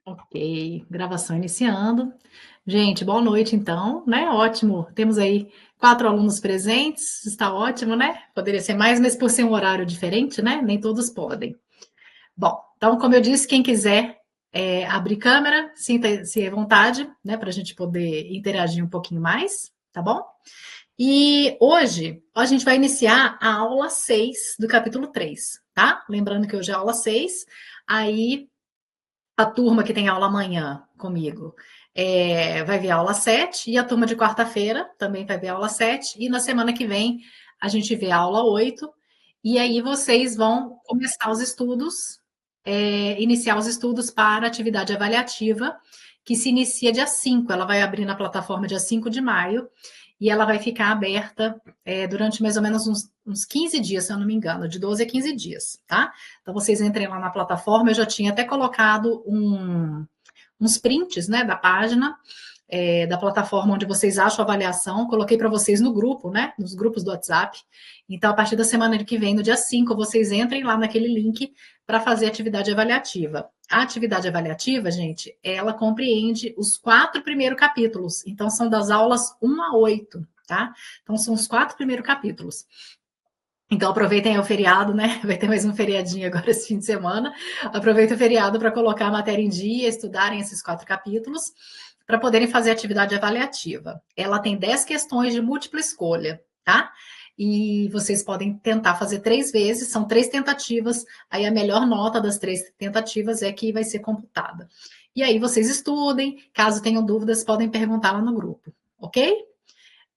Ok, gravação iniciando. Gente, boa noite então, né? Ótimo. Temos aí 4 alunos presentes, está ótimo, né? Poderia ser mais, mas por ser um horário diferente, né? Nem todos podem. Bom, então, como eu disse, quem quiser abrir câmera, sinta-se à vontade, né? Para a gente poder interagir um pouquinho mais, tá bom? E hoje a gente vai iniciar a aula 6 do capítulo 3, tá? Lembrando que hoje é a aula 6, aí a turma que tem aula amanhã comigo vai ver a aula 7, e a turma de quarta-feira também vai ver a aula 7, e na semana que vem a gente vê a aula 8, e aí vocês vão começar os estudos, iniciar os estudos para a atividade avaliativa, que se inicia dia 5. Ela vai abrir na plataforma dia 5 de maio, e ela vai ficar aberta durante mais ou menos uns 15 dias, se eu não me engano, de 12 a 15 dias, tá? Então, vocês entrem lá na plataforma, eu já tinha até colocado uns prints, né, da página, da plataforma onde vocês acham a avaliação, coloquei para vocês no grupo, né, nos grupos do WhatsApp. Então, a partir da semana que vem, no dia 5, vocês entrem lá naquele link para fazer a atividade avaliativa. A atividade avaliativa, gente, ela compreende os 4 primeiros capítulos. Então, são das aulas 1 a 8, tá? Então, são os 4 primeiros capítulos. Então, aproveitem o feriado, né? Vai ter mais um feriadinho agora esse fim de semana. Aproveitem o feriado para colocar a matéria em dia, estudarem esses 4 capítulos, para poderem fazer a atividade avaliativa. Ela tem 10 questões de múltipla escolha, tá? E vocês podem tentar fazer 3 vezes, são 3 tentativas, aí a melhor nota das 3 tentativas é que vai ser computada. E aí vocês estudem, caso tenham dúvidas, podem perguntar lá no grupo, ok?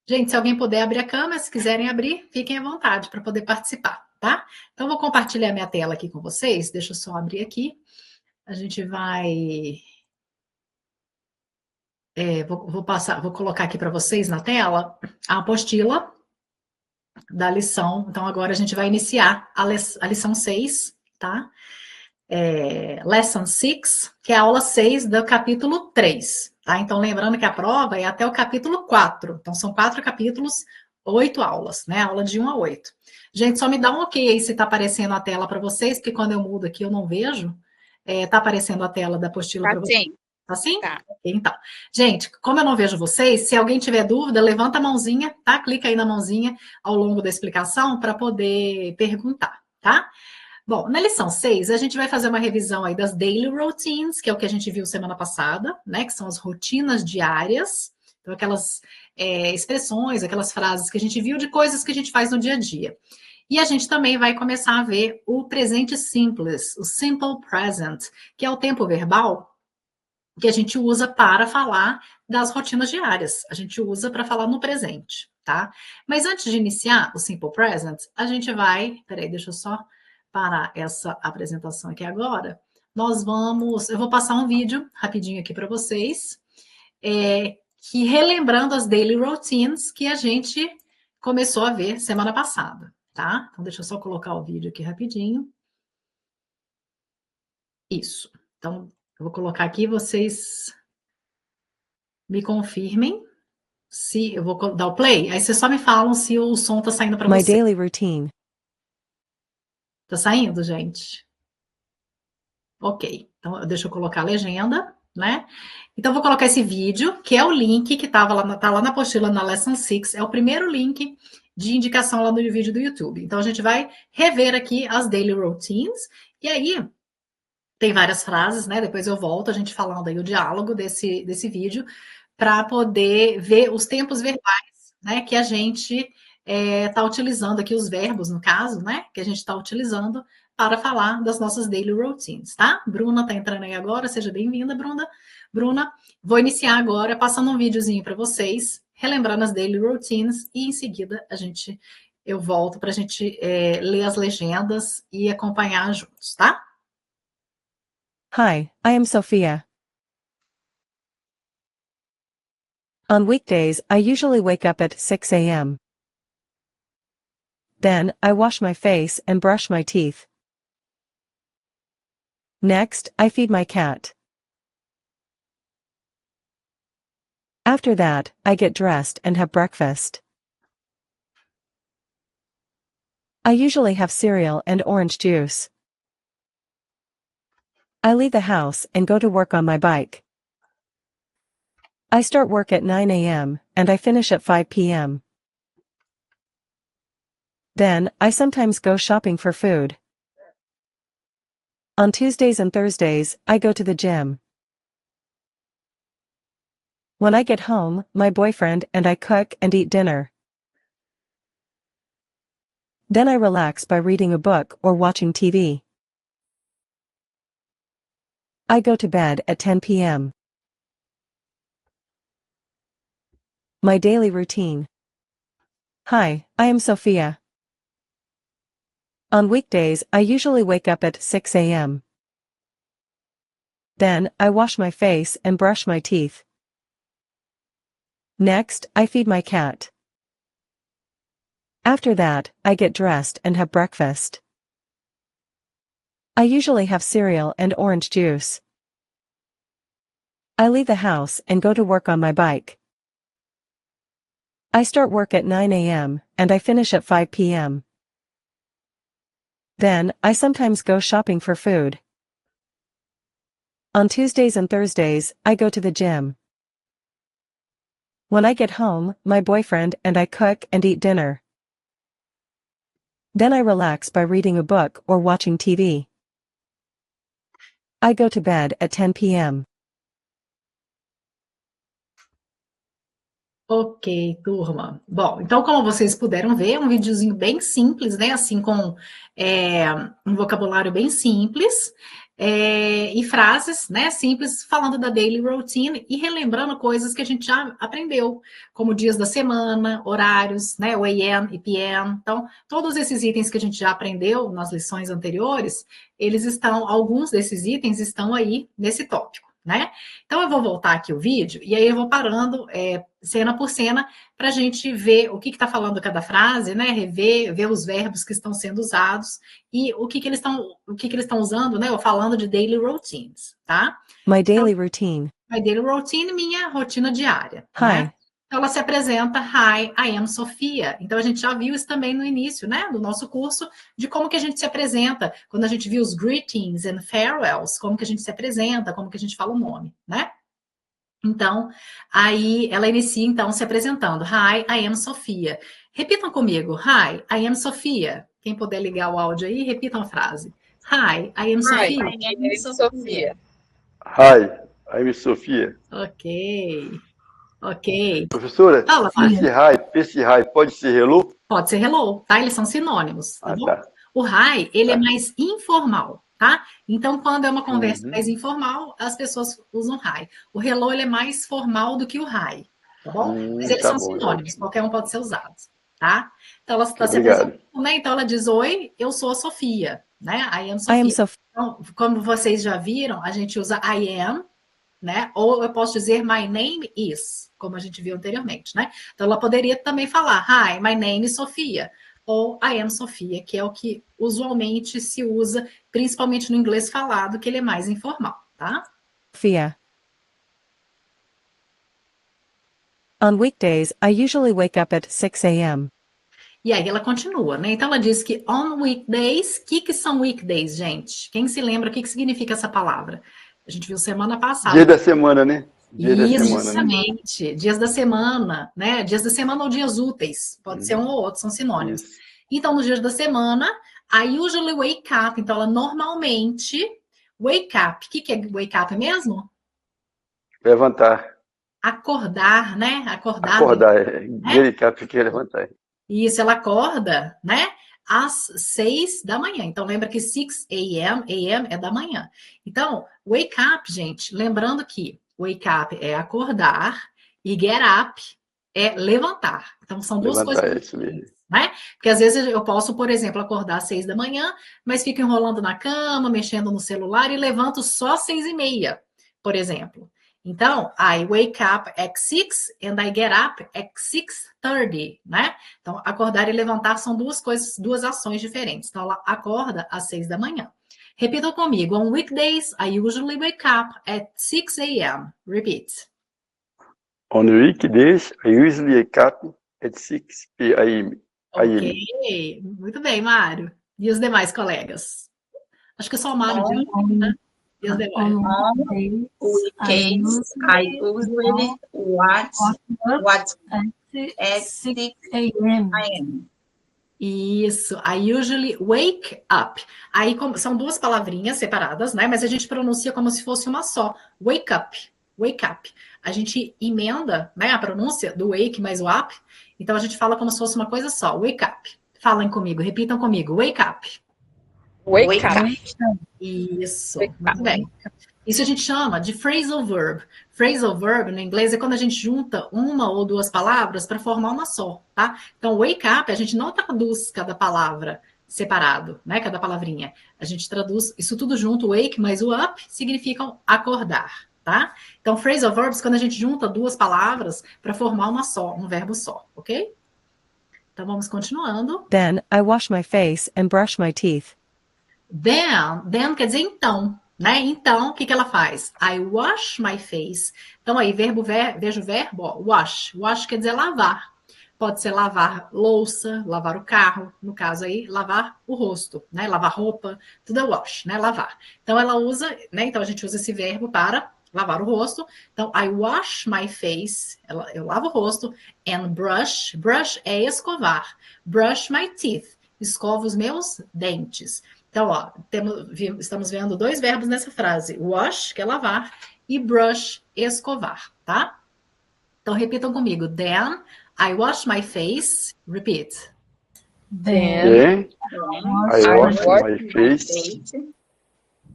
Gente, se alguém puder abrir a câmera, se quiserem abrir, fiquem à vontade para poder participar, tá? Então, vou compartilhar minha tela aqui com vocês. Deixa eu só abrir aqui. A gente vai. Vou colocar aqui para vocês na tela a apostila da lição. Então, agora a gente vai iniciar a lição 6, tá? Lesson 6, que é a aula 6 do capítulo 3, tá? Então, lembrando que a prova é até o capítulo 4. Então, são 4 capítulos, 8 aulas, né? Aula de 1 a 8. Gente, só me dá um ok aí se tá aparecendo a tela para vocês, porque quando eu mudo aqui eu não vejo. Tá aparecendo a tela da apostila Tá para vocês? sim, Tá sim? tá. Ok, então. Gente, como eu não vejo vocês, se alguém tiver dúvida, levanta a mãozinha, tá? Clica aí na mãozinha ao longo da explicação para poder perguntar, tá? Bom, na lição 6, a gente vai fazer uma revisão aí das daily routines, que é o que a gente viu semana passada, né? Que são as rotinas diárias. Então, aquelas expressões, aquelas frases que a gente viu de coisas que a gente faz no dia a dia. E a gente também vai começar a ver o presente simples, o simple present, que é o tempo verbal que a gente usa para falar das rotinas diárias. A gente usa para falar no presente, tá? Mas antes de iniciar o simple present, a gente vai. Peraí, deixa eu só parar essa apresentação aqui agora. Eu vou passar um vídeo rapidinho aqui para vocês, que relembrando as daily routines que a gente começou a ver semana passada, tá? Então, deixa eu só colocar o vídeo aqui rapidinho. Isso. Então, eu vou colocar aqui, vocês me confirmem se eu vou dar o play. Aí vocês só me falam se o som tá saindo para My você. daily routine. Tá saindo, gente? Ok. Então, deixa eu colocar a legenda, né? Então, eu vou colocar esse vídeo, que é o link que tá lá na apostila, na Lesson 6. É o primeiro link de indicação lá no vídeo do YouTube. Então, a gente vai rever aqui as daily routines. E aí, tem várias frases, né? Depois eu volto, a gente falando aí o diálogo desse vídeo, para poder ver os tempos verbais, né? Que a gente está utilizando aqui, os verbos, no caso, né? Que a gente está utilizando para falar das nossas daily routines, tá? Bruna está entrando aí agora, seja bem-vinda, Bruna. Bruna, vou iniciar agora passando um videozinho para vocês, relembrando as daily routines, e em seguida eu volto para a gente ler as legendas e acompanhar juntos, tá? Hi, I am Sophia. On weekdays, I usually wake up at 6 a.m. Then, I wash my face and brush my teeth. Next, I feed my cat. After that, I get dressed and have breakfast. I usually have cereal and orange juice. I leave the house and go to work on my bike. I start work at 9 a.m. and I finish at 5 p.m. Then, I sometimes go shopping for food. On Tuesdays and Thursdays, I go to the gym. When I get home, my boyfriend and I cook and eat dinner. Then I relax by reading a book or watching TV. I go to bed at 10 p.m. My daily routine. Hi, I am Sophia. On weekdays, I usually wake up at 6 a.m. Then, I wash my face and brush my teeth. Next, I feed my cat. After that, I get dressed and have breakfast. I usually have cereal and orange juice. I leave the house and go to work on my bike. I start work at 9 a.m. and I finish at 5 p.m. Then, I sometimes go shopping for food. On Tuesdays and Thursdays, I go to the gym. When I get home, my boyfriend and I cook and eat dinner. Then I relax by reading a book or watching TV. I go to bed at 10 p.m. Ok, turma. Bom, então, como vocês puderam ver, é um videozinho bem simples, né? Assim, com um vocabulário bem simples e frases, né? Simples, falando da daily routine e relembrando coisas que a gente já aprendeu, como dias da semana, horários, né? O AM e PM. Então, todos esses itens que a gente já aprendeu nas lições anteriores, alguns desses itens estão aí nesse tópico. Né? Então, eu vou voltar aqui o vídeo e aí eu vou parando cena por cena para a gente ver o que está falando cada frase, né? Rever, ver os verbos que estão sendo usados e o que eles estão usando, né? Ou falando de daily routines, tá? My daily routine. My daily routine, minha rotina diária. Hi. Né? Então, ela se apresenta, Hi, I am Sofia. Então, a gente já viu isso também no início, né, do nosso curso, de como que a gente se apresenta, quando a gente viu os greetings and farewells, como que a gente se apresenta, como que a gente fala o nome, né? Então, aí ela inicia, então, se apresentando, Hi, I am Sofia. Repitam comigo, Hi, I am Sofia. Quem puder ligar o áudio aí, repitam a frase. Hi, I am Sofia. Hi, I am Sofia. Hi, I'm Sofia. Ok. Ok. Professora, Fala, esse hi pode ser hello? Pode ser hello, tá? Eles são sinônimos, tá bom? Tá. O hi, ele é mais informal, tá? Então, quando é uma conversa mais informal, as pessoas usam hi. O hello, ele é mais formal do que o hi, tá bom? Mas eles são sinônimos, qualquer um pode ser usado, tá? Então, ela está se apresentando, né? Então, ela diz, oi, eu sou a Sofia, né? I am Sofia. Então, como vocês já viram, a gente usa I am, né? Ou eu posso dizer my name is, como a gente viu anteriormente, né? Então ela poderia também falar Hi, my name is Sofia, ou I am Sofia, que é o que usualmente se usa, principalmente no inglês falado, que ele é mais informal, tá? Sofia. On weekdays, I usually wake up at 6 a.m. E aí ela continua, né? Então ela diz que on weekdays, o que são weekdays, gente? Quem se lembra o que significa essa palavra? A gente viu semana passada. Dia da semana, né? Justamente, dias da semana, né? Dias da semana ou dias úteis, pode ser um ou outro, são sinônimos. Isso. Então, nos dias da semana, I usually wake up, então ela normalmente wake up. O que é wake up mesmo? Levantar. Acordar, né? Acordar, get up que é levantar. Isso, ela acorda, né? Às 6 da manhã. Então, lembra que 6 a.m., a.m. é da manhã. Então, wake up, gente, lembrando que wake up é acordar e get up é levantar. Então, são duas coisas. É isso mesmo. Né? Porque às vezes eu posso, por exemplo, acordar às 6 da manhã, mas fico enrolando na cama, mexendo no celular e levanto só às 6:30, por exemplo. Então, I wake up at 6 and I get up at 6:30, né? Então, acordar e levantar são duas coisas, duas ações diferentes. Então, ela acorda às 6 da manhã. Repitam comigo. On weekdays, I usually wake up at 6 a.m. Repeat. On weekdays, I usually wake up at 6 a.m. Ok, muito bem, Mário. E os demais colegas? Acho que só o Mário. E as demais? On weekends, I usually watch at 6 a.m. Isso, I usually wake up. Aí são duas palavrinhas separadas, né? Mas a gente pronuncia como se fosse uma só. Wake up, wake up. A gente emenda, né, a pronúncia do wake mais o up. Então a gente fala como se fosse uma coisa só. Wake up. Falem comigo, repitam comigo. Wake up. Wake up. Isso, muito bem. Isso a gente chama de phrasal verb. Phrasal verb, no inglês, é quando a gente junta uma ou duas palavras para formar uma só, tá? Então, wake up, a gente não traduz cada palavra separado, né? Cada palavrinha. A gente traduz isso tudo junto, wake mais o up, significam acordar, tá? Então, phrasal verbs, quando a gente junta duas palavras para formar uma só, um verbo só, ok? Então, vamos continuando. Then, I wash my face and brush my teeth. Then quer dizer então, né? Então, o que ela faz? I wash my face. Então, aí, veja o verbo, ó, wash. Wash quer dizer lavar. Pode ser lavar louça, lavar o carro. No caso aí, lavar o rosto, né? Lavar roupa, tudo é wash, né? Lavar. Então, ela usa, né? Então, a gente usa esse verbo para lavar o rosto. Então, I wash my face. Eu lavo o rosto. And brush. Brush é escovar. Brush my teeth. Escovo os meus dentes. Então, ó, estamos vendo dois verbos nessa frase. Wash, que é lavar, e brush, escovar, tá? Então, repitam comigo. Then, I wash my face. Repeat. Then, I wash my face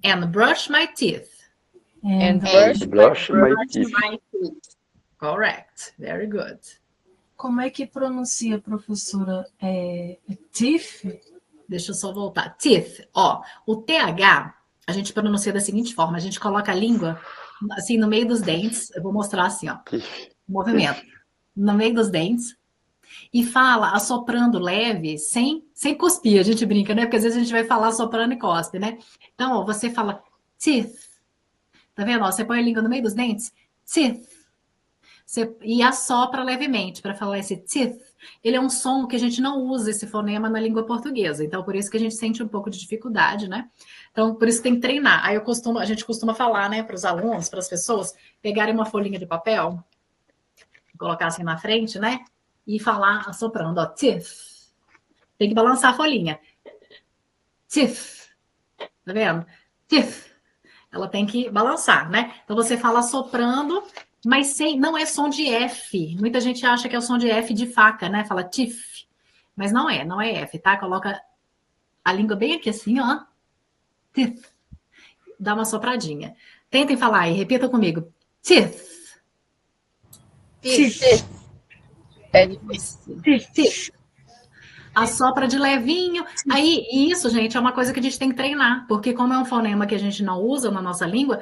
And brush my teeth. And brush my teeth. Correct. Very good. Como é que pronuncia, professora? Teeth? Deixa eu só voltar. Teeth. Ó, o TH, a gente pronuncia da seguinte forma. A gente coloca a língua, assim, no meio dos dentes. Eu vou mostrar assim, ó. O movimento. No meio dos dentes. E fala assoprando leve, sem cuspir. A gente brinca, né? Porque às vezes a gente vai falar assoprando e cospe, né? Então, ó, você fala teeth. Tá vendo? Ó, você põe a língua no meio dos dentes. Teeth. E assopra levemente para falar esse teeth. Ele é um som que a gente não usa esse fonema na língua portuguesa. Então, por isso que a gente sente um pouco de dificuldade, né? Então, por isso tem que treinar. Aí a gente costuma falar, né, para os alunos, para as pessoas, pegarem uma folhinha de papel, colocar assim na frente, né? E falar assoprando, ó, teeth. Tem que balançar a folhinha. Teeth. Tá vendo? Teeth. Ela tem que balançar, né? Então, você fala assoprando, mas não é som de F. Muita gente acha que é o som de F de faca, né? Fala tif. Mas não é F, tá? Coloca a língua bem aqui assim, ó. Tif. Dá uma sopradinha. Tentem falar aí, repita comigo. Teeth. Teeth. É difícil. Teeth. Assopra de levinho. Aí, isso, gente, é uma coisa que a gente tem que treinar, porque como é um fonema que a gente não usa na nossa língua,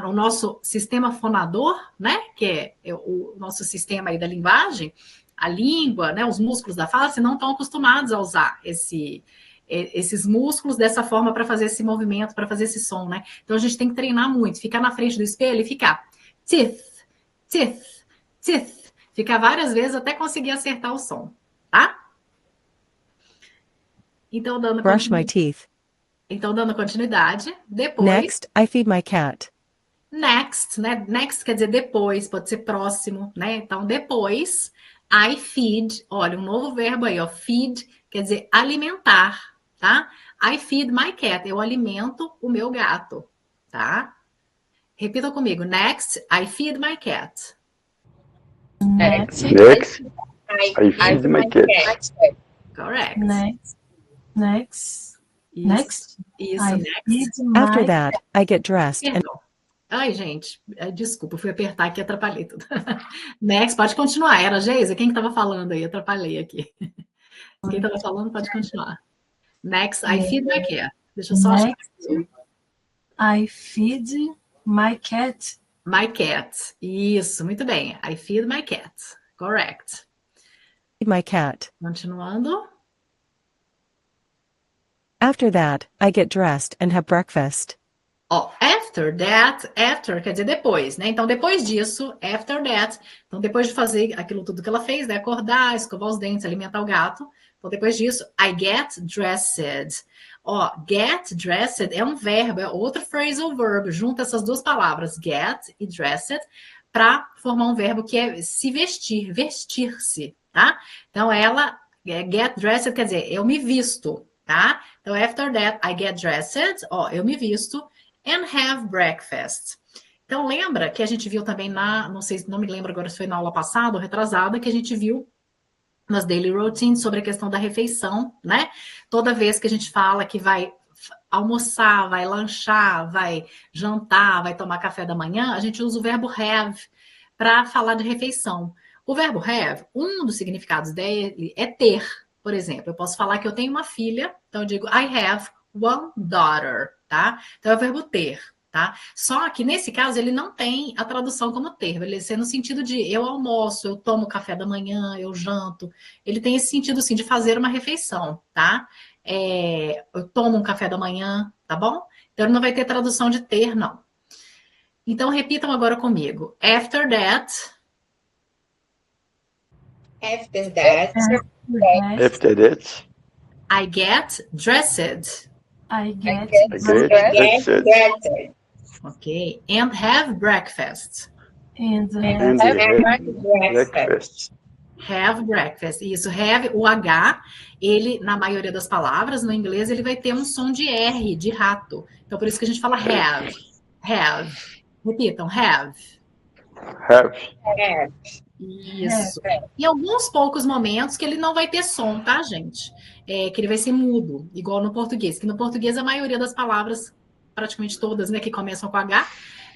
o nosso sistema fonador, né, que é o nosso sistema aí da linguagem, a língua, né, os músculos da face não estão acostumados a usar esses músculos dessa forma para fazer esse movimento, para fazer esse som, né? Então a gente tem que treinar muito, ficar na frente do espelho e ficar teeth, teeth, teeth, ficar várias vezes até conseguir acertar o som, tá? Então, Brush my teeth. Então, dando continuidade, depois... Next, I feed my cat. Next, né? Next quer dizer depois, pode ser próximo, né? Então, depois, I feed, olha, um novo verbo aí, ó, feed, quer dizer alimentar, tá? I feed my cat, eu alimento o meu gato, tá? Repita comigo, next, I feed my cat. Next, I feed my cat. Correct. Next. Isso, I next. feed my After that, I get dressed and Perdão. Ai, gente, desculpa, fui apertar aqui e atrapalhei tudo. Next, pode continuar. Era a Geisa? Quem que estava falando aí? Atrapalhei aqui. Quem estava falando pode continuar. Next, I feed my cat. Deixa eu só achar. I feed my cat. My cat. Isso, muito bem. I feed my cat. Correct. feed my cat. Continuando. After that, I get dressed and have breakfast. Ó, after that, after quer dizer depois, né? Então, depois disso, after that. Então, depois de fazer aquilo tudo que ela fez, né? Acordar, escovar os dentes, alimentar o gato. Então, depois disso, I get dressed. Ó, get dressed é um verbo, é outro phrasal verb. Junta essas duas palavras, get e dressed, para formar um verbo que é se vestir, vestir-se, tá? Então, ela, get dressed quer dizer, eu me visto, tá? Então, after that, I get dressed, ó, eu me visto, and have breakfast. Então, lembra que a gente viu também não sei, não me lembro agora se foi na aula passada ou retrasada, que a gente viu nas daily routines sobre a questão da refeição, né? Toda vez que a gente fala que vai almoçar, vai lanchar, vai jantar, vai tomar café da manhã, a gente usa o verbo have para falar de refeição. O verbo have, um dos significados dele é ter. Por exemplo, eu posso falar que eu tenho uma filha, então eu digo I have one daughter, tá? Então é o verbo ter. Tá? Só que nesse caso ele não tem a tradução como ter, ele é no sentido de eu almoço, eu tomo café da manhã, eu janto. Ele tem esse sentido assim de fazer uma refeição, tá? Eu tomo um café da manhã, tá bom? Então ele não vai ter tradução de ter, não. Então repitam agora comigo. After that. After that. After that, I get dressed. I get Dressed. Ok. And have breakfast. and and have breakfast. Have breakfast. Isso, have, o H, ele, na maioria das palavras, no inglês, ele vai ter um som de R, de rato. Então, por isso que a gente fala have. Have. Repitam, have. Have. Isso. Em alguns poucos momentos que ele não vai ter som, tá, gente? Que ele vai ser mudo, igual no português. Que no português a maioria das palavras, praticamente todas, né, que começam com H,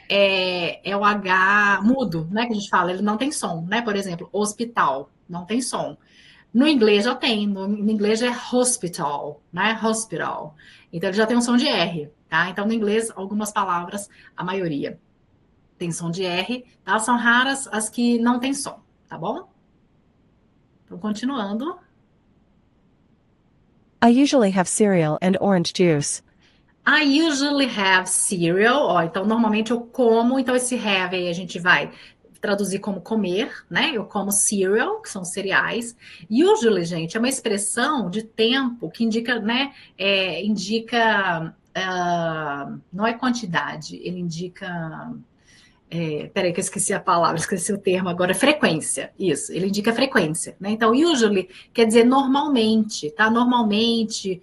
é o H mudo, né, que a gente fala. Ele não tem som, né? Por exemplo, hospital, não tem som. No inglês já tem, no inglês é hospital, né? Hospital. Então ele já tem um som de R, tá? Então no inglês, algumas palavras, a maioria tem som de R, tá? São raras as que não tem som, tá bom? Então, continuando. I usually have cereal and orange juice. I usually have cereal. Ó, então, normalmente eu como. Então, esse have aí a gente vai traduzir como comer, né? Eu como cereal, que são cereais. Usually, gente, é uma expressão de tempo que indica, né? Não é quantidade, ele indica... peraí que eu esqueci a palavra, esqueci o termo agora, frequência, isso, ele indica frequência, né? Então, usually quer dizer normalmente, tá? Normalmente,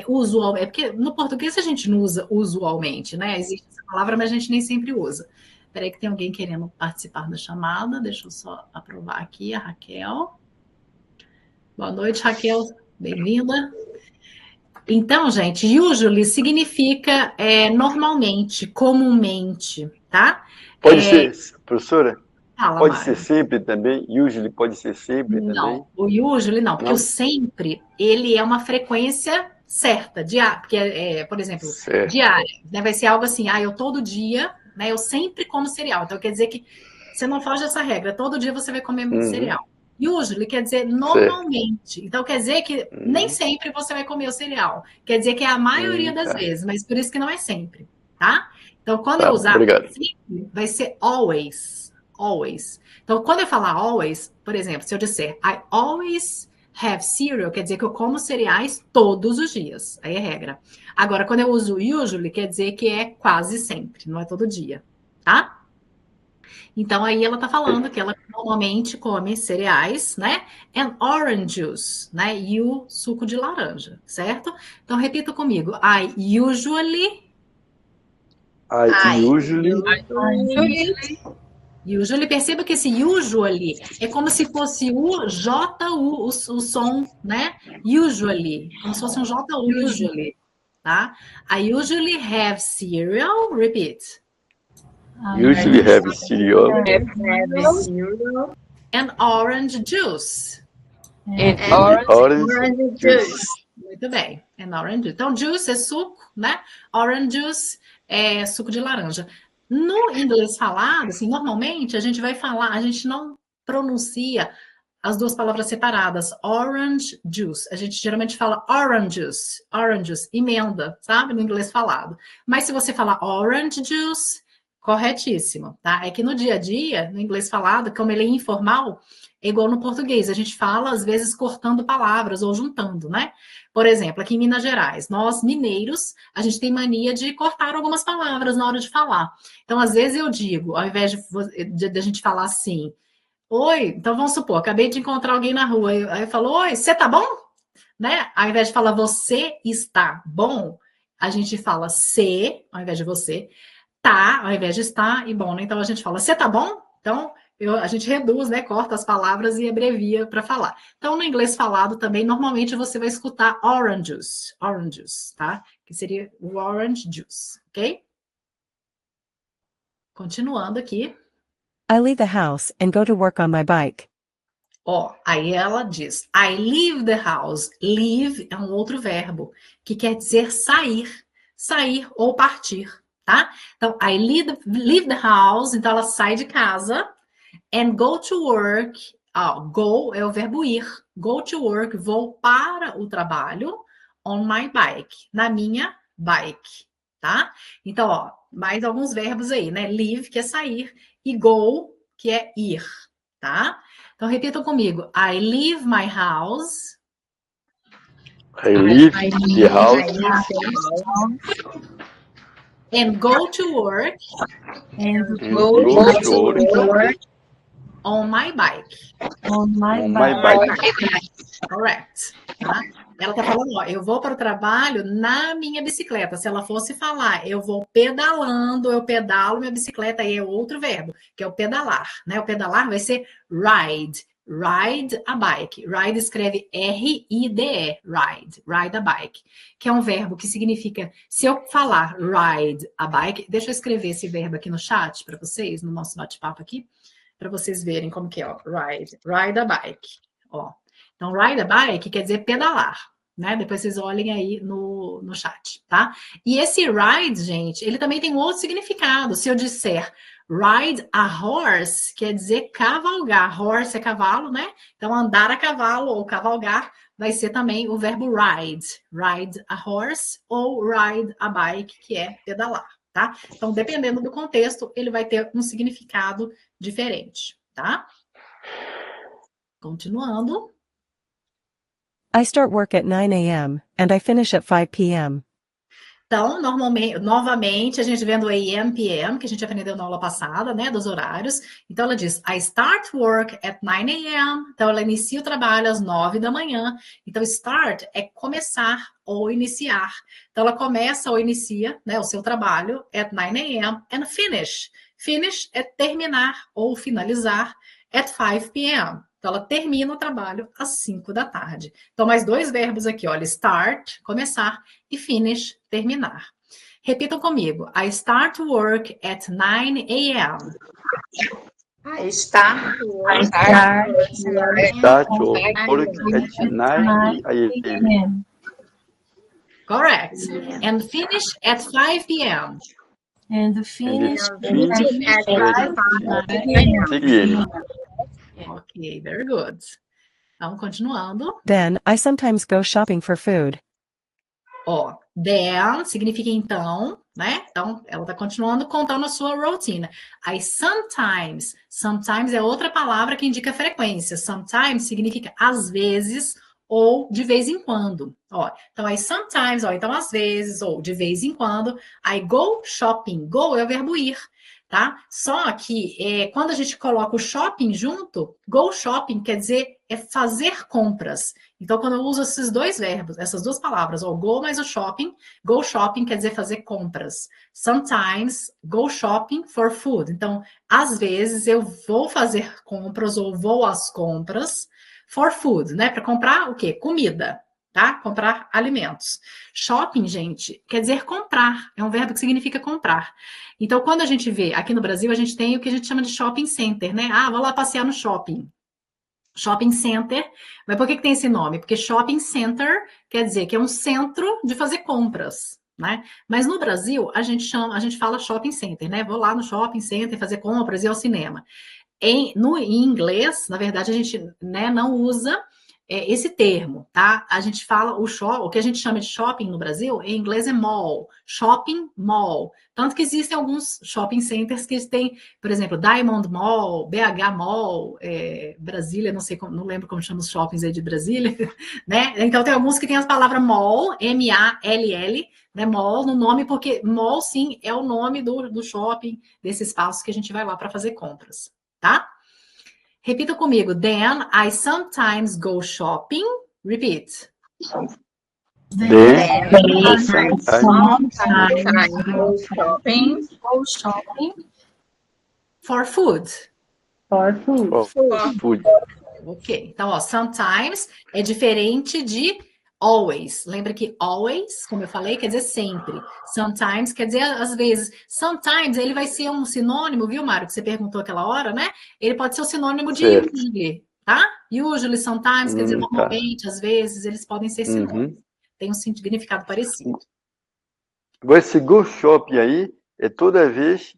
usual, porque no português a gente não usa usualmente, né? Existe essa palavra, mas a gente nem sempre usa. Peraí que tem alguém querendo participar da chamada, deixa eu só aprovar aqui, a Raquel. Boa noite, Raquel, bem-vinda. Então, gente, usually significa normalmente, comumente, tá? Pode ser, professora? Fala, Pode Mário. ser sempre também? Usually pode ser sempre também? Não, o usually não, porque Não? o sempre, ele é uma frequência certa, diária, porque por exemplo, Certo. diária, né? Vai ser algo assim, eu todo dia, né? Eu sempre como cereal. Então quer dizer que você não foge dessa regra, todo dia você vai comer cereal. Usually quer dizer normalmente. Então quer dizer que nem sempre você vai comer o cereal. Quer dizer que é a maioria das vezes, mas por isso que não é sempre, tá? Então quando eu usar sempre, vai ser always. Always. Então quando eu falar always, por exemplo, se eu disser I always have cereal, quer dizer que eu como cereais todos os dias. Aí é regra. Agora, quando eu uso usually, quer dizer que é quase sempre, não é todo dia, tá? Então, aí ela tá falando que ela normalmente come cereais, né? And orange juice, né? E o suco de laranja, certo? Então, repita comigo. I usually... Usually, perceba que esse usually é como se fosse o J-U, o som, né? Usually, como se fosse um J-U, usually, tá? I usually have cereal, repeat. Usually have cereal. And orange juice. Orange juice. Muito bem. And orange juice. Então, juice é suco, né? Orange juice é suco de laranja. No inglês falado, assim, normalmente a gente vai falar, a gente não pronuncia as duas palavras separadas. Orange juice. A gente geralmente fala oranges, emenda, sabe? No inglês falado. Mas se você falar orange juice, Corretíssimo, tá? É que no dia a dia, no inglês falado, como ele é informal, é igual no português. A gente fala, às vezes, cortando palavras ou juntando, né? Por exemplo, aqui em Minas Gerais, nós mineiros, a gente tem mania de cortar algumas palavras na hora de falar. Então, às vezes eu digo, ao invés de a gente falar assim, oi, então vamos supor, acabei de encontrar alguém na rua, aí eu falo, oi, você tá bom? Né? Ao invés de falar você está bom, a gente fala se, ao invés de você, tá, ao invés de estar e bom, né? Então a gente fala, você tá bom? Então a gente reduz, né? Corta as palavras e abrevia para falar. Então no inglês falado também, normalmente você vai escutar orange juice, tá? Que seria o orange juice, ok? Continuando aqui. I leave the house and go to work on my bike. Ó, aí ela diz, I leave the house. Leave é um outro verbo, que quer dizer sair ou partir, tá? Então, I leave the house, então ela sai de casa, and go to work. Go é o verbo ir. Go to work, vou para o trabalho, on my bike, na minha bike, tá? Então, ó, mais alguns verbos aí, né? Leave, que é sair, e go, que é ir, tá? Então, repitam comigo. I leave my house. I leave the house And go to work. And and go to work On my bike. On my on my bike. bike. Correct. Tá? Ela tá falando, ó, eu vou para o trabalho na minha bicicleta. Se ela fosse falar, eu vou pedalando, eu pedalo minha bicicleta, aí é outro verbo, que é o pedalar, né? O pedalar vai ser ride. Ride a bike. Ride escreve R-I-D-E. Ride a bike. Que é um verbo que significa, se eu falar ride a bike, deixa eu escrever esse verbo aqui no chat para vocês, no nosso bate-papo aqui, para vocês verem como que é, ó. Ride a bike. Ó. Então, ride a bike quer dizer pedalar, né? Depois vocês olhem aí no chat, tá? E esse ride, gente, ele também tem um outro significado. Se eu disser ride a horse, quer dizer cavalgar. Horse é cavalo, né? Então, andar a cavalo ou cavalgar vai ser também o verbo ride. Ride a horse ou ride a bike, que é pedalar, tá? Então, dependendo do contexto, ele vai ter um significado diferente, tá? Continuando. I start work at 9 a.m. and I finish at 5 p.m. Então, novamente, a gente vendo AM, PM, que a gente aprendeu na aula passada, né, dos horários. Então, ela diz, I start work at 9 a.m. Então, ela inicia o trabalho às 9 da manhã. Então, start é começar ou iniciar. Então, ela começa ou inicia, né, o seu trabalho at 9 a.m. and finish. Finish é terminar ou finalizar at 5 p.m. Então, ela termina o trabalho às 5 da tarde. Então, mais dois verbos aqui, olha, start, começar, e finish, terminar. Repitam comigo. I start work at 9 a.m. I start work Start work at 9 a.m. Correct. And finish at 5 p.m. And And finish finish at at 5 p.m. 6 p.m. Ok, very good. Então, continuando. Then, I sometimes go shopping for food. Ó, then significa então, né? Então, ela está continuando contando a sua rotina. I sometimes é outra palavra que indica frequência. Sometimes significa às vezes ou de vez em quando. Ó, então, I sometimes, ó, então às vezes ou de vez em quando, I go shopping. Go é o verbo ir, tá? Só que quando a gente coloca o shopping junto, go shopping quer dizer é fazer compras. Então, quando eu uso esses dois verbos, essas duas palavras, ou go mais o shopping, go shopping quer dizer fazer compras. Sometimes, go shopping for food. Então, às vezes eu vou fazer compras ou vou às compras for food, né? Para comprar o quê? Comida, tá? Comprar alimentos. Shopping, gente, quer dizer comprar. É um verbo que significa comprar. Então, quando a gente vê, aqui no Brasil, a gente tem o que a gente chama de shopping center, né? Ah, vou lá passear no shopping. Shopping center. Mas por que tem esse nome? Porque shopping center quer dizer que é um centro de fazer compras, né? Mas no Brasil, a gente fala shopping center, né? Vou lá no shopping center fazer compras e ir ao cinema. Em inglês, na verdade, a gente, né, não usa esse termo, tá? A gente fala o que a gente chama de shopping no Brasil, em inglês é mall, shopping mall. Tanto que existem alguns shopping centers que têm, por exemplo, Diamond Mall, BH Mall, Brasília, não lembro como chama os shoppings aí de Brasília, né? Então tem alguns que tem a palavra mall, M-A-L-L, né? Mall no nome, porque mall sim é o nome do shopping, desse espaço que a gente vai lá para fazer compras, tá? Repita comigo. Then I sometimes go shopping. Repeat. Then I sometimes Go shopping go shopping For food. for food. for food. Ok. Então, ó, sometimes é diferente de always. Lembra que always, como eu falei, quer dizer sempre. Sometimes quer dizer às vezes. Sometimes ele vai ser um sinônimo, viu, Mário, que você perguntou aquela hora, né? Ele pode ser o sinônimo de Certo. usually, tá? Usually, sometimes, quer dizer Tá. normalmente, às vezes, eles podem ser sinônimos. Uhum. Tem um significado parecido. Agora, esse go shopping aí é toda vez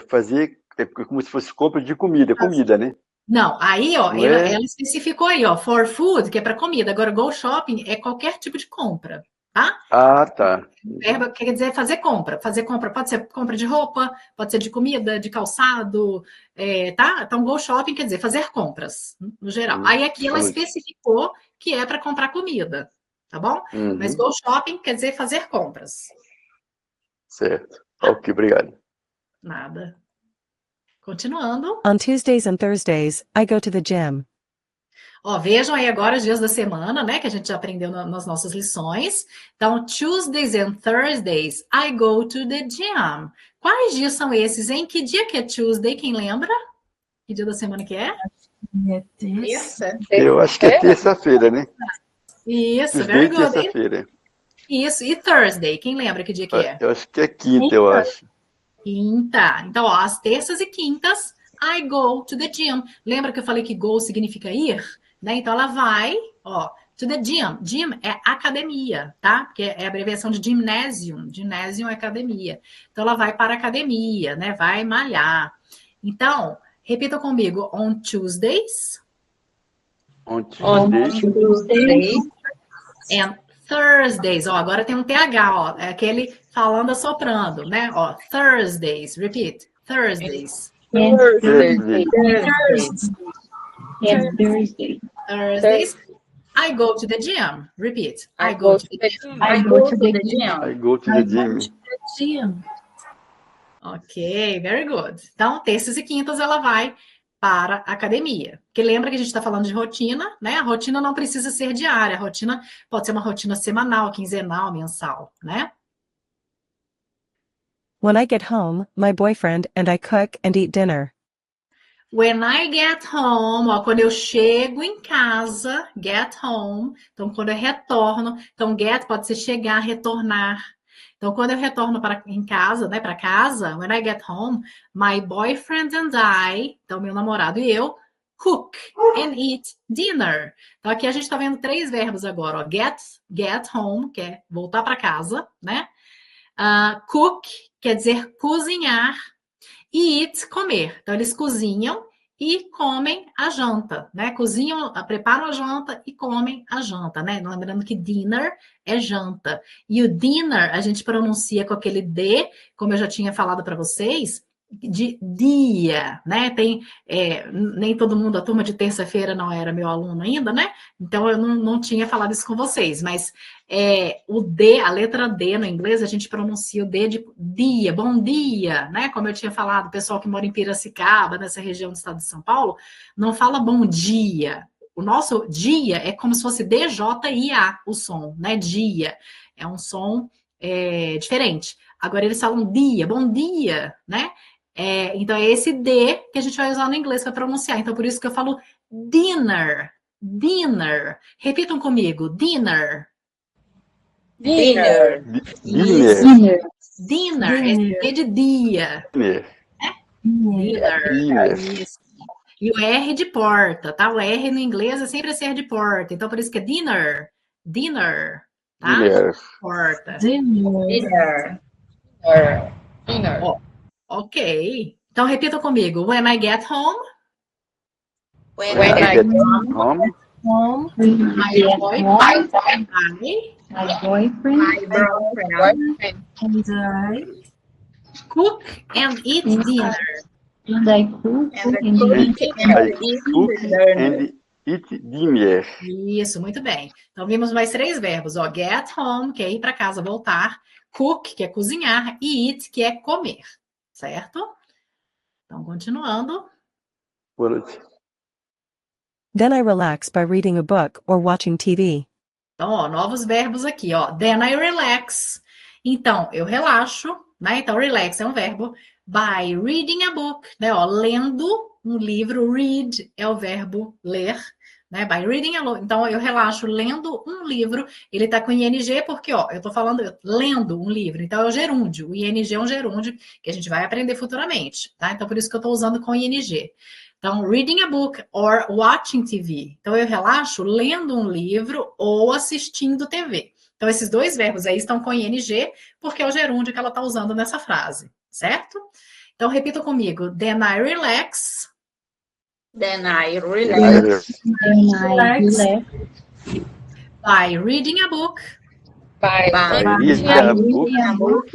fazer como se fosse compra de comida, né? Não, aí, ó, Não ela, é? ela especificou aí, ó, for food, que é para comida. Agora, go shopping é qualquer tipo de compra, tá? Ah, tá. Verbo quer dizer fazer compra. Fazer compra pode ser compra de roupa, pode ser de comida, de calçado, tá? Então, go shopping quer dizer fazer compras, no geral. Aí aqui ela Vamos. especificou que é para comprar comida, tá bom? Mas Uhum. go shopping quer dizer fazer compras. Certo. Ok, obrigado. Nada. Continuando. On Tuesdays and Thursdays, I go to the gym. Ó, vejam aí agora os dias da semana, né? Que a gente já aprendeu nas nossas lições. Então, Tuesdays and Thursdays, I go to the gym. Quais dias são esses, hein? Que dia que é Tuesday? Quem lembra? Que dia da semana que é? Terça. Eu acho que é terça-feira, né? Isso, very Tuesday, good. terça-feira. Isso, e Thursday? Quem lembra que dia que é? Eu acho que é quinta, eu acho. Quinta. Então, ó, às terças e quintas, I go to the gym. Lembra que eu falei que go significa ir? Né? Então, ela vai, ó, to the gym. Gym é academia, tá? Porque é a abreviação de gymnasium. Gymnasium é academia. Então, ela vai para a academia, né? Vai malhar. Então, repita comigo. On Tuesdays On Tuesday. and Thursdays. Ó, agora tem um TH, ó. É aquele falando assoprando, né? Ó, Thursdays. Repeat. Thursdays. Thursday. Thursdays. I go to the gym. Repeat. I go to the gym. I go to the gym. I go to the gym. Gym. Ok, very good. Então, terças e quintas ela vai para a academia. Porque lembra que a gente está falando de rotina, né? A rotina não precisa ser diária. A rotina pode ser uma rotina semanal, quinzenal, mensal, né? When I get home, my boyfriend and I cook and eat dinner. When I get home, ó, quando eu chego em casa, get home. Então, quando eu retorno, então get pode ser chegar, retornar. Então, quando eu retorno em casa, né, para casa, when I get home, my boyfriend and I, então meu namorado e eu, cook and eat dinner. Então, aqui a gente está vendo 3 verbos agora, ó, get home, que é voltar para casa, né? Cook quer dizer cozinhar. E eat, comer. Então, eles cozinham e comem a janta, né? Cozinham, preparam a janta e comem a janta, né? Lembrando que dinner é janta. E o dinner, a gente pronuncia com aquele D, como eu já tinha falado para vocês, de dia, né? Nem todo mundo, a turma de terça-feira não era meu aluno ainda, né? Então, eu não tinha falado isso com vocês, mas o D, a letra D no inglês, a gente pronuncia o D de dia, bom dia, né? Como eu tinha falado, o pessoal que mora em Piracicaba, nessa região do estado de São Paulo, não fala bom dia. O nosso dia é como se fosse D-J-I-A, o som, né? Dia. É um som diferente. Agora eles falam dia, bom dia, né? Então é esse D que a gente vai usar no inglês para pronunciar. Então por isso que eu falo dinner, dinner. Repitam comigo, dinner. Dinner. Dinner. Dinner, é de dia. Dinner. Isso. E o R de porta, tá? O R no inglês é sempre esse R de porta. Então, por isso que é dinner. Dinner. Tá? Dinner. Porta. Dinner. Ok. Então, repita comigo. When I get home. When I I get home, home. My Get boy, home. my My boyfriend. My girlfriend. And I. cook and eat dinner. And I cook. And I And cook eat. and I eat cook dinner. and eat dinner. Isso, muito bem. Então, vimos mais 3 verbos, ó. Get home, que é ir para casa, voltar. Cook, que é cozinhar. E eat, que é comer. Certo? Então, continuando. Boa noite. Then I relax by reading a book or watching TV. Então, ó, novos verbos aqui, ó. Then I relax. Então, eu relaxo, né? Então, relax é um verbo. By reading a book, né? Ó, lendo um livro. Read é o verbo ler, né? By reading a book. Então, eu relaxo lendo um livro. Ele tá com ing porque, ó, eu tô falando lendo um livro. Então, é o gerúndio. O ing é um gerúndio que a gente vai aprender futuramente, tá? Então, por isso que eu tô usando com ing. Então, reading a book or watching TV. Então, eu relaxo lendo um livro ou assistindo TV. Então, esses 2 verbos aí estão com ing, porque é o gerúndio que ela está usando nessa frase, certo? Então, repita comigo. Then I relax. Then I relax. And I relax. By reading a book By reading a book. reading a book.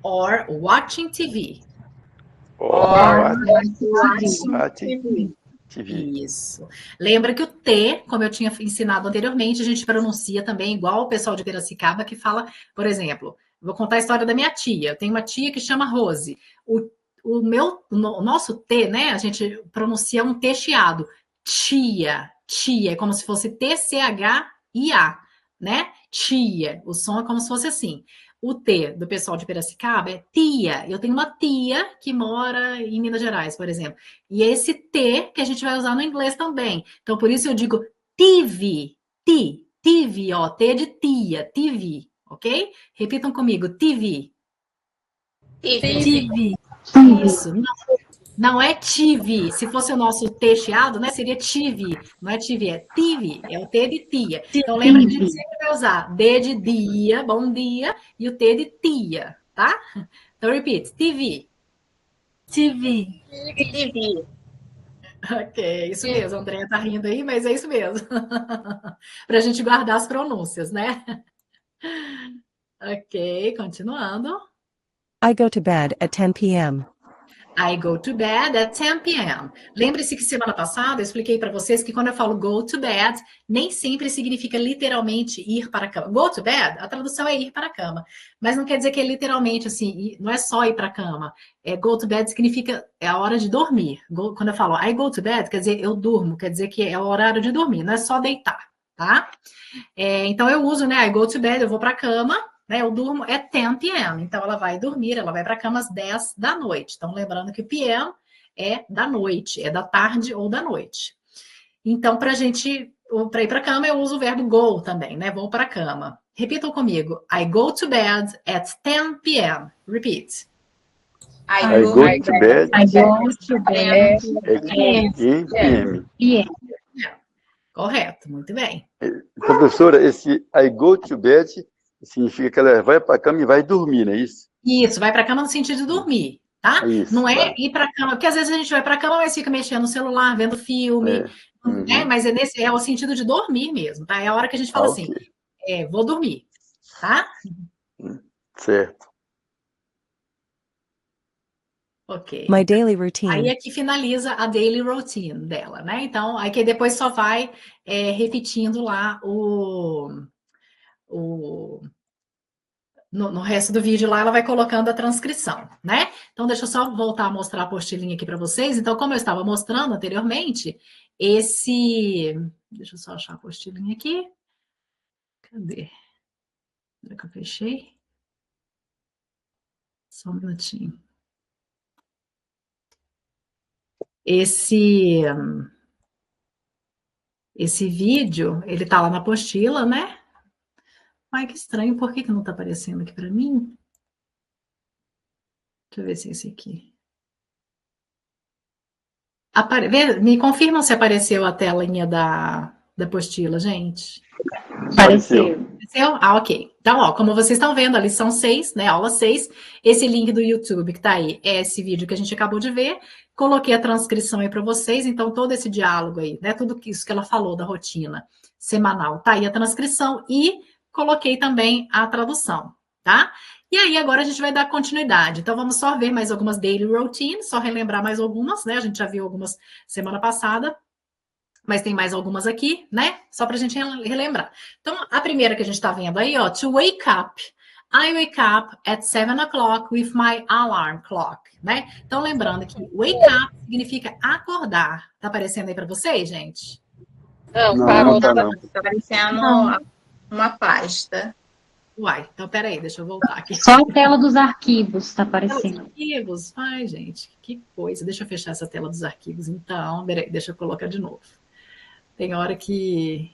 or watching TV. Or Watching watching TV. Isso. Lembra que o T, como eu tinha ensinado anteriormente, a gente pronuncia também igual o pessoal de Piracicaba que fala, por exemplo, vou contar a história da minha tia. Eu tenho uma tia que chama Rose. O nosso T, né? A gente pronuncia um T chiado. Tia, tia, é como se fosse TCHIA, né? Tia. O som é como se fosse assim. O T do pessoal de Piracicaba é tia. Eu tenho uma tia que mora em Minas Gerais, por exemplo. E é esse T que a gente vai usar no inglês também. Então, por isso eu digo TV. TV, ó. T de tia, TV, ok? Repitam comigo, TV. TV. Isso. Não é TV. Se fosse o nosso T chiado, né? Seria TV. Não é TV, é TV. É o T de tia. Então, lembra que a gente sempre vai usar D de dia, bom dia, e o T de tia, tá? Então, repeat. TV. TV. TV. Ok, isso mesmo. A Andrea tá rindo aí, mas é isso mesmo. Para a gente guardar as pronúncias, né? Ok, continuando. I go to bed at 10 p.m. I go to bed at 10 p.m. Lembre-se que semana passada eu expliquei para vocês que quando eu falo go to bed, nem sempre significa literalmente ir para a cama. Go to bed, a tradução é ir para a cama. Mas não quer dizer que é literalmente assim, não é só ir para a cama. Go to bed significa é a hora de dormir. Quando eu falo I go to bed, quer dizer eu durmo, quer dizer que é o horário de dormir, não é só deitar, tá? Então eu uso, né? I go to bed, eu vou para a cama. Né, eu durmo é 10 p.m., então ela vai dormir, ela vai para a cama às 10 da noite. Então, lembrando que o p.m. é da noite, é da tarde ou da noite. Então, para ir para a cama, eu uso o verbo go também, né? Vou para a cama. Repitam comigo. I go to bed at 10 p.m. Repeat. I go to bed I go to bed at 10 p.m. p.m. Correto, muito bem. Professora, esse I go to bed significa que ela vai para a cama e vai dormir, não é isso? Isso, vai para a cama no sentido de dormir, tá? Isso, não é tá. ir para a cama, porque às vezes a gente vai para a cama, mas fica mexendo no celular, vendo filme, mas é o sentido de dormir mesmo, tá? É a hora que a gente fala assim, vou dormir, tá? Certo. Ok. My daily routine. Aí aqui finaliza a daily routine dela, né? Então, aí que depois só vai repetindo lá no resto do vídeo lá, ela vai colocando a transcrição, né? Então, deixa eu só voltar a mostrar a apostilinha aqui para vocês. Então, como eu estava mostrando anteriormente, deixa eu só achar a apostilinha aqui. Cadê? Será que eu fechei? Só um minutinho. Esse vídeo, ele tá lá na apostila, né? Ai, que estranho, por que não está aparecendo aqui para mim? Deixa eu ver se é esse aqui. Me confirmam se apareceu a telinha da apostila, gente. Apareceu. Ah, ok. Então, ó, como vocês estão vendo, a lição 6, né, aula 6, esse link do YouTube que tá aí é esse vídeo que a gente acabou de ver. Coloquei a transcrição aí para vocês, então todo esse diálogo aí, né, tudo isso que ela falou da rotina semanal, tá aí a transcrição e coloquei também a tradução, tá? E aí agora a gente vai dar continuidade. Então vamos só ver mais algumas daily routines, só relembrar mais algumas, né? A gente já viu algumas semana passada, mas tem mais algumas aqui, né? Só para a gente relembrar. Então, a primeira que a gente está vendo aí, ó, to wake up. I wake up at 7 o'clock with my alarm clock, né? Então, lembrando que wake up significa acordar. Tá aparecendo aí para vocês, gente? Não, Não, parou, não tá, tá não. aparecendo uma pasta. Uai, então peraí, deixa eu voltar aqui. Só a tela dos arquivos está aparecendo. Arquivos, ai, gente, que coisa. Deixa eu fechar essa tela dos arquivos, então. Peraí, deixa eu colocar de novo. Tem hora que...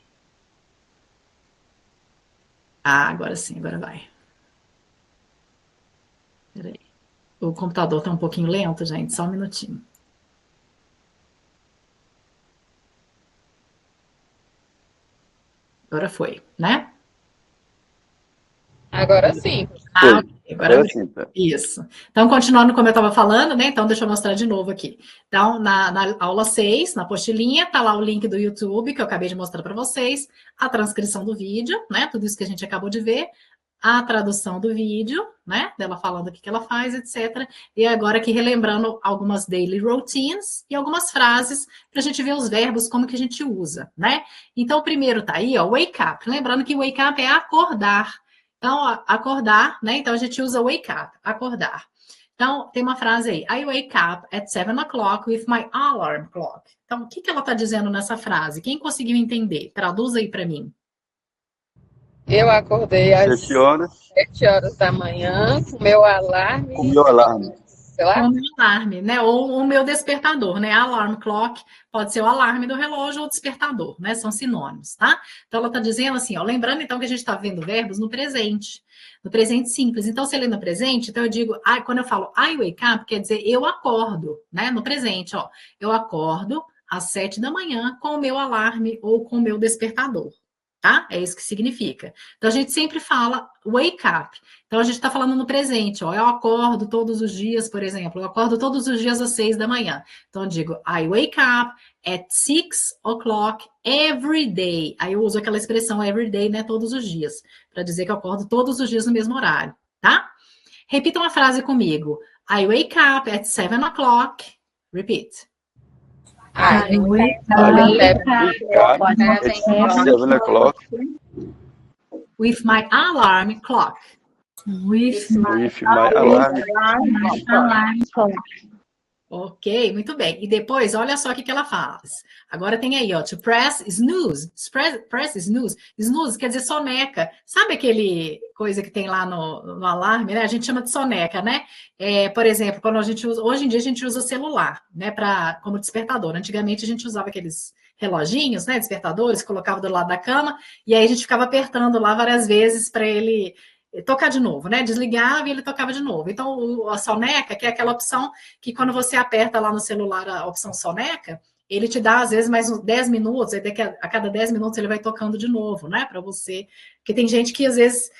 Ah, agora sim, agora vai. Peraí. O computador tá um pouquinho lento, gente, só um minutinho. Agora foi, né? Agora sim. Ah, ok, Agora sim, tá. Isso. Então, continuando como eu estava falando, né? Então, deixa eu mostrar de novo aqui. Então, na aula 6, na postilinha, tá lá o link do YouTube, que eu acabei de mostrar para vocês, a transcrição do vídeo, né? Tudo isso que a gente acabou de ver, a tradução do vídeo, né? Dela falando o que ela faz, etc. E agora aqui relembrando algumas daily routines e algumas frases para a gente ver os verbos, como que a gente usa, né? Então, o primeiro tá aí, ó, wake up. Lembrando que wake up é acordar. Então, ó, acordar, né? Então, a gente usa wake up, acordar. Então, tem uma frase aí. I wake up at 7 o'clock with my alarm clock. Então, o que ela está dizendo nessa frase? Quem conseguiu entender? Traduz aí para mim. Eu acordei às 7 horas. 7 horas da manhã com meu alarme. Com meu alarme. Sei lá. Com o meu alarme, né? Ou o meu despertador, né? Alarm clock pode ser o alarme do relógio ou o despertador, né? São sinônimos, tá? Então, ela está dizendo assim, ó, lembrando então que a gente está vendo verbos no presente simples. Então, se ele no presente, então eu digo, quando eu falo I wake up, quer dizer eu acordo, né? No presente, ó, eu acordo às 7 da manhã com o meu alarme ou com o meu despertador. Tá? É isso que significa. Então, a gente sempre fala wake up. Então, a gente está falando no presente, ó. Eu acordo todos os dias, por exemplo. Eu acordo todos os dias às 6 da manhã. Então, eu digo, I wake up at 6 o'clock every day. Aí eu uso aquela expressão every day, né? Todos os dias. Para dizer que eu acordo todos os dias no mesmo horário, tá? Repita uma frase comigo. I wake up at 7 o'clock. Repeat. I wake up at 7 o'clock With my alarm clock. With with my alarm. alarm clock. Ok, muito bem. E depois, olha só o que ela faz. Agora tem aí, ó, to press snooze. Press snooze. Snooze quer dizer soneca. Sabe aquele coisa que tem lá no alarme, né? A gente chama de soneca, né? Por exemplo, quando a gente usa, hoje em dia a gente usa o celular, né? Como despertador. Antigamente a gente usava aqueles reloginhos, né? Despertadores, colocava do lado da cama, e aí a gente ficava apertando lá várias vezes para ele tocar de novo, né? Desligava e ele tocava de novo. Então, a soneca, que é aquela opção que quando você aperta lá no celular a opção soneca, ele te dá, às vezes, mais uns 10 minutos, aí daqui a cada 10 minutos ele vai tocando de novo, né? Para você. Porque tem gente que, às vezes,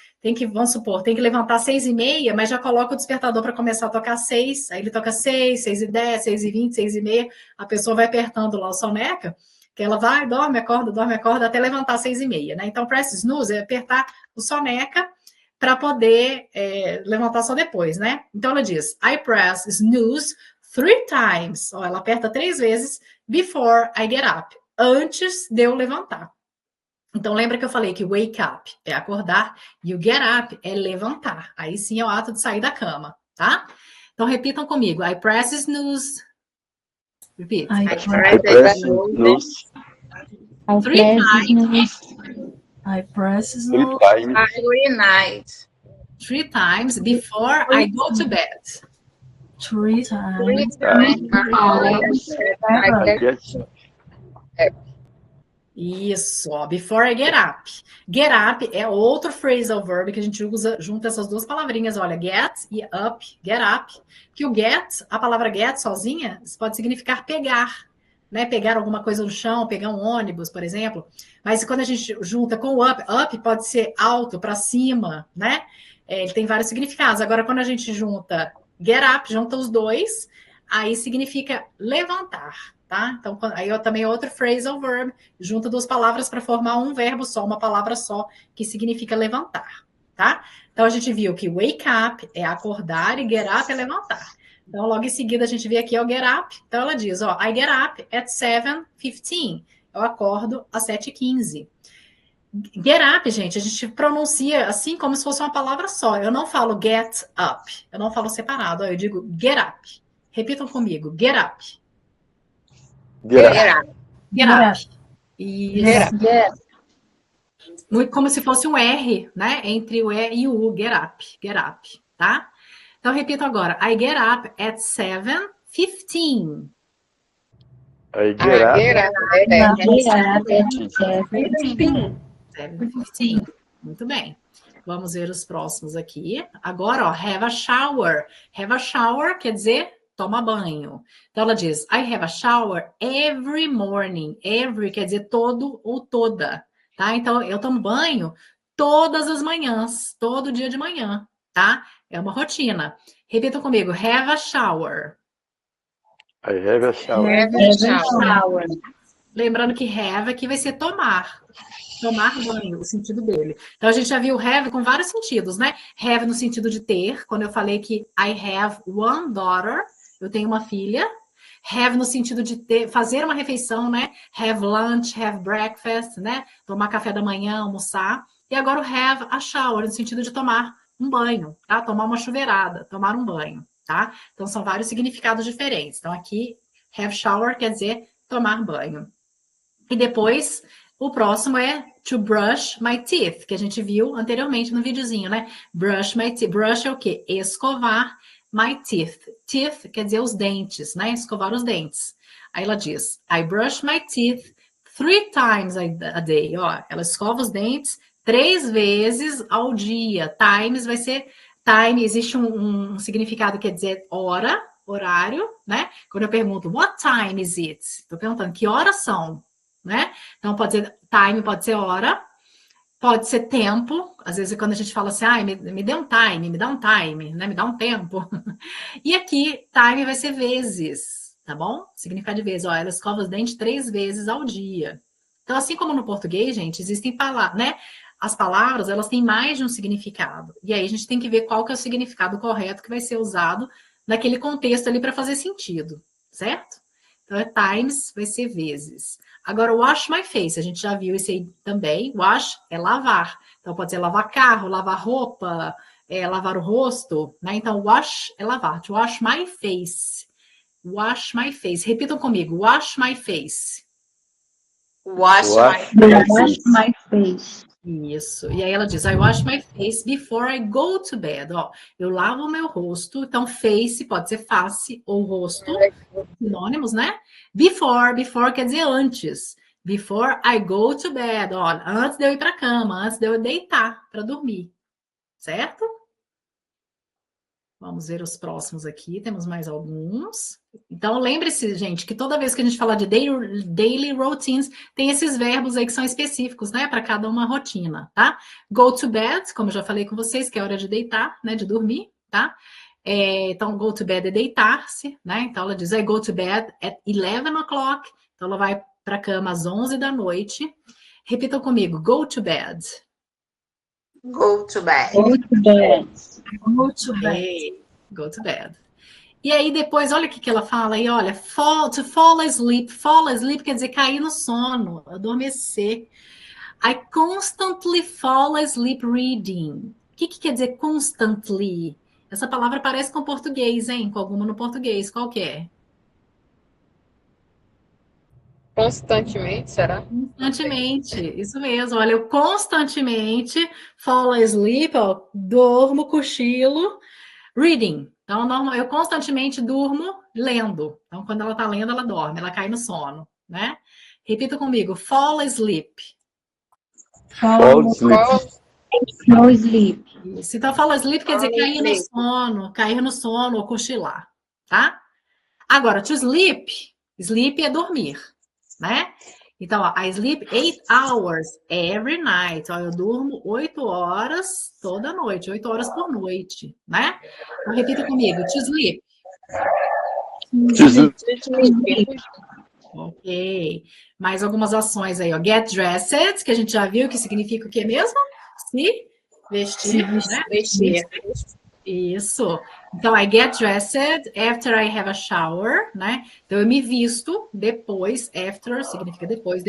vamos supor, tem que levantar às 6h30, mas já coloca o despertador para começar a tocar 6, aí ele toca 6, 6h10, 6h20, 6h30, a pessoa vai apertando lá o soneca, que ela vai, dorme, acorda, até levantar às 6h30, né? Então, press snooze é apertar o soneca para poder levantar só depois, né? Então, ela diz, I press snooze 3 times. Ó, ela aperta 3 vezes before I get up. Antes de eu levantar. Então, lembra que eu falei que wake up é acordar e o get up é levantar. Aí sim é o ato de sair da cama, tá? Então, repitam comigo. I press snooze. Repeat. I press snooze 3 times. I press 3 snooze times Every night. 3 times before I go to bed. 3 times. Isso, ó, before I get up. Get up é outro phrasal verb que a gente usa junto essas duas palavrinhas, olha, get e up, get up. Que o get, a palavra get sozinha, pode significar pegar, né? Pegar alguma coisa no chão, pegar um ônibus, por exemplo. Mas quando a gente junta com o up pode ser alto, para cima, né? Ele tem vários significados. Agora, quando a gente junta get up, junta os dois, aí significa levantar, tá? Então, aí também é outro phrasal verb, junta duas palavras para formar um verbo só, uma palavra só, que significa levantar, tá? Então, a gente viu que wake up é acordar e get up é levantar. Então, logo em seguida, a gente vê aqui o get up. Então, ela diz, ó, I get up at 7:15. Eu acordo às 7:15. Get up, gente, a gente pronuncia assim como se fosse uma palavra só. Eu não falo get up. Eu não falo separado. Eu digo get up. Repitam comigo. Get up. Get up. Get up. Isso. Muito como se fosse um R, né? Entre o E e o U. Get up. Get up. Tá? Então, repito agora. I get up at 7:15. I get up. 7:15. Muito bem. Vamos ver os próximos aqui. Agora, ó, have a shower. Have a shower quer dizer toma banho. Então, ela diz, I have a shower every morning. Every quer dizer todo ou toda, tá? Então, eu tomo banho todas as manhãs, todo dia de manhã, tá? É uma rotina. Repitam comigo, have a shower. I have a shower. Lembrando que have aqui vai ser tomar. Tomar banho, o sentido dele. Então, a gente já viu have com vários sentidos, né? Have no sentido de ter, quando eu falei que I have one daughter, eu tenho uma filha. Have no sentido de ter, fazer uma refeição, né? Have lunch, have breakfast, né? Tomar café da manhã, almoçar. E agora o have a shower, no sentido de tomar um banho, tá? Tomar uma chuveirada, tomar um banho, tá? Então, são vários significados diferentes. Então, aqui, have shower quer dizer tomar banho. E depois, o próximo é to brush my teeth, que a gente viu anteriormente no videozinho, né? Brush my teeth. Brush é o quê? Escovar my teeth. Teeth quer dizer os dentes, né? Escovar os dentes. Aí ela diz, I brush my teeth 3 times a day. Ó, ela escova os dentes 3 vezes ao dia. Times vai ser... Time, existe um significado que quer dizer hora, horário, né? Quando eu pergunto, what time is it? Estou perguntando, que horas são? Né? Então, pode ser time, pode ser hora, pode ser tempo. Às vezes, quando a gente fala assim, me dê um time, me dá um time, né? Me dá um tempo. E aqui, time vai ser vezes, tá bom? Significado de vezes. Ó, ela escova os dentes 3 vezes ao dia. Então, assim como no português, gente, existem palavras, né? As palavras, elas têm mais de um significado. E aí, a gente tem que ver qual que é o significado correto que vai ser usado naquele contexto ali para fazer sentido, certo? Então, times vai ser vezes. Agora, wash my face, a gente já viu esse aí também. Wash é lavar. Então, pode ser lavar carro, lavar roupa, lavar o rosto, né? Então, wash é lavar. To wash my face. Wash my face. Repitam comigo. Wash my face. Wash my face. Isso. E aí ela diz, I wash my face before I go to bed. Ó, eu lavo o meu rosto. Então, face pode ser face ou rosto. Sinônimos, né? Before quer dizer antes. Before I go to bed. Ó, antes de eu ir para a cama, antes de eu deitar para dormir. Certo? Vamos ver os próximos aqui. Temos mais alguns. Então, lembre-se, gente, que toda vez que a gente fala de daily routines, tem esses verbos aí que são específicos, né? Para cada uma rotina, tá? Go to bed, como eu já falei com vocês, que é hora de deitar, né? De dormir, tá? Então, go to bed é deitar-se, né? Então, ela diz, I go to bed at 11 o'clock. Então, ela vai para a cama às 11 da noite. Repitam comigo, go to bed. Go to bed. Go to bed. Go to bed. Go to bed. E aí depois, olha o que ela fala aí, olha, to fall asleep. Fall asleep quer dizer cair no sono, adormecer. I constantly fall asleep reading. O que quer dizer constantly? Essa palavra parece com português, hein? Com alguma no português, qual que é? Constantemente, será? Constantemente, isso mesmo. Olha, eu constantemente fall asleep, ó, dormo, cochilo, reading. Então, eu constantemente durmo lendo. Então, quando ela está lendo, ela dorme, ela cai no sono, né? Repita comigo, fall asleep. Fall asleep. No sleep. Isso. Então, fall asleep quer dizer cair no sono ou cochilar, tá? Agora, to sleep Sleep é dormir, né? Então, ó, I sleep 8 hours every night. Ó, eu durmo 8 horas toda noite, 8 horas por noite, né? Então, repita comigo, to sleep. Ok. Mais algumas ações aí, ó. Get dressed, que a gente já viu que significa o que mesmo? Se vestir, né? Vestir. Isso. Então, I get dressed after I have a shower, né? Então, eu me visto depois, after significa depois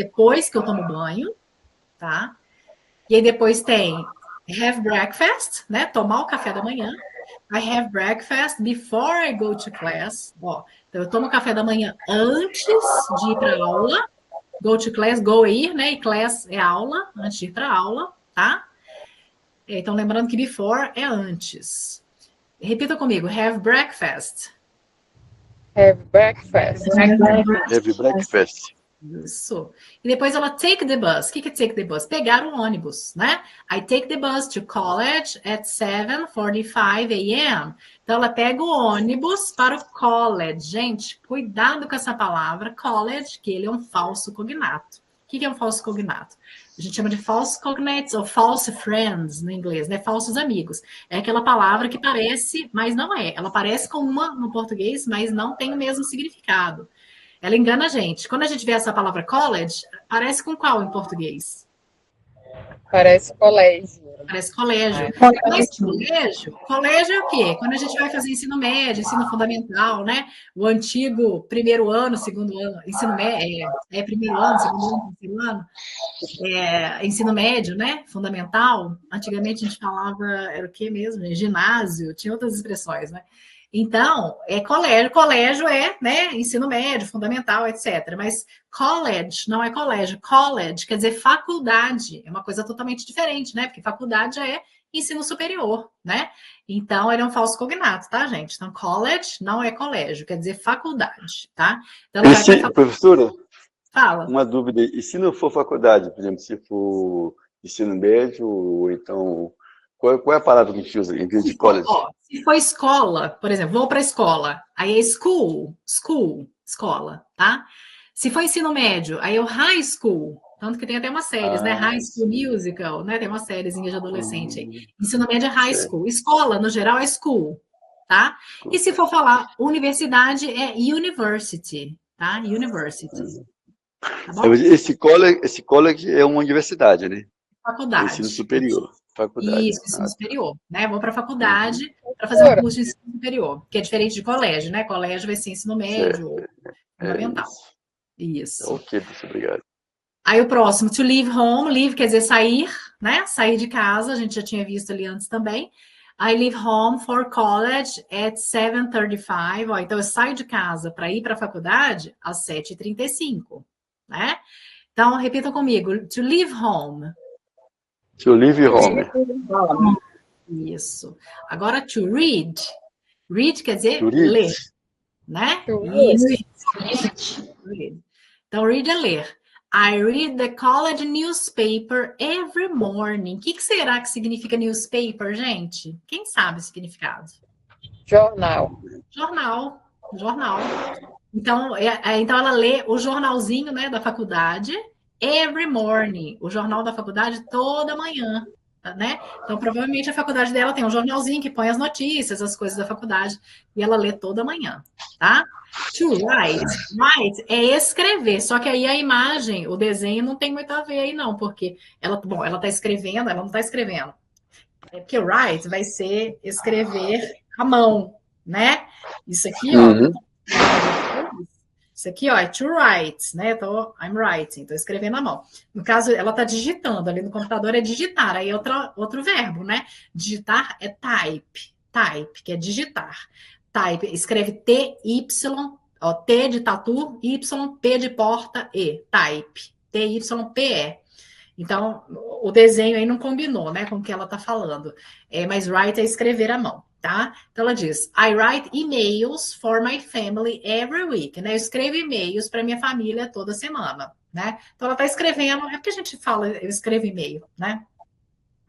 que eu tomo banho, tá? E aí depois tem have breakfast, né? Tomar o café da manhã. I have breakfast before I go to class. Ó, então, eu tomo café da manhã antes de ir para aula. Go to class, go ir, né? E class é aula, antes de ir para aula, tá? Então, lembrando que before é antes. Repita comigo, have breakfast. Have breakfast. Have breakfast. Isso. E depois ela take the bus. O que é take the bus? Pegar o ônibus, né? I take the bus to college at 7:45 a.m. Então ela pega o ônibus para o college. Gente, cuidado com essa palavra college, que ele é um falso cognato. O que é um falso cognato? A gente chama de false cognates ou false friends no inglês, né? Falsos amigos. É aquela palavra que parece, mas não é. Ela parece com uma no português, mas não tem o mesmo significado. Ela engana a gente. Quando a gente vê essa palavra college, parece com qual em português? Parece colégio. Parece colégio. Mas colégio é o quê? Quando a gente vai fazer ensino médio, ensino fundamental, né? O antigo primeiro ano, segundo ano, ensino médio, primeiro ano, segundo ano, terceiro ano, ensino médio, né? Fundamental. Antigamente a gente falava, era o quê mesmo? Ginásio, tinha outras expressões, né? Então, colégio é, né, ensino médio, fundamental, etc. Mas college não é colégio. College quer dizer faculdade, é uma coisa totalmente diferente, né? Porque faculdade é ensino superior, né? Então, ele é um falso cognato, tá, gente? Então, college não é colégio, quer dizer faculdade, tá? Então, professora, fala. Uma dúvida, e se não for faculdade, por exemplo, se for ensino médio, ou então... Qual é a palavra que a gente usa em vez de college? Se for escola, por exemplo, vou para a escola, aí é school, escola, tá? Se for ensino médio, aí é o high school, tanto que tem até umas séries, né? High School Musical, né? Tem uma sériezinha de adolescente aí. Ensino médio é high school. Escola, no geral, é school, tá? E se for falar universidade, é university, tá? University. Tá bom? Esse college é uma universidade, né? Faculdade. Ensino superior. Faculdade. Isso, ensino superior, né? Vou para a faculdade para fazer um curso de ensino superior, que é diferente de colégio, né? Colégio vai ser ensino médio ou fundamental. Isso. Ok, muito obrigado. Aí o próximo, to leave home, leave quer dizer sair, né? Sair de casa, a gente já tinha visto ali antes também. I leave home for college at 7:35. Então eu saio de casa para ir para a faculdade às 7:35, né? Então repita comigo, to leave home. To leave home. Agora, to read. Read quer dizer ler, né? Isso. Então, read é ler. I read the college newspaper every morning. O que será que significa newspaper, gente? Quem sabe o significado? Jornal. Então ela lê o jornalzinho, né, da faculdade every morning, o jornal da faculdade toda manhã, né? Então, provavelmente a faculdade dela tem um jornalzinho que põe as notícias, as coisas da faculdade, e ela lê toda manhã, tá? To write. Write é escrever, só que aí a imagem, o desenho não tem muito a ver aí não, porque ela tá escrevendo, ela não tá escrevendo. É porque write vai ser escrever à mão, né? Isso aqui, Isso aqui, é to write, né? I'm writing, estou escrevendo à mão. No caso, ela está digitando, ali no computador é digitar, aí é outro verbo, né? Digitar é type, que é digitar. Type, escreve T-Y, T de tatu, Y, P de porta, E, type, T-Y-P-E. Então, o desenho aí não combinou, né, com o que ela está falando. Mas write é escrever à mão. Tá? Então ela diz, I write emails for my family every week, né? Eu escrevo e-mails para minha família toda semana, né? Então ela está escrevendo, é porque a gente fala, eu escrevo e-mail, né?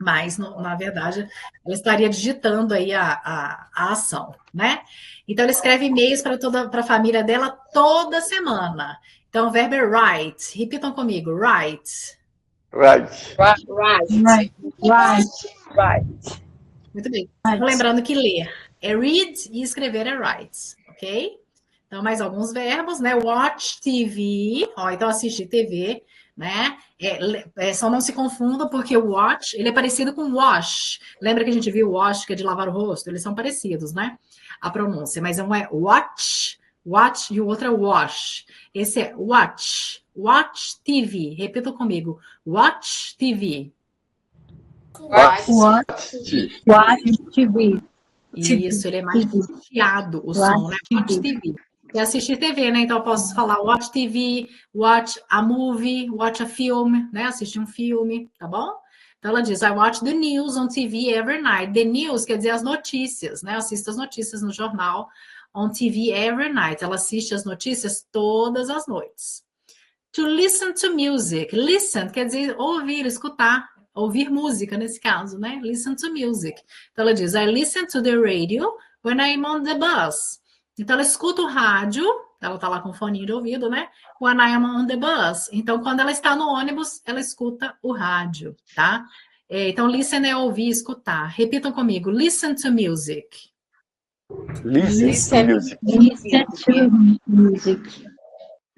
mas, na verdade, ela estaria digitando aí a ação, né? Então, ela escreve e-mails para a família dela toda semana. Então, o verbo é write. Repitam comigo, write. Right. Right. Right. Muito bem. Só lembrando que ler é read e escrever é write, ok? Então, mais alguns verbos, né? Watch TV, ó, então assistir TV, né? Só não se confunda, porque o watch, ele é parecido com wash. Lembra que a gente viu wash, que é de lavar o rosto? Eles são parecidos, né? A pronúncia, mas um é watch e o outro é wash. Esse é watch TV. Repita comigo, watch TV. Watch TV. Isso, ele é mais chiado o som, né? Watch TV. E assistir TV, né? Então eu posso falar watch TV, watch a movie, watch a film, né? Assistir um filme, tá bom? Então ela diz, I watch the news on TV every night. The news quer dizer as notícias, né? Assisto as notícias no jornal on TV every night. Ela assiste as notícias todas as noites. To listen to music. Listen quer dizer ouvir, escutar. Ouvir música, nesse caso, né? Listen to music. Então, ela diz, I listen to the radio when I'm on the bus. Então, ela escuta o rádio, ela tá lá com o foninho de ouvido, né? When I am on the bus. Então, quando ela está no ônibus, ela escuta o rádio, tá? Então, listen é ouvir, escutar. Repitam comigo, listen to music. Listen to music. Listen to music.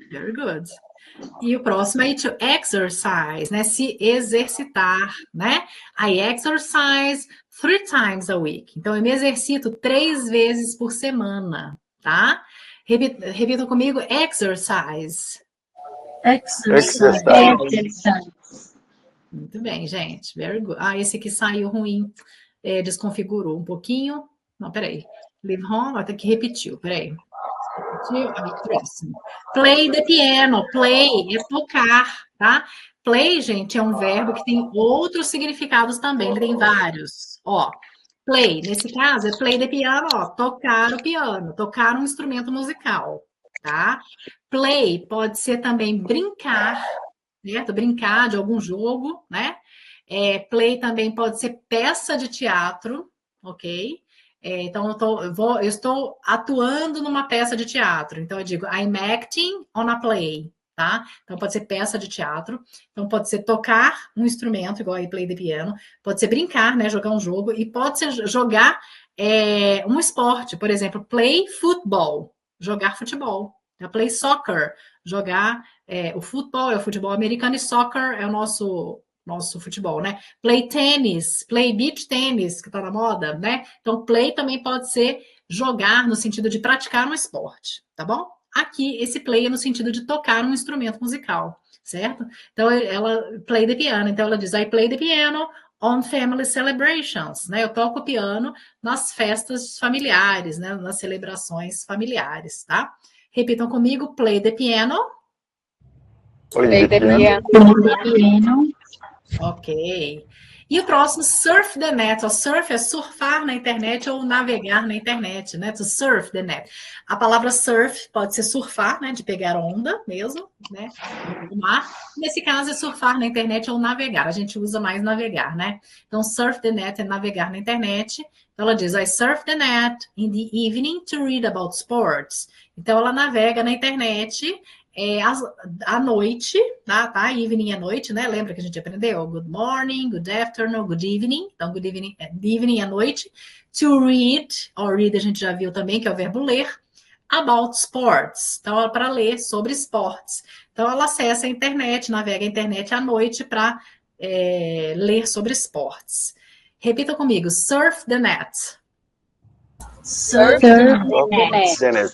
Very good. E o próximo é to exercise, né? Se exercitar, né? I exercise 3 times a week. Então, eu me exercito 3 vezes por semana, tá? Repitam comigo, exercise. Exercise. Muito bem, gente. Very good. Esse aqui saiu ruim. Desconfigurou um pouquinho. Não, peraí. Leave home, até que repetiu, peraí. Próximo. Play the piano. Play é tocar, tá? Play, gente, é um verbo que tem outros significados também. Ele tem vários. Ó, play, nesse caso, é play the piano, ó, tocar o piano, tocar um instrumento musical, tá? Play pode ser também brincar, certo? Brincar de algum jogo, né? Play também pode ser peça de teatro, ok? Então, eu estou atuando numa peça de teatro. Então, eu digo, I'm acting on a play, tá? Então, pode ser peça de teatro. Então, pode ser tocar um instrumento, igual aí play the piano. Pode ser brincar, né? Jogar um jogo. E pode ser jogar um esporte. Por exemplo, play football. Jogar futebol. Então, play soccer. Jogar o futebol é o futebol americano e soccer é o nosso futebol, né? Play tênis, play beach tênis, que tá na moda, né? Então, play também pode ser jogar no sentido de praticar um esporte, tá bom? Aqui, esse play é no sentido de tocar um instrumento musical, certo? Então, ela play the piano. Então, ela diz, I play the piano on family celebrations, né? Eu toco o piano nas festas familiares, né? Nas celebrações familiares, tá? Repitam comigo, play the piano. Play the piano. Ok. E o próximo, surf the net. O surf é surfar na internet ou navegar na internet, né? To surf the net. A palavra surf pode ser surfar, né? De pegar onda mesmo, né? No mar. Nesse caso é surfar na internet ou navegar. A gente usa mais navegar, né? Então, surf the net é navegar na internet. Então, ela diz, I surf the net in the evening to read about sports. Então, ela navega na internet à noite, tá? Evening à noite, né? Lembra que a gente aprendeu? Good morning, good afternoon, good evening. Então, good evening à noite. To read, or read a gente já viu também, que é o verbo ler. About sports. Então, para ler sobre esportes. Então, ela acessa a internet, navega a internet à noite para ler sobre esportes. Repita comigo, surf the net. Surf the net.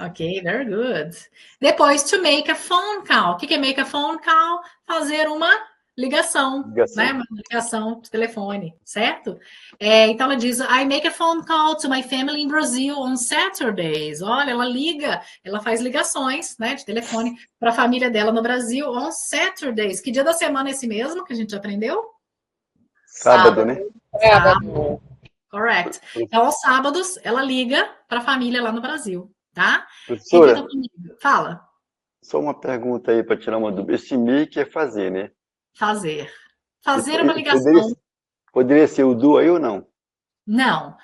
Ok, very good. Depois, to make a phone call. O que é make a phone call? Fazer uma ligação, né? Uma ligação de telefone, certo? Então, ela diz, I make a phone call to my family in Brazil on Saturdays. Olha, ela liga, ela faz ligações, né, de telefone para a família dela no Brasil on Saturdays. Que dia da semana é esse mesmo que a gente aprendeu? Sábado, né? Sábado. Correct. Então, aos sábados, ela liga para a família lá no Brasil. Tá? Professora, fala. Só uma pergunta aí para tirar uma dúvida. Esse make é fazer, né? Fazer é uma ligação. Poderia ser o do aí ou não? Não.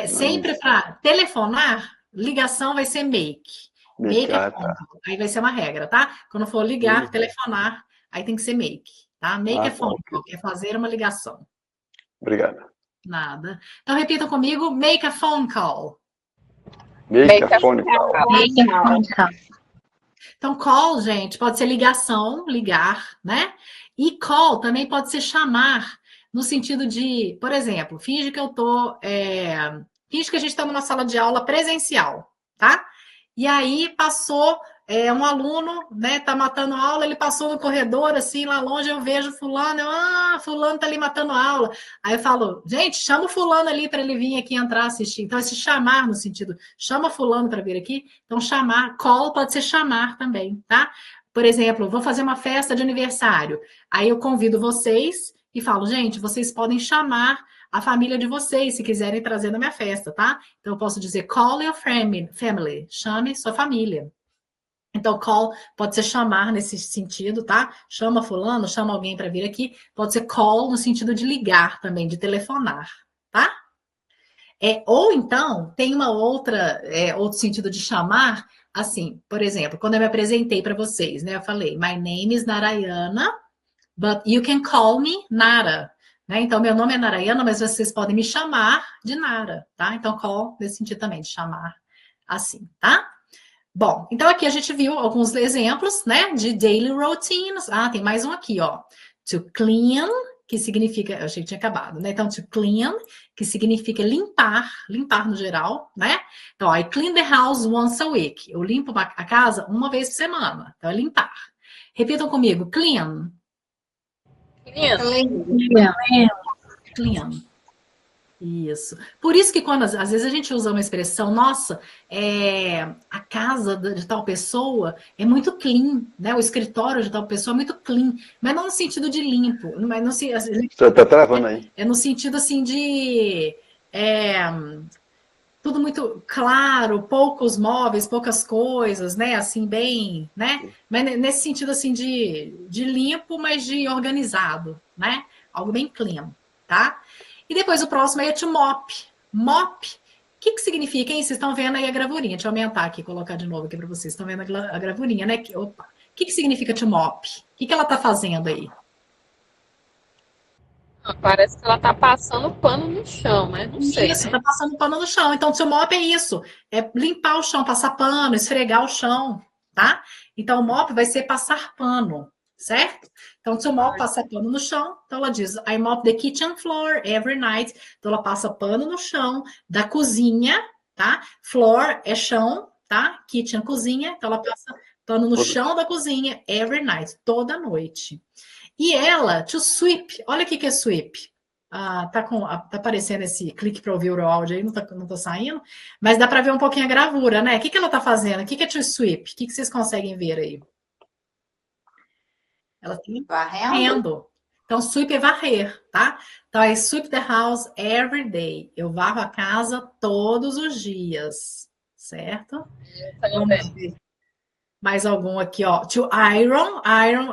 Sempre para telefonar, ligação vai ser make. Make é phone call. Aí vai ser uma regra, tá? Quando for ligar, telefonar, aí tem que ser make, tá? Make é phone call, é fazer uma ligação. Obrigado. Nada. Então, repitam comigo, make a phone call. Make a phone call. Make a phone call. Então, call, gente, pode ser ligação, ligar, né? E call também pode ser chamar, no sentido de, por exemplo, finge que finge que a gente está numa sala de aula presencial, tá? E aí passou um aluno, né, tá matando aula, ele passou no corredor, assim, lá longe, eu vejo fulano, fulano tá ali matando aula. Aí eu falo, gente, chama o fulano ali para ele vir aqui entrar assistir. Então, esse chamar no sentido, chama fulano para vir aqui. Então, chamar, call pode ser chamar também, tá? Por exemplo, vou fazer uma festa de aniversário. Aí eu convido vocês e falo, gente, vocês podem chamar a família de vocês, se quiserem trazer na minha festa, tá? Então, eu posso dizer, call your family, chame sua família. Então, call pode ser chamar nesse sentido, tá? Chama fulano, chama alguém para vir aqui. Pode ser call no sentido de ligar também, de telefonar, tá? Ou então, tem uma outro sentido de chamar, assim, por exemplo, quando eu me apresentei para vocês, né? Eu falei, my name is Narayana, but you can call me Nara. Né? Então, meu nome é Narayana, mas vocês podem me chamar de Nara, tá? Então, call nesse sentido também, de chamar assim, tá? Bom, então aqui a gente viu alguns exemplos, né, de daily routines. Tem mais um aqui, ó. To clean, que significa, eu achei que tinha acabado, né? Então, to clean, que significa limpar no geral, né? Então, I clean the house once a week. Eu limpo a casa uma vez por semana. Então, é limpar. Repitam comigo, clean. Clean. Isso. Por isso que quando, às vezes, a gente usa uma expressão, nossa, a casa de tal pessoa é muito clean, né? O escritório de tal pessoa é muito clean, mas não no sentido de limpo. Mas no, Você está travando aí. É no sentido, assim, de... tudo muito claro, poucos móveis, poucas coisas, né? Assim, bem, né? Mas nesse sentido, assim, de limpo, mas de organizado, né? Algo bem clean, tá? E depois o próximo é to mop. Mop, o que significa, hein? Vocês estão vendo aí a gravurinha. Deixa eu aumentar aqui, colocar de novo aqui para vocês. Estão vendo a gravurinha, né? Opa. O que significa to mop? O que ela está fazendo aí? Parece que ela tá passando pano no chão, mas não sei. Isso, né? tá passando pano no chão. Então, to mop é isso. É limpar o chão, passar pano, esfregar o chão, tá? Então, o mop vai ser passar pano, certo? Então, to mop, passa pano no chão. Então, ela diz, I mop the kitchen floor every night. Então, ela passa pano no chão da cozinha, tá? Floor é chão, tá? Kitchen, cozinha. Então, ela passa pano no chão da cozinha every night, toda noite. E ela, to sweep, olha o que é sweep. Tá aparecendo esse clique para ouvir o áudio aí, não tá saindo, mas dá para ver um pouquinho a gravura, né? O que ela tá fazendo? O que é to sweep? O que vocês conseguem ver aí? Ela está varrendo. Então, sweep é varrer, tá? Então, I sweep the house every day. Eu varro a casa todos os dias, certo? Vamos ver. Mais algum aqui, ó. To iron,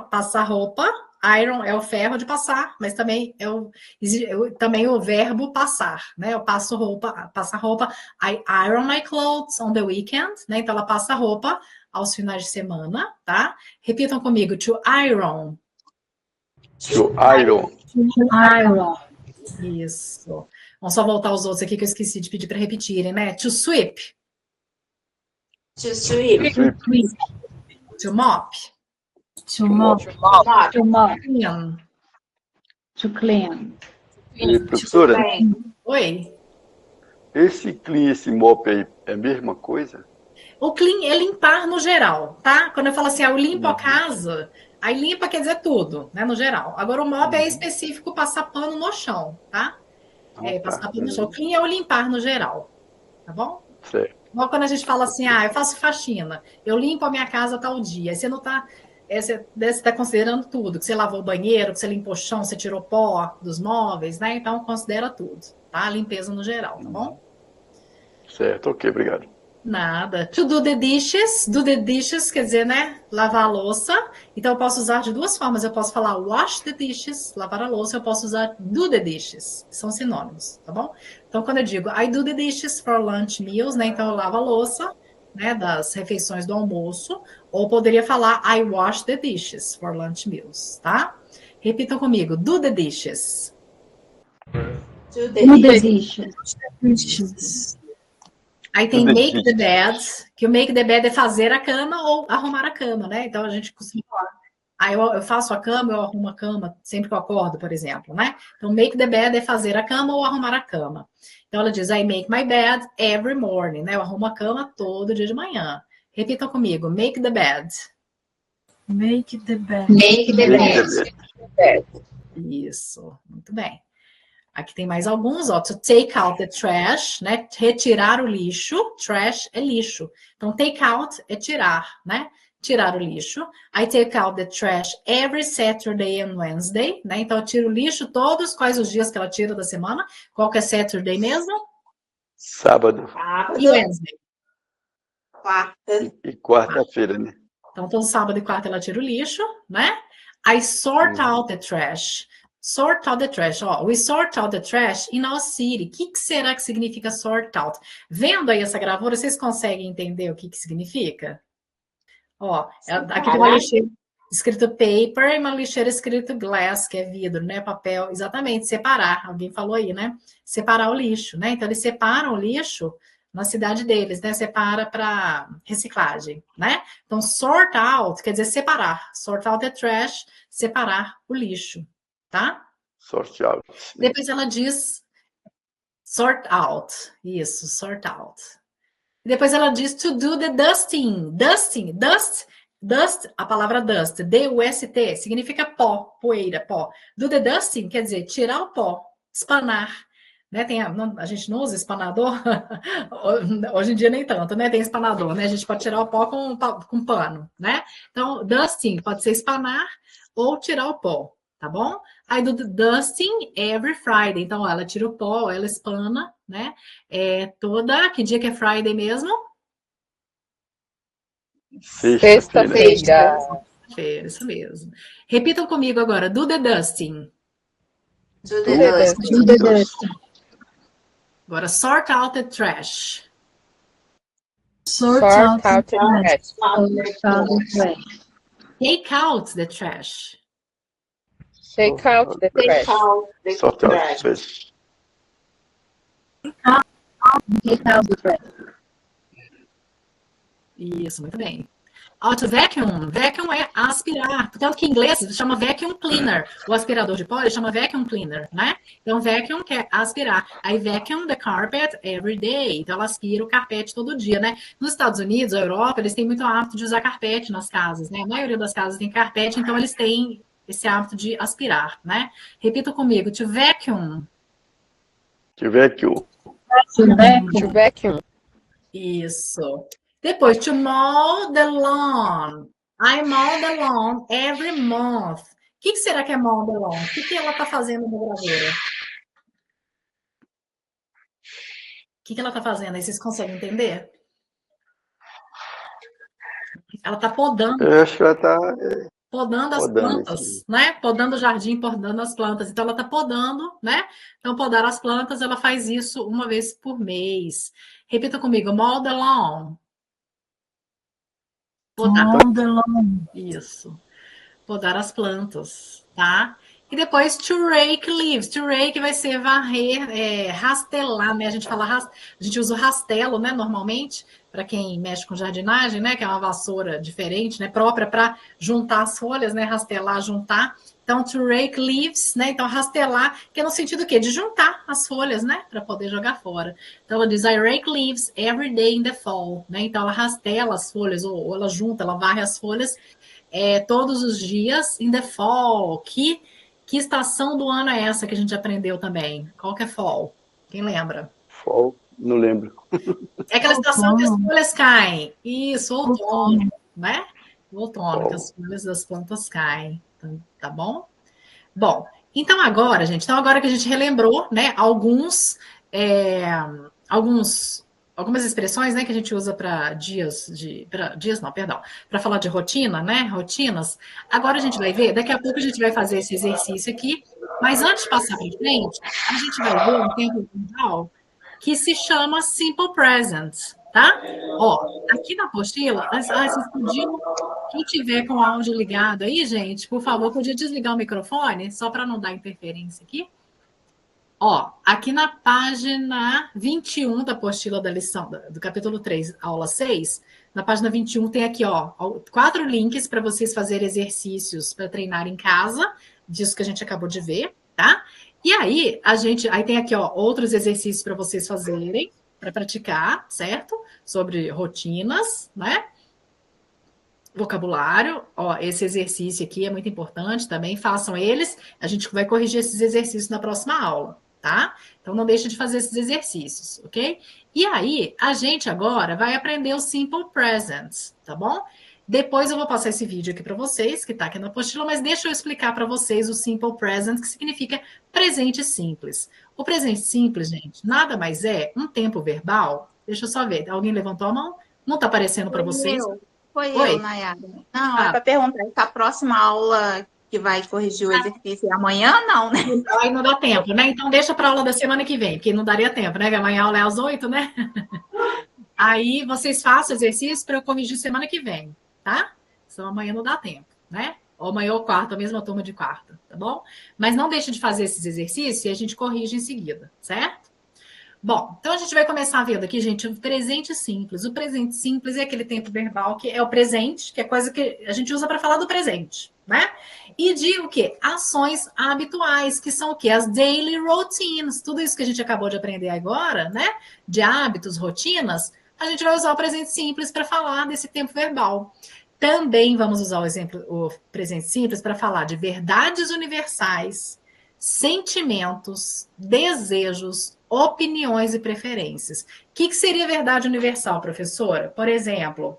passar roupa. Iron é o ferro de passar, mas também também o verbo passar, né? Eu passo roupa, passar roupa. I iron my clothes on the weekend, né? Então ela passa roupa aos finais de semana, tá? Repitam comigo, to iron. To iron. Isso. Vamos só voltar os outros aqui que eu esqueci de pedir para repetirem, né? To sweep. To sweep. To mop. To mop. Clean. To clean. Professora, Oi. esse clean, esse mop aí, é a mesma coisa? O clean é limpar no geral, tá? Quando eu falo assim, eu limpo a casa, aí limpa quer dizer tudo, né, no geral. Agora o mop é específico passar pano no chão, tá? Passar pano no chão. O clean é o limpar no geral, tá bom? Certo. Igual quando a gente fala assim, eu faço faxina, eu limpo a minha casa tal dia. Aí você não tá... Você está considerando tudo, que você lavou o banheiro, que você limpou o chão, você tirou pó dos móveis, né? Então, considera tudo, tá? Limpeza no geral, tá bom? Certo, ok, obrigado. Nada. To do the dishes quer dizer, né, lavar a louça. Então eu posso usar de duas formas. Eu posso falar wash the dishes, lavar a louça. Eu posso usar do the dishes, são sinônimos, tá bom? Então quando eu digo I do the dishes for lunch meals, né, então eu lavo a louça, né, das refeições do almoço. Ou poderia falar I wash the dishes for lunch meals, tá? Repitam comigo, do the dishes. Do Do the the dishes. dishes. Aí tem Do the make the dishes. bed, que o make the bed é fazer a cama ou arrumar a cama, né? Então a gente costuma falar. Aí eu faço a cama, eu arrumo a cama sempre que eu acordo, por exemplo, né? Então make the bed é fazer a cama ou arrumar a cama. Então ela diz I make my bed every morning, né? Eu arrumo a cama todo dia de manhã. Repitam comigo, make the bed. Make the bed. Make the Make bed. the bed. Isso, muito bem. Aqui tem mais alguns, ó. To take out the trash, né? Retirar o lixo. Trash é lixo. Então, take out é tirar, né? Tirar o lixo. I take out the trash every Saturday and Wednesday, né? Então, eu tiro o lixo todos. Quais os dias que ela tira da semana? Qual que é Saturday mesmo? Sábado E Sábado, Wednesday. quarta, e quarta-feira, né? Então, todo sábado e quarta ela tira o lixo, né? I sort out the trash. Sort out the trash. Ó, we sort out the trash in our city. O que será que significa sort out? Vendo aí essa gravura, vocês conseguem entender o que significa? Ó, aqui tem uma lixeira escrito paper e uma lixeira escrito glass, que é vidro, né? Papel. Exatamente, separar. Alguém falou aí, né? Separar o lixo, né? Então, eles separam o lixo na cidade deles, né? Separa para reciclagem, né? Então, sort out quer dizer separar. Sort out the trash, separar o lixo, tá? Sort out. Depois ela diz sort out. Isso, sort out. Depois ela diz to do the dusting. Dusting, dust, a palavra dust, D-U-S-T, significa pó, poeira, pó. Do the dusting quer dizer tirar o pó, espanar. Né? A gente não usa espanador, hoje em dia nem tanto, né? Tem espanador, né? A gente pode tirar o pó com pano, né? Então, dusting pode ser espanar ou tirar o pó, tá bom? I do the dusting every Friday. Então, ela tira o pó, ela espana, né? Que dia que é Friday mesmo? Sexta-feira. Sexta-feira. Isso mesmo. Repitam comigo agora, do the dusting. do the dusting. Do the dusting. Agora, sort out the trash. Sort Sort out out the the trash. trash. Sort out the trash. Take out the trash. Take out the Take trash. out the Sort out trash. trash. Take out the trash. Isso, muito bem. To vacuum. Vacuum é aspirar. Tanto que em inglês se chama vacuum cleaner. O aspirador de pó ele chama vacuum cleaner, né? Então, vacuum quer aspirar. I vacuum the carpet every day. Então, ela aspira o carpete todo dia, né? Nos Estados Unidos, a Europa, eles têm muito hábito de usar carpete nas casas, né? A maioria das casas tem carpete, então eles têm esse hábito de aspirar, né? Repita comigo. To vacuum. Tiver que o To vacuum. To vacuum. Isso. Depois, to mow the lawn. I mow the lawn every month. O que será que é mow the lawn? O que ela está fazendo na gravura? O que ela está fazendo aí? Vocês conseguem entender? Ela está podando. eu acho que ela está Podando as podando plantas, aqui. né? Podando o jardim, podando as plantas. Então, ela está podando, né? Então, podar as plantas, ela faz isso uma vez por mês. Repita comigo, mow the lawn. Podar. Mow the lawn. Isso. Podar as plantas, tá? E depois to rake leaves. To rake vai ser varrer, rastelar, né? A gente usa o rastelo, né? Normalmente, para quem mexe com jardinagem, né? Que é uma vassoura diferente, né? Própria para juntar as folhas, né? Rastelar, juntar. Então, to rake leaves, né? Então, rastelar, que é no sentido o quê? De juntar as folhas, né? Para poder jogar fora. Então, ela diz, I rake leaves every day in the fall, né? Então, ela rastela as folhas, ou ela junta, ela varre as folhas todos os dias in the fall. Que estação do ano é essa que a gente aprendeu também? Qual que é fall? Quem lembra? Fall, não lembro. É aquela estação que as folhas caem. Isso, outono, né? O outono, que as folhas das plantas caem. Tá bom? Bom, então agora, gente, que a gente relembrou, né, alguns algumas expressões, né, que a gente usa para para falar de rotina, né, rotinas. Agora a gente vai ver, daqui a pouco a gente vai fazer esse exercício aqui, mas antes de passar para frente, a gente vai ver um tempo verbal que se chama Simple Present, tá? Ó, aqui na apostila, vocês podiam, quem tiver com o áudio ligado aí, gente, por favor, podia desligar o microfone, só para não dar interferência aqui. Ó, aqui na página 21 da apostila da lição, do capítulo 3, aula 6, na página 21 tem aqui, ó, 4 links para vocês fazerem exercícios para treinar em casa, disso que a gente acabou de ver, tá? E aí, aí tem aqui, ó, outros exercícios para vocês fazerem, para praticar, certo? Sobre rotinas, né? Vocabulário, ó, esse exercício aqui é muito importante também, façam eles, a gente vai corrigir esses exercícios na próxima aula, tá? Então não deixe de fazer esses exercícios, ok? E aí, a gente agora vai aprender o Simple Present, tá bom? Depois eu vou passar esse vídeo aqui para vocês, que tá aqui na apostila, mas deixa eu explicar para vocês o Simple Present, que significa presente simples. O presente simples, gente, nada mais é um tempo verbal. Deixa eu só ver, alguém levantou a mão? Não tá aparecendo para vocês? Foi Oi? eu, Nayara. Não, é para perguntar se a próxima aula que vai corrigir o exercício é amanhã, não, né? Aí não dá tempo, né? Então deixa para a aula da semana que vem, porque não daria tempo, né? Que amanhã a aula é às 8, né? Aí vocês façam exercício para eu corrigir semana que vem, tá? Senão amanhã não dá tempo, né? Ou amanhã ou quarta, a mesma turma de quarta, tá bom? Mas não deixe de fazer esses exercícios e a gente corrige em seguida, certo? Bom, então a gente vai começar vendo aqui, gente, o presente simples. O presente simples é aquele tempo verbal que é o presente, que é coisa que a gente usa para falar do presente, né? E de o quê? Ações habituais, que são o quê? As daily routines. Tudo isso que a gente acabou de aprender agora, né? De hábitos, rotinas, a gente vai usar o presente simples para falar desse tempo verbal. Também vamos usar o presente simples para falar de verdades universais, sentimentos, desejos, opiniões e preferências. O que seria verdade universal, professora? Por exemplo,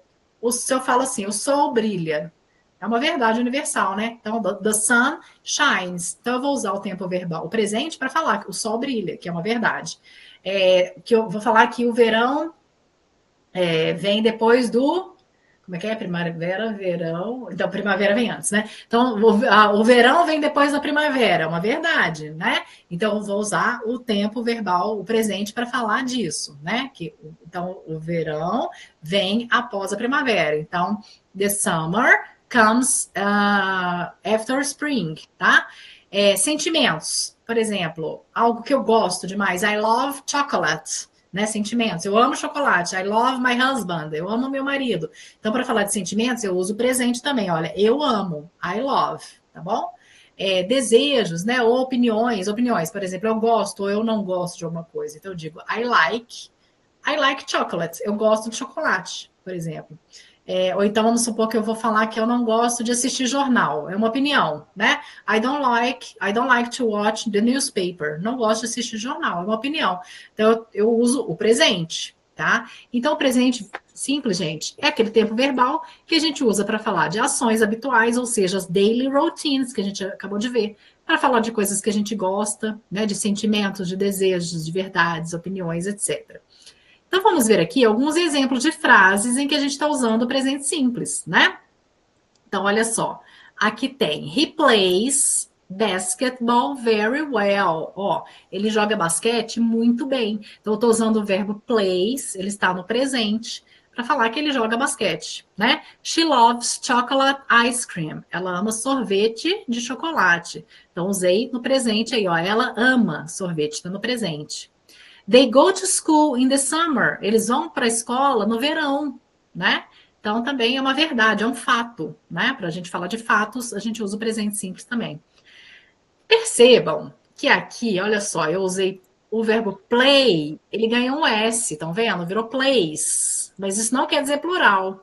se eu falo assim, o sol brilha. É uma verdade universal, né? Então, the sun shines. Então, eu vou usar o tempo verbal, o presente, para falar que o sol brilha, que é uma verdade. Que eu vou falar que o verão vem depois do... Como é que é? Primavera, verão... Então, primavera vem antes, né? Então, o verão vem depois da primavera, é uma verdade, né? Então, eu vou usar o tempo verbal, o presente, para falar disso, né? Então, o verão vem após a primavera. Então, the summer comes after spring, tá? Sentimentos, por exemplo, algo que eu gosto demais. I love chocolate. Né, sentimentos. Eu amo chocolate. I love my husband. Eu amo meu marido. Então, para falar de sentimentos, eu uso o presente também. Olha, eu amo. I love. Tá bom? Desejos, né? Ou opiniões. Opiniões, por exemplo, eu gosto ou eu não gosto de alguma coisa. Então, eu digo I like chocolate. Eu gosto de chocolate, por exemplo. Ou então, vamos supor que eu vou falar que eu não gosto de assistir jornal. É uma opinião, né? I don't like to watch the newspaper. Não gosto de assistir jornal, é uma opinião. Então, eu uso o presente, tá? Então, o presente simples, gente, é aquele tempo verbal que a gente usa para falar de ações habituais, ou seja, as daily routines que a gente acabou de ver, para falar de coisas que a gente gosta, né? De sentimentos, de desejos, de verdades, opiniões, etc. Então, vamos ver aqui alguns exemplos de frases em que a gente está usando o presente simples, né? Então, olha só. Aqui tem, he plays basketball very well. Ó, ele joga basquete muito bem. Então, eu estou usando o verbo plays, ele está no presente, para falar que ele joga basquete, né? She loves chocolate ice cream. Ela ama sorvete de chocolate. Então, usei no presente aí, ó. Ela ama sorvete, está no presente. They go to school in the summer. Eles vão para a escola no verão, né? Então, também é uma verdade, é um fato, né? Para a gente falar de fatos, a gente usa o presente simples também. Percebam que aqui, olha só, eu usei o verbo play, ele ganhou um S, estão vendo? Virou plays, mas isso não quer dizer plural.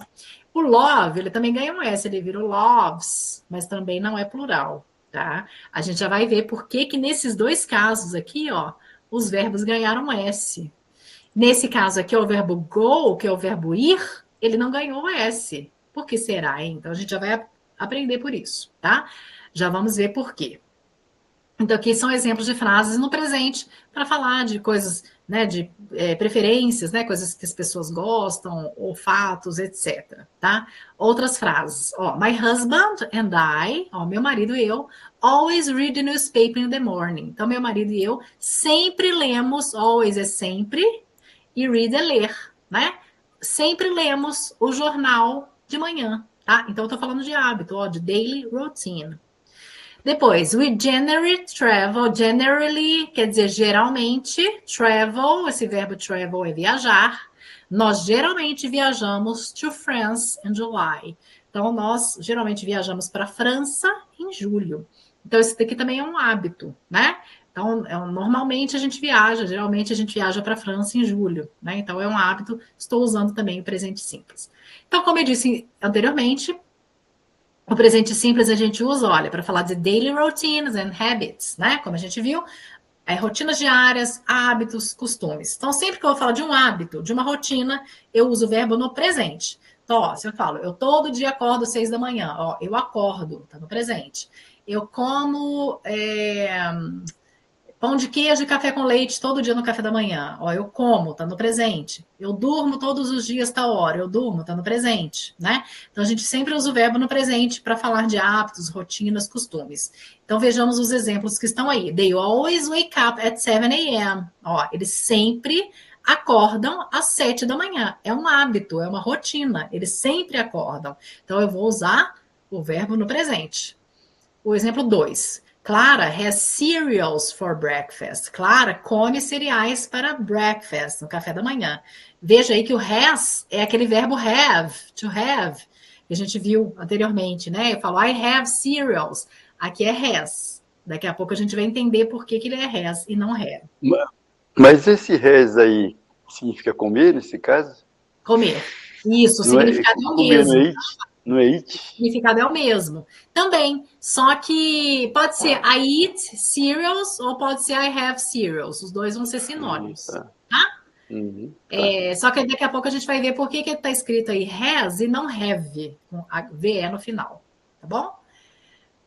O love, ele também ganha um S, ele virou loves, mas também não é plural, tá? A gente já vai ver por que nesses dois casos aqui, ó, os verbos ganharam S. Nesse caso aqui, o verbo go, que é o verbo ir, ele não ganhou S. Por que será, hein? Então, a gente já vai aprender por isso, tá? Já vamos ver por quê. Então, aqui são exemplos de frases no presente para falar de coisas, né, de preferências, né, coisas que as pessoas gostam, olfatos, etc, tá? Outras frases, ó, my husband and I, ó, meu marido e eu, always read the newspaper in the morning. Então, meu marido e eu sempre lemos, always é sempre, e read é ler, né? Sempre lemos o jornal de manhã, tá? Então, eu tô falando de hábito, ó, de daily routine. Depois, we generally quer dizer geralmente, travel, esse verbo travel é viajar. Nós geralmente viajamos to France in July. Então, nós geralmente viajamos para a França em julho. Então, esse daqui também é um hábito, né? Então, normalmente a gente viaja, geralmente a gente viaja para a França em julho, né? Então, é um hábito, estou usando também o presente simples. Então, como eu disse anteriormente, o presente simples a gente usa, olha, para falar de daily routines and habits, né? Como a gente viu, rotinas diárias, hábitos, costumes. Então, sempre que eu vou falar de um hábito, de uma rotina, eu uso o verbo no presente. Então, ó, se eu falo, eu todo dia acordo 6 da manhã, ó, eu acordo, tá no presente. Eu como pão de queijo e café com leite todo dia no café da manhã. Ó, eu como, tá no presente. Eu durmo todos os dias, tal hora. Eu durmo, tá no presente, né? Então, a gente sempre usa o verbo no presente para falar de hábitos, rotinas, costumes. Então, vejamos os exemplos que estão aí. They always wake up at 7 a.m. Ó, eles sempre acordam às 7 da manhã. É um hábito, é uma rotina. Eles sempre acordam. Então, eu vou usar o verbo no presente. O exemplo 2. Clara has cereals for breakfast. Clara come cereais para breakfast, no café da manhã. Veja aí que o has é aquele verbo have, to have, que a gente viu anteriormente, né? Eu falo, I have cereals. Aqui é has. Daqui a pouco a gente vai entender por que ele é has e não have. Mas esse has aí significa comer, nesse caso? Comer. Isso, o significado é o comer mesmo. Não é eat? O significado é o mesmo. Também, só que pode ser I eat cereals ou pode ser I have cereals. Os dois vão ser sinônimos. Tá? Tá. Só que daqui a pouco a gente vai ver por que está escrito aí has e não have, com a VE no final. Tá bom?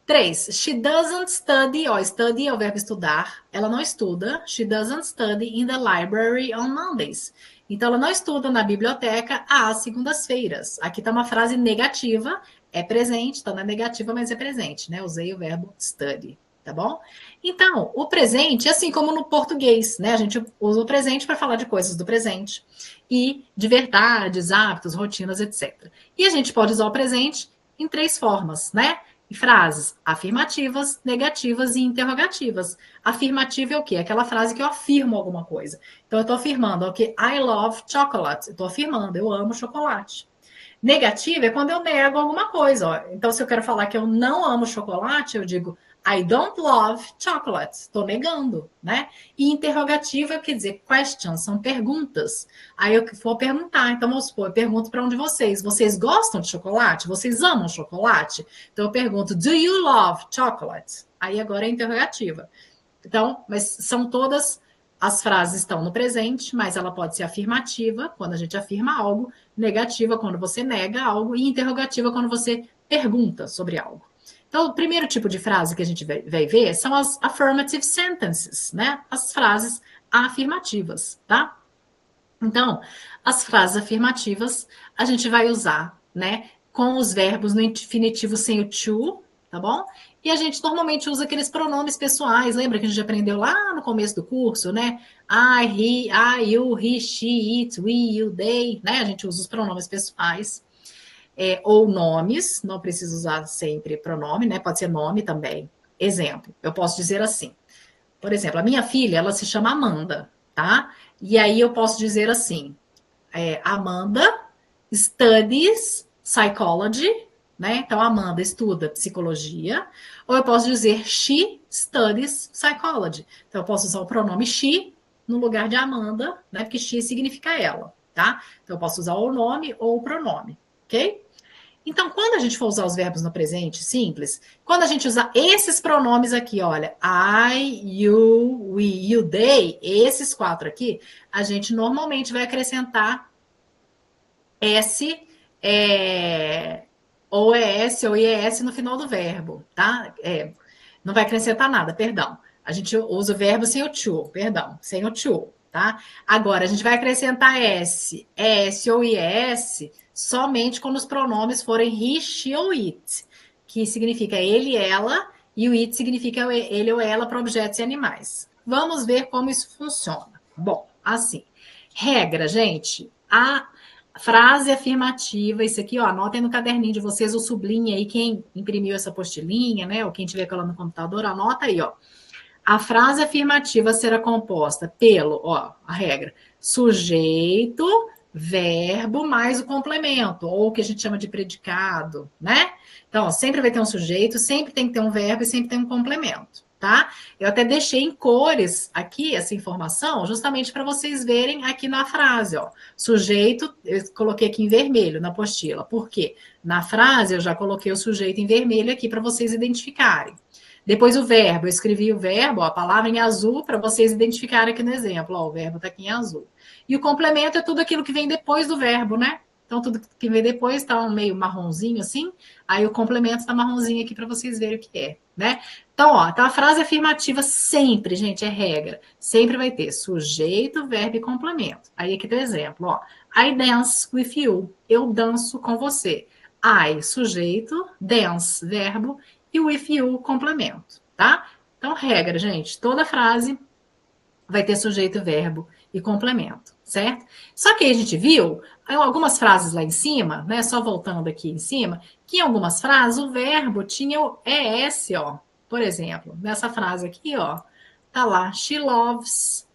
3. She doesn't study. Ó, study é o verbo estudar. Ela não estuda. She doesn't study in the library on Mondays. Então, ela não estuda na biblioteca às segundas-feiras. Aqui está uma frase negativa, é presente, está na negativa, mas é presente, né? Usei o verbo study, tá bom? Então, o presente, assim como no português, né? A gente usa o presente para falar de coisas do presente e de verdades, hábitos, rotinas, etc. E a gente pode usar o presente em 3 formas, né? Em frases afirmativas, negativas e interrogativas. Afirmativa é o quê? Aquela frase que eu afirmo alguma coisa. Então, eu estou afirmando, ok, I love chocolate. Eu estou afirmando, eu amo chocolate. Negativa é quando eu nego alguma coisa. Ó. Então, se eu quero falar que eu não amo chocolate, eu digo I don't love chocolate. Estou negando, né? E interrogativa quer dizer questions, são perguntas. Aí eu vou perguntar. Então, vamos supor, eu pergunto para um de vocês. Vocês gostam de chocolate? Vocês amam chocolate? Então, eu pergunto, do you love chocolate? Aí agora é interrogativa. Então, mas são todas... As frases estão no presente, mas ela pode ser afirmativa, quando a gente afirma algo, negativa, quando você nega algo, e interrogativa, quando você pergunta sobre algo. Então, o primeiro tipo de frase que a gente vai ver são as affirmative sentences, né? As frases afirmativas, tá? Então, as frases afirmativas a gente vai usar, né? Com os verbos no infinitivo sem o to, tá bom? E a gente normalmente usa aqueles pronomes pessoais, lembra que a gente aprendeu lá no começo do curso, né? I, he, I, you, he, she, it, we, you, they, né? A gente usa os pronomes pessoais. Ou nomes, não precisa usar sempre pronome, né? Pode ser nome também. Exemplo, eu posso dizer assim. Por exemplo, a minha filha, ela se chama Amanda, tá? E aí eu posso dizer assim, Amanda studies psychology, né? Então, a Amanda estuda psicologia, ou eu posso dizer she studies psychology. Então, eu posso usar o pronome she no lugar de Amanda, né? Porque she significa ela, tá? Então, eu posso usar o nome ou o pronome, ok? Então, quando a gente for usar os verbos no presente simples, quando a gente usar esses pronomes aqui, olha, I, you, we, you, they, esses 4 aqui, a gente normalmente vai acrescentar S, ou ES ou IES no final do verbo, tá? Não vai acrescentar nada, perdão. A gente usa o verbo sem o to, perdão, sem o to. tá? Agora, a gente vai acrescentar S, ES ou IS somente quando os pronomes forem he, she ou it, que significa ele, ela, e o it significa ele ou ela para objetos e animais. Vamos ver como isso funciona. Bom, assim, regra, gente, a frase afirmativa, isso aqui, ó, anotem no caderninho de vocês, ou sublinhe aí quem imprimiu essa apostilinha, né, ou quem tiver colando no computador, anota aí, ó. A frase afirmativa será composta pelo, ó, a regra, sujeito, verbo mais o complemento, ou o que a gente chama de predicado, né? Então, sempre vai ter um sujeito, sempre tem que ter um verbo e sempre tem um complemento, tá? Eu até deixei em cores aqui essa informação, justamente para vocês verem aqui na frase, ó. Sujeito, eu coloquei aqui em vermelho na apostila. Por quê? Na frase eu já coloquei o sujeito em vermelho aqui para vocês identificarem. Depois o verbo, eu escrevi o verbo, ó, a palavra em azul, para vocês identificarem aqui no exemplo. Ó, o verbo está aqui em azul. E o complemento é tudo aquilo que vem depois do verbo, né? Então, tudo que vem depois está um meio marronzinho assim. Aí o complemento está marronzinho aqui para vocês verem o que é, né? Então, ó, então a frase afirmativa sempre, gente, é regra. Sempre vai ter sujeito, verbo e complemento. Aí aqui tem o exemplo, ó. I dance with you. Eu danço com você. I, sujeito, dance, verbo, e o with you, complemento, tá? Então, regra, gente, toda frase vai ter sujeito, verbo e complemento, certo? Só que a gente viu algumas frases lá em cima, né? Só voltando aqui em cima, que em algumas frases o verbo tinha o ES, ó. Por exemplo, nessa frase aqui, ó, tá lá, she loves,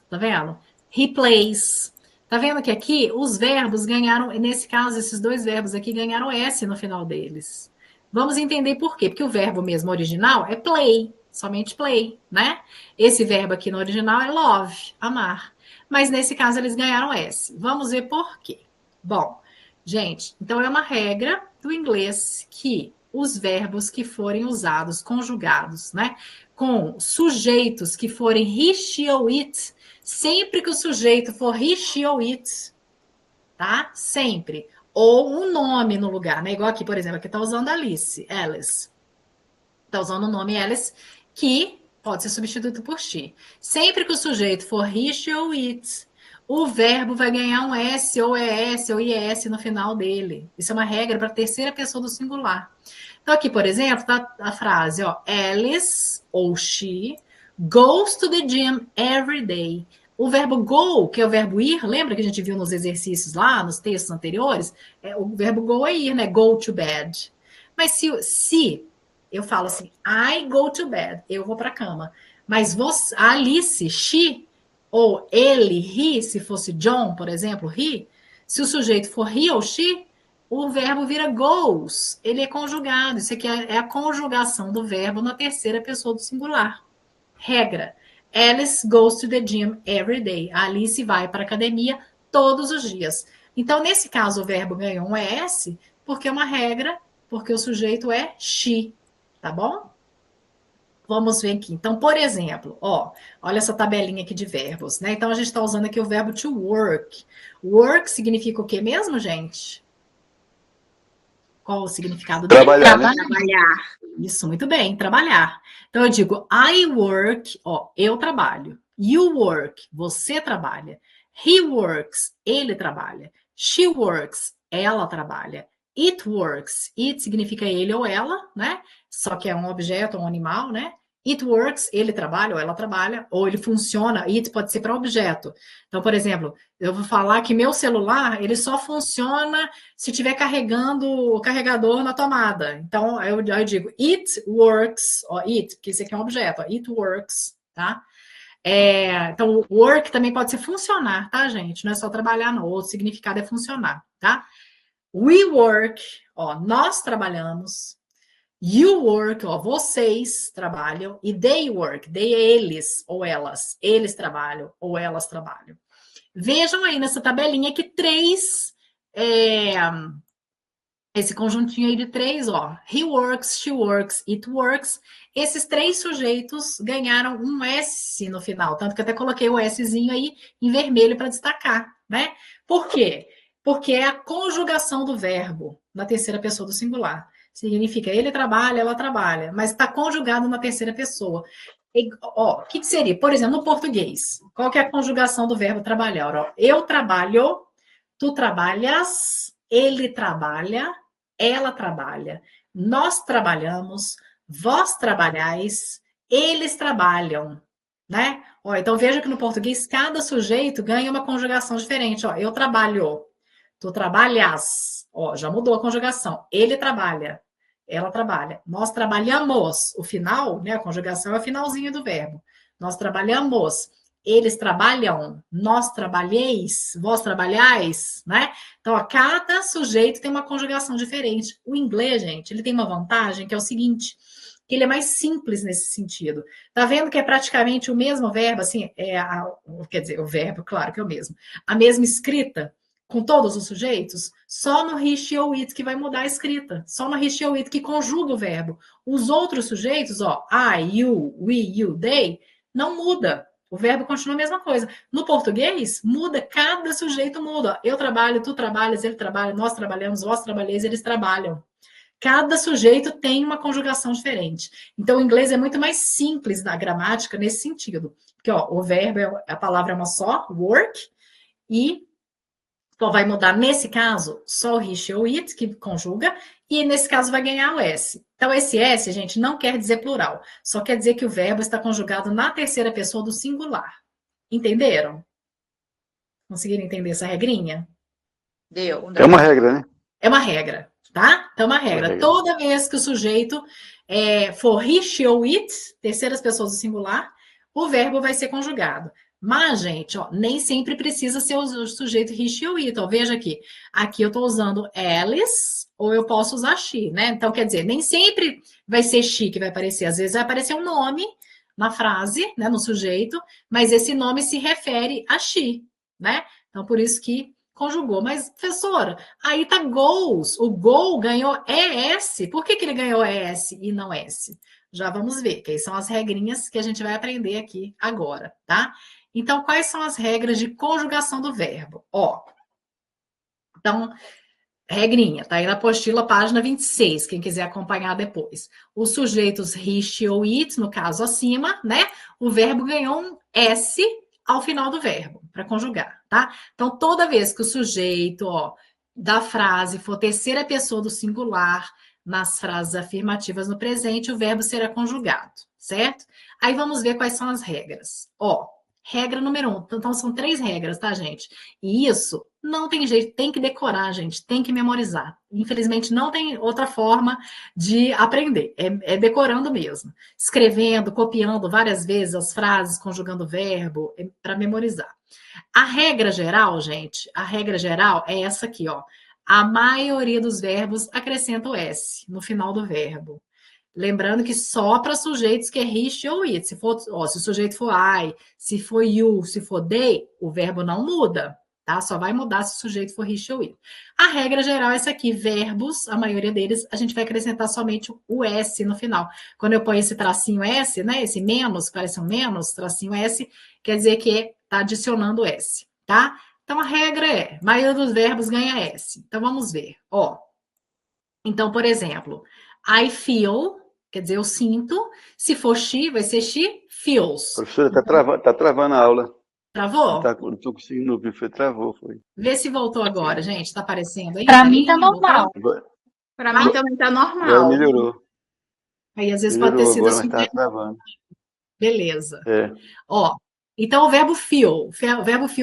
tá vendo? He plays. Tá vendo que aqui os verbos ganharam, nesse caso, esses dois verbos aqui ganharam S no final deles. Vamos entender por quê. Porque o verbo mesmo original é play, somente play, né? Esse verbo aqui no original é love, amar. Mas nesse caso eles ganharam S. Vamos ver por quê. Bom, gente, então é uma regra do inglês que os verbos que forem usados, conjugados, né? Com sujeitos que forem he, she ou it, sempre que o sujeito for he, she ou it, tá? Sempre. Ou um nome no lugar, né? Igual aqui, por exemplo, aqui tá usando Alice. Tá usando o nome Alice, que pode ser substituído por she. Sempre que o sujeito for he, she ou it, o verbo vai ganhar um S ou ES ou IS no final dele. Isso é uma regra para a terceira pessoa do singular. Então, aqui, por exemplo, tá a frase, ó, Alice ou she goes to the gym every day. O verbo go, que é o verbo ir, lembra que a gente viu nos exercícios lá, nos textos anteriores? O verbo go é ir, né? Go to bed. Mas se eu falo assim, I go to bed, eu vou para a cama. Mas a Alice, she, ou ele, he, se fosse John, por exemplo, he, se o sujeito for he ou she, o verbo vira goes. Ele é conjugado. Isso aqui é a conjugação do verbo na terceira pessoa do singular. Regra. Alice goes to the gym every day. A Alice vai para a academia todos os dias. Então, nesse caso, o verbo ganhou um ES, porque é uma regra, porque o sujeito é she. Tá bom? Vamos ver aqui. Então, por exemplo, ó, olha essa tabelinha aqui de verbos, né? Então, a gente está usando aqui o verbo to work. Work significa o quê mesmo, gente? Qual o significado dele? Trabalhar, né? Trabalhar. Isso, muito bem, trabalhar. Então, eu digo, I work, ó, eu trabalho. You work, você trabalha. He works, ele trabalha. She works, ela trabalha. It works, it significa ele ou ela, né? Só que é um objeto, um animal, né? It works, ele trabalha ou ela trabalha, ou ele funciona, it pode ser para objeto. Então, por exemplo, eu vou falar que meu celular, ele só funciona se estiver carregando o carregador na tomada. Então, eu digo, it works, ó, it, porque isso aqui é um objeto, ó, it works, tá? Então, work também pode ser funcionar, tá, gente? Não é só trabalhar, não. O outro significado é funcionar, tá? We work, ó, nós trabalhamos. You work, ó, vocês trabalham. E they work, they é eles ou elas. Eles trabalham ou elas trabalham. Vejam aí nessa tabelinha que esse conjuntinho aí de três, ó. He works, she works, it works. Esses três sujeitos ganharam um S no final. Tanto que eu até coloquei o Szinho aí em vermelho para destacar, né? Por quê? Porque é a conjugação do verbo na terceira pessoa do singular. Significa ele trabalha, ela trabalha, mas está conjugado na terceira pessoa. Ó, o que seria? Por exemplo, no português, qual que é a conjugação do verbo trabalhar? Ó, eu trabalho, tu trabalhas, ele trabalha, ela trabalha, nós trabalhamos, vós trabalhais, eles trabalham, né? Ó, então veja que no português cada sujeito ganha uma conjugação diferente. Ó, eu trabalho, tu trabalhas, ó, já mudou a conjugação. Ele trabalha, ela trabalha. Nós trabalhamos. O final, né? A conjugação é o finalzinho do verbo. Nós trabalhamos. Eles trabalham. Nós trabalheis. Vós trabalhais, né? Então, ó, cada sujeito tem uma conjugação diferente. O inglês, gente, ele tem uma vantagem que é o seguinte, que ele é mais simples nesse sentido. Tá vendo que é praticamente o mesmo verbo, assim, quer dizer, o verbo, claro que é o mesmo. A mesma escrita, com todos os sujeitos, só no he, she ou it que vai mudar a escrita. Só no he, she ou it que conjuga o verbo. Os outros sujeitos, ó, I, you, we, you, they, não muda. O verbo continua a mesma coisa. No português, muda, cada sujeito muda. Eu trabalho, tu trabalhas, ele trabalha, nós trabalhamos, vós trabalheis, eles trabalham. Cada sujeito tem uma conjugação diferente. Então, o inglês é muito mais simples na gramática nesse sentido. Porque, ó, o verbo, a palavra é uma só, work, e só vai mudar, nesse caso, só o he, she ou it, que conjuga, e nesse caso vai ganhar o S. Então, esse S, gente, não quer dizer plural, só quer dizer que o verbo está conjugado na terceira pessoa do singular. Entenderam? Conseguiram entender essa regrinha? Deu. É uma regra, né? É uma regra, tá? Então, é uma regra. Toda vez que o sujeito for he, she ou it, terceiras pessoas do singular, o verbo vai ser conjugado. Mas, gente, ó, nem sempre precisa ser o sujeito he, she ou it. Ó, veja aqui. Aqui eu estou usando Alice ou eu posso usar she, né? Então, quer dizer, nem sempre vai ser she que vai aparecer. Às vezes vai aparecer um nome na frase, né, no sujeito, mas esse nome se refere a she, né? Então, por isso que conjugou. Mas, professora, aí tá goals. O goal ganhou ES. Por que ele ganhou ES e não S? Já vamos ver, que aí são as regrinhas que a gente vai aprender aqui agora, tá? Então, quais são as regras de conjugação do verbo? Ó, então, regrinha, tá aí na apostila, página 26, quem quiser acompanhar depois. Os sujeitos he, she ou it, no caso acima, né? O verbo ganhou um S ao final do verbo, para conjugar, tá? Então, toda vez que o sujeito, ó, da frase for terceira pessoa do singular, nas frases afirmativas no presente, o verbo será conjugado, certo? Aí vamos ver quais são as regras. Ó, regra número 1. Então, são 3 regras, tá, gente? E isso não tem jeito, tem que decorar, gente, tem que memorizar. Infelizmente, não tem outra forma de aprender, é decorando mesmo. Escrevendo, copiando várias vezes as frases, conjugando o verbo, para memorizar. A regra geral, gente, a regra geral é essa aqui, ó. A maioria dos verbos acrescenta o S no final do verbo. Lembrando que só para sujeitos que é he, she ou it. Se o sujeito for I, se for you, se for they, o verbo não muda, tá? Só vai mudar se o sujeito for he, she ou it. A regra geral é essa aqui, verbos, a maioria deles, a gente vai acrescentar somente o S no final. Quando eu ponho esse tracinho S, né, esse menos, parece um menos, tracinho S, quer dizer que está adicionando S, tá? Então, a regra é, a maioria dos verbos ganha S. Então, vamos ver. Ó, então, por exemplo, I feel, quer dizer, eu sinto. Se for she, vai ser she feels. Professora, tá travando a aula. Travou? Não estou conseguindo ouvir, travou. Vê se voltou agora, gente. Tá aparecendo aí? Para mim tá normal. Para mim também tá normal. Agora melhorou. Aí, às vezes, pode ter sido agora, mas tá travando. Beleza. É. Ó, então, o verbo feel,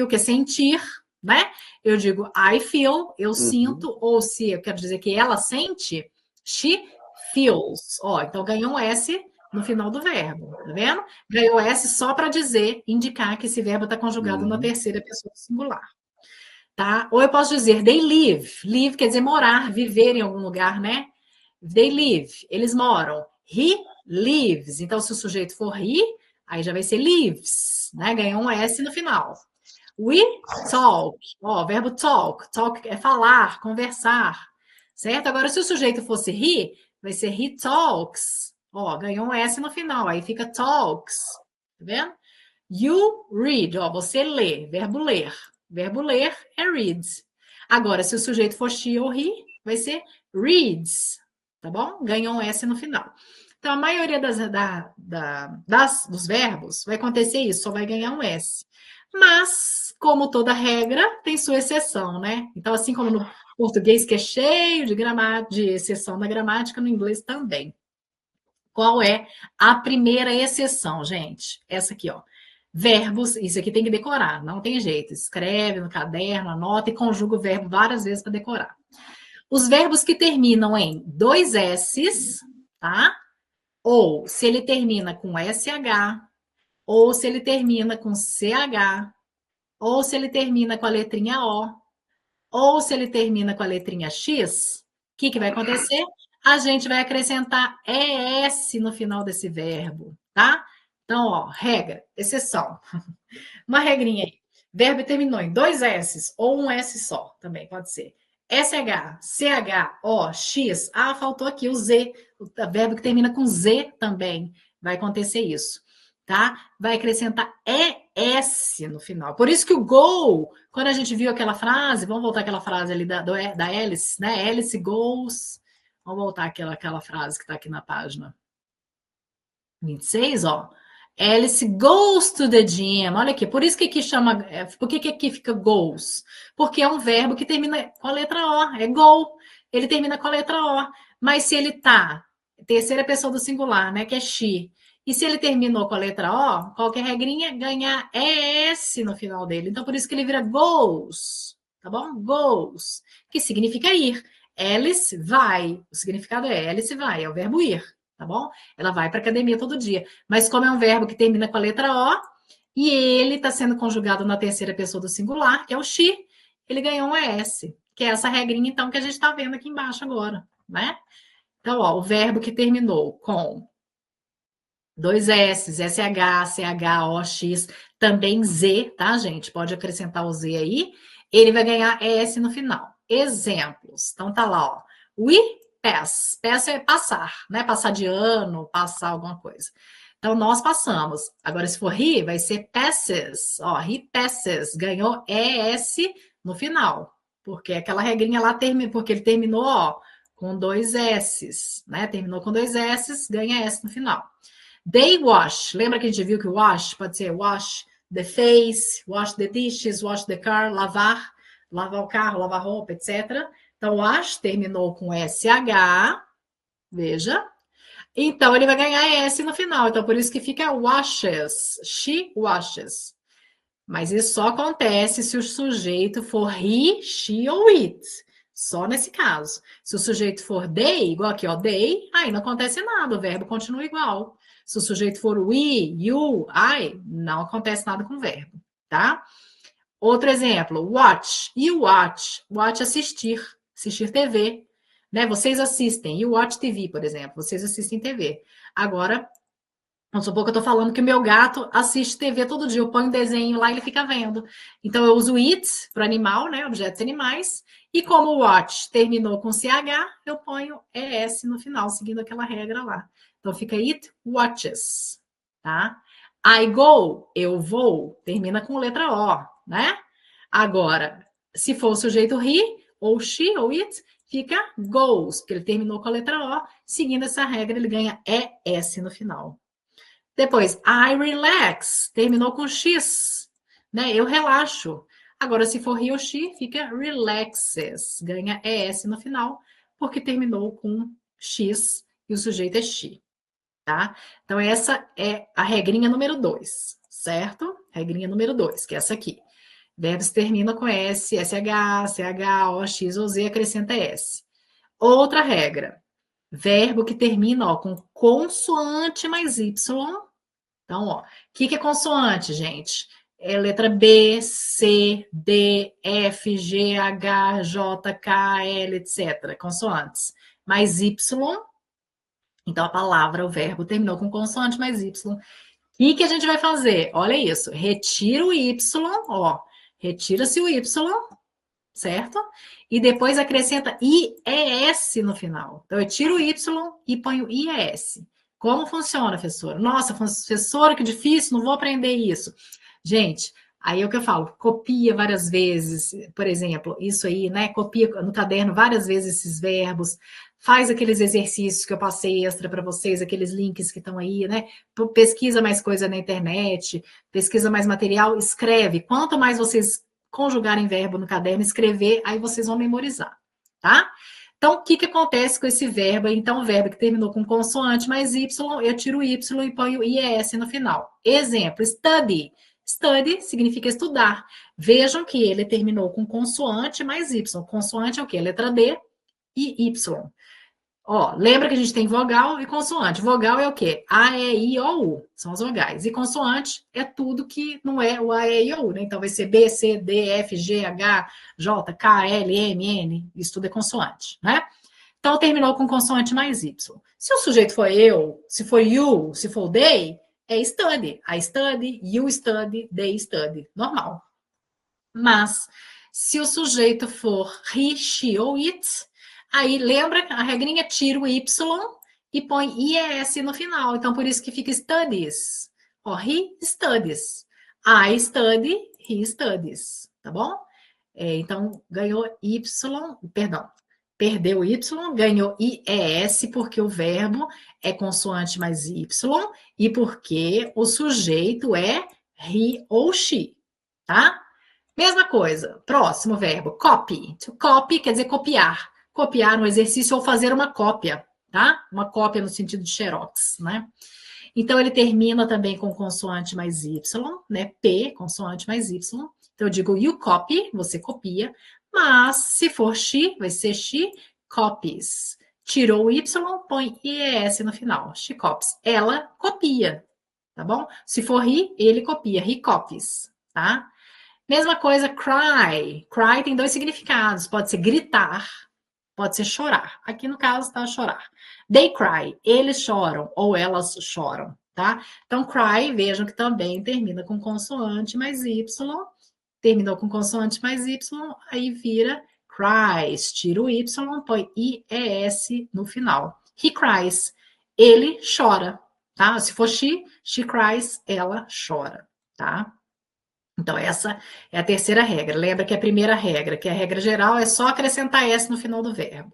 que é sentir, né? Eu digo I feel, eu sinto, ou se eu quero dizer que ela sente, she feels. Ó, então ganhou um S no final do verbo, tá vendo? Ganhou S só para dizer, indicar que esse verbo está conjugado na terceira pessoa do singular. Tá? Ou eu posso dizer they live. Live quer dizer morar, viver em algum lugar, né? They live, eles moram. He lives. Então, se o sujeito for he, aí já vai ser lives, né? Ganhou um S no final. We talk. Ó, verbo talk. Talk é falar, conversar. Certo? Agora, se o sujeito fosse he, vai ser he talks. Ó, ganhou um S no final. Aí fica talks. Tá vendo? You read. Ó, você lê. Verbo ler. Verbo ler é reads. Agora, se o sujeito for she ou he, vai ser reads. Tá bom? Ganhou um S no final. Então, a maioria dos verbos vai acontecer isso, só vai ganhar um S. Mas, como toda regra, tem sua exceção, né? Então, assim como no português, que é cheio de exceção na gramática, no inglês também. Qual é a primeira exceção, gente? Essa aqui, ó. Verbos, isso aqui tem que decorar, não tem jeito. Escreve no caderno, anota e conjuga o verbo várias vezes para decorar. Os verbos que terminam em dois S's, tá? Ou se ele termina com SH, ou se ele termina com CH, ou se ele termina com a letrinha O, ou se ele termina com a letrinha X, o que vai acontecer? A gente vai acrescentar ES no final desse verbo, tá? Então, ó, regra, exceção. Uma regrinha aí. Verbo terminou em dois S's ou um S só, também pode ser. SH, CH, O, X. Ah, faltou aqui o Z. O verbo que termina com Z também. Vai acontecer isso, tá? Vai acrescentar ES no final. Por isso que o go, quando a gente viu aquela frase, vamos voltar àquela frase ali da Alice, né? Alice goes. Vamos voltar àquela frase que está aqui na página 26, ó. Alice goes to the gym. Olha aqui, por isso que aqui chama... Por que aqui fica goes? Porque é um verbo que termina com a letra O. É go. Ele termina com a letra O. Mas se ele tá... Terceira pessoa do singular, né? Que é she. E se ele terminou com a letra O, qualquer regrinha ganhar ES no final dele. Então, por isso que ele vira goes. Tá bom? Goes. Que significa ir. Alice vai. O significado é Alice vai. É o verbo ir. Tá bom? Ela vai para academia todo dia. Mas como é um verbo que termina com a letra O, e ele está sendo conjugado na terceira pessoa do singular, que é o she, ele ganhou um ES, que é essa regrinha, então, que a gente está vendo aqui embaixo agora, né? Então, ó, o verbo que terminou com dois S, SH, CH, O, X, também Z, tá, gente? Pode acrescentar o Z aí. Ele vai ganhar ES no final. Exemplos. Então, tá lá, ó. We pass. Pass é passar, né? Passar de ano, passar alguma coisa. Então, nós passamos. Agora, se for he, vai ser passes. Ó, he passes. Ganhou ES no final. Porque aquela regrinha lá, porque ele terminou, ó, com dois S's, né? Terminou com dois S's, ganha S no final. They wash. Lembra que a gente viu que wash pode ser wash the face, wash the dishes, wash the car, lavar o carro, lavar roupa, etc. Então, wash terminou com SH, veja. Então, ele vai ganhar S no final. Então, por isso que fica washes, she washes. Mas isso só acontece se o sujeito for he, she ou it. Só nesse caso. Se o sujeito for they, igual aqui, ó, they, aí não acontece nada, o verbo continua igual. Se o sujeito for we, you, I, não acontece nada com o verbo, tá? Outro exemplo, watch. You watch. Watch, assistir. Assistir TV. Né? Vocês assistem. You watch TV, por exemplo. Vocês assistem TV. Agora, vamos supor que eu estou falando que o meu gato assiste TV todo dia. Eu ponho um desenho lá e ele fica vendo. Então, eu uso it para animal, né? Objetos animais. E como o watch terminou com CH, eu ponho ES no final, seguindo aquela regra lá. Então, fica it watches, tá? I go, eu vou, termina com letra O, né? Agora, se for o sujeito he, ou she, ou it, fica goes, porque ele terminou com a letra O. Seguindo essa regra, ele ganha ES no final. Depois, I relax, terminou com X, né? Eu relaxo. Agora, se for he ou she, fica relaxes, ganha ES no final, porque terminou com X e o sujeito é she, tá? Então, essa é a regrinha número 2, certo? Regrinha número 2, que é essa aqui. Verbos terminam com S, SH, CH, O, X ou Z, acrescenta S. Outra regra. Verbo que termina, ó, com consoante mais Y. Então, ó, o que é consoante, gente? É letra B, C, D, F, G, H, J, K, L, etc. Consoantes. Mais Y. Então, a palavra, o verbo, terminou com consoante mais Y. O que a gente vai fazer? Olha isso. Retira o Y, ó. Retira-se o Y, certo? E depois acrescenta IES no final. Então, eu tiro o Y e ponho IES. Como funciona, professora? Nossa, professora, que difícil, não vou aprender isso. Gente, Aí é o que eu falo, copia várias vezes, por exemplo, isso aí, né? Copia no caderno várias vezes esses verbos, faz aqueles exercícios que eu passei extra para vocês, aqueles links que estão aí, né? Pesquisa mais coisa na internet, pesquisa mais material, escreve. Quanto mais vocês conjugarem verbo no caderno, escrever, aí vocês vão memorizar, tá? Então, o que acontece com esse verbo? Então, o verbo que terminou com consoante mais Y, eu tiro o Y e ponho o IES no final. Exemplo, study. Study significa estudar. Vejam que ele terminou com consoante mais Y. Consoante é o quê? Letra D e Y. Ó, lembra que a gente tem vogal e consoante. Vogal é o quê? A, E, I, O, U. São as vogais. E consoante é tudo que não é o A, E, I, O, U, né? Então vai ser B, C, D, F, G, H, J, K, L, M, N. Isso tudo é consoante, né? Então terminou com consoante mais Y. Se o sujeito for eu, se for you, se for they, é study. I study, you study, they study. Normal. Mas se o sujeito for he, she ou it, aí lembra a regrinha, tira o Y e põe IES no final. Então, por isso que fica studies. Ó, he studies. I study, he studies. Tá bom? Então, ganhou Y, perdão. Perdeu Y, ganhou IES, porque o verbo é consoante mais Y e porque o sujeito é he ou she. Tá? Mesma coisa. Próximo verbo, copy. To copy quer dizer copiar. Copiar um exercício ou fazer uma cópia, tá? Uma cópia no sentido de xerox, né? Então, ele termina também com consoante mais Y, né? P, consoante mais Y. Então, eu digo you copy, você copia. Mas, se for she, vai ser she copies. Tirou o Y, põe IES no final. She copies. Ela copia, tá bom? Se for he, ele copia. He copies, tá? Mesma coisa, cry. Cry tem dois significados. Pode ser gritar, pode ser chorar. Aqui no caso está chorar. They cry. Eles choram ou elas choram, tá? Então, cry, vejam que também termina com consoante mais Y. Terminou com consoante mais Y, aí vira cries. Tira o Y, põe IES no final. He cries. Ele chora, tá? Se for she cries, ela chora, tá? Então, essa é a terceira regra. Lembra que a primeira regra, que é a regra geral, é só acrescentar S no final do verbo.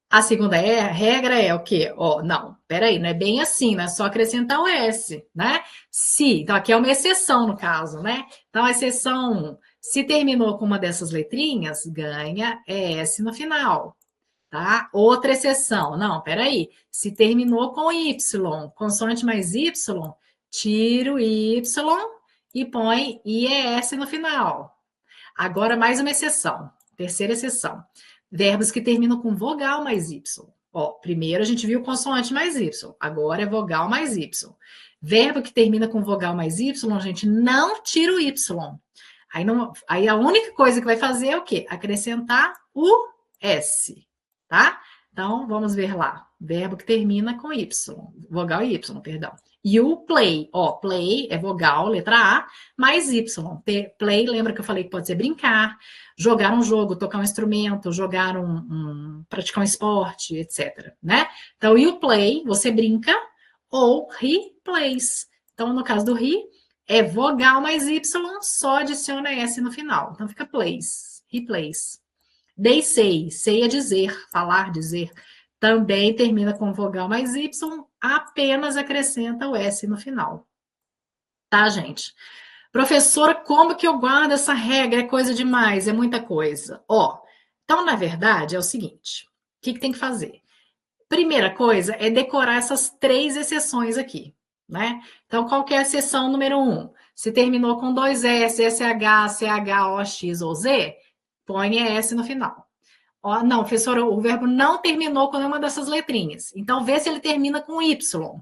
A segunda regra é o quê? Ó, não, peraí, não é bem assim, não é só acrescentar o S, né? Se, então aqui é uma exceção no caso, né? Então, a exceção 1, se terminou com uma dessas letrinhas, ganha S no final, tá? Outra exceção, não, peraí, se terminou com Y, consoante mais Y, tira o Y e põe IES no final. Agora, mais uma exceção. Terceira exceção. Verbos que terminam com vogal mais Y. Ó, primeiro a gente viu consoante mais Y. Agora é vogal mais Y. Verbo que termina com vogal mais Y, a gente não tira o Y. Aí a única coisa que vai fazer é o quê? Acrescentar o S, tá? Então, vamos ver lá. Verbo que termina com Y. Vogal Y, perdão. You play. Ó, play é vogal, letra A, mais Y. Play, lembra que eu falei que pode ser brincar, jogar um jogo, tocar um instrumento, jogar praticar um esporte, etc. Né? Então, you play, você brinca, ou he plays. Então, no caso do he, é vogal mais Y, só adiciona S no final. Então, fica plays. He plays. They say é dizer, falar, dizer. Também termina com vogal mais Y, apenas acrescenta o S no final. Tá, gente? Professora, como que eu guardo essa regra? É coisa demais, é muita coisa. Ó, então, na verdade, é o seguinte. O que tem que fazer? Primeira coisa é decorar essas 3 exceções aqui, né? Então, qual que é a exceção número 1? Se terminou com 2 S, SH, CH, O, X ou Z, põe S no final. Ó, não, professora, o verbo não terminou com nenhuma dessas letrinhas. Então, vê se ele termina com Y.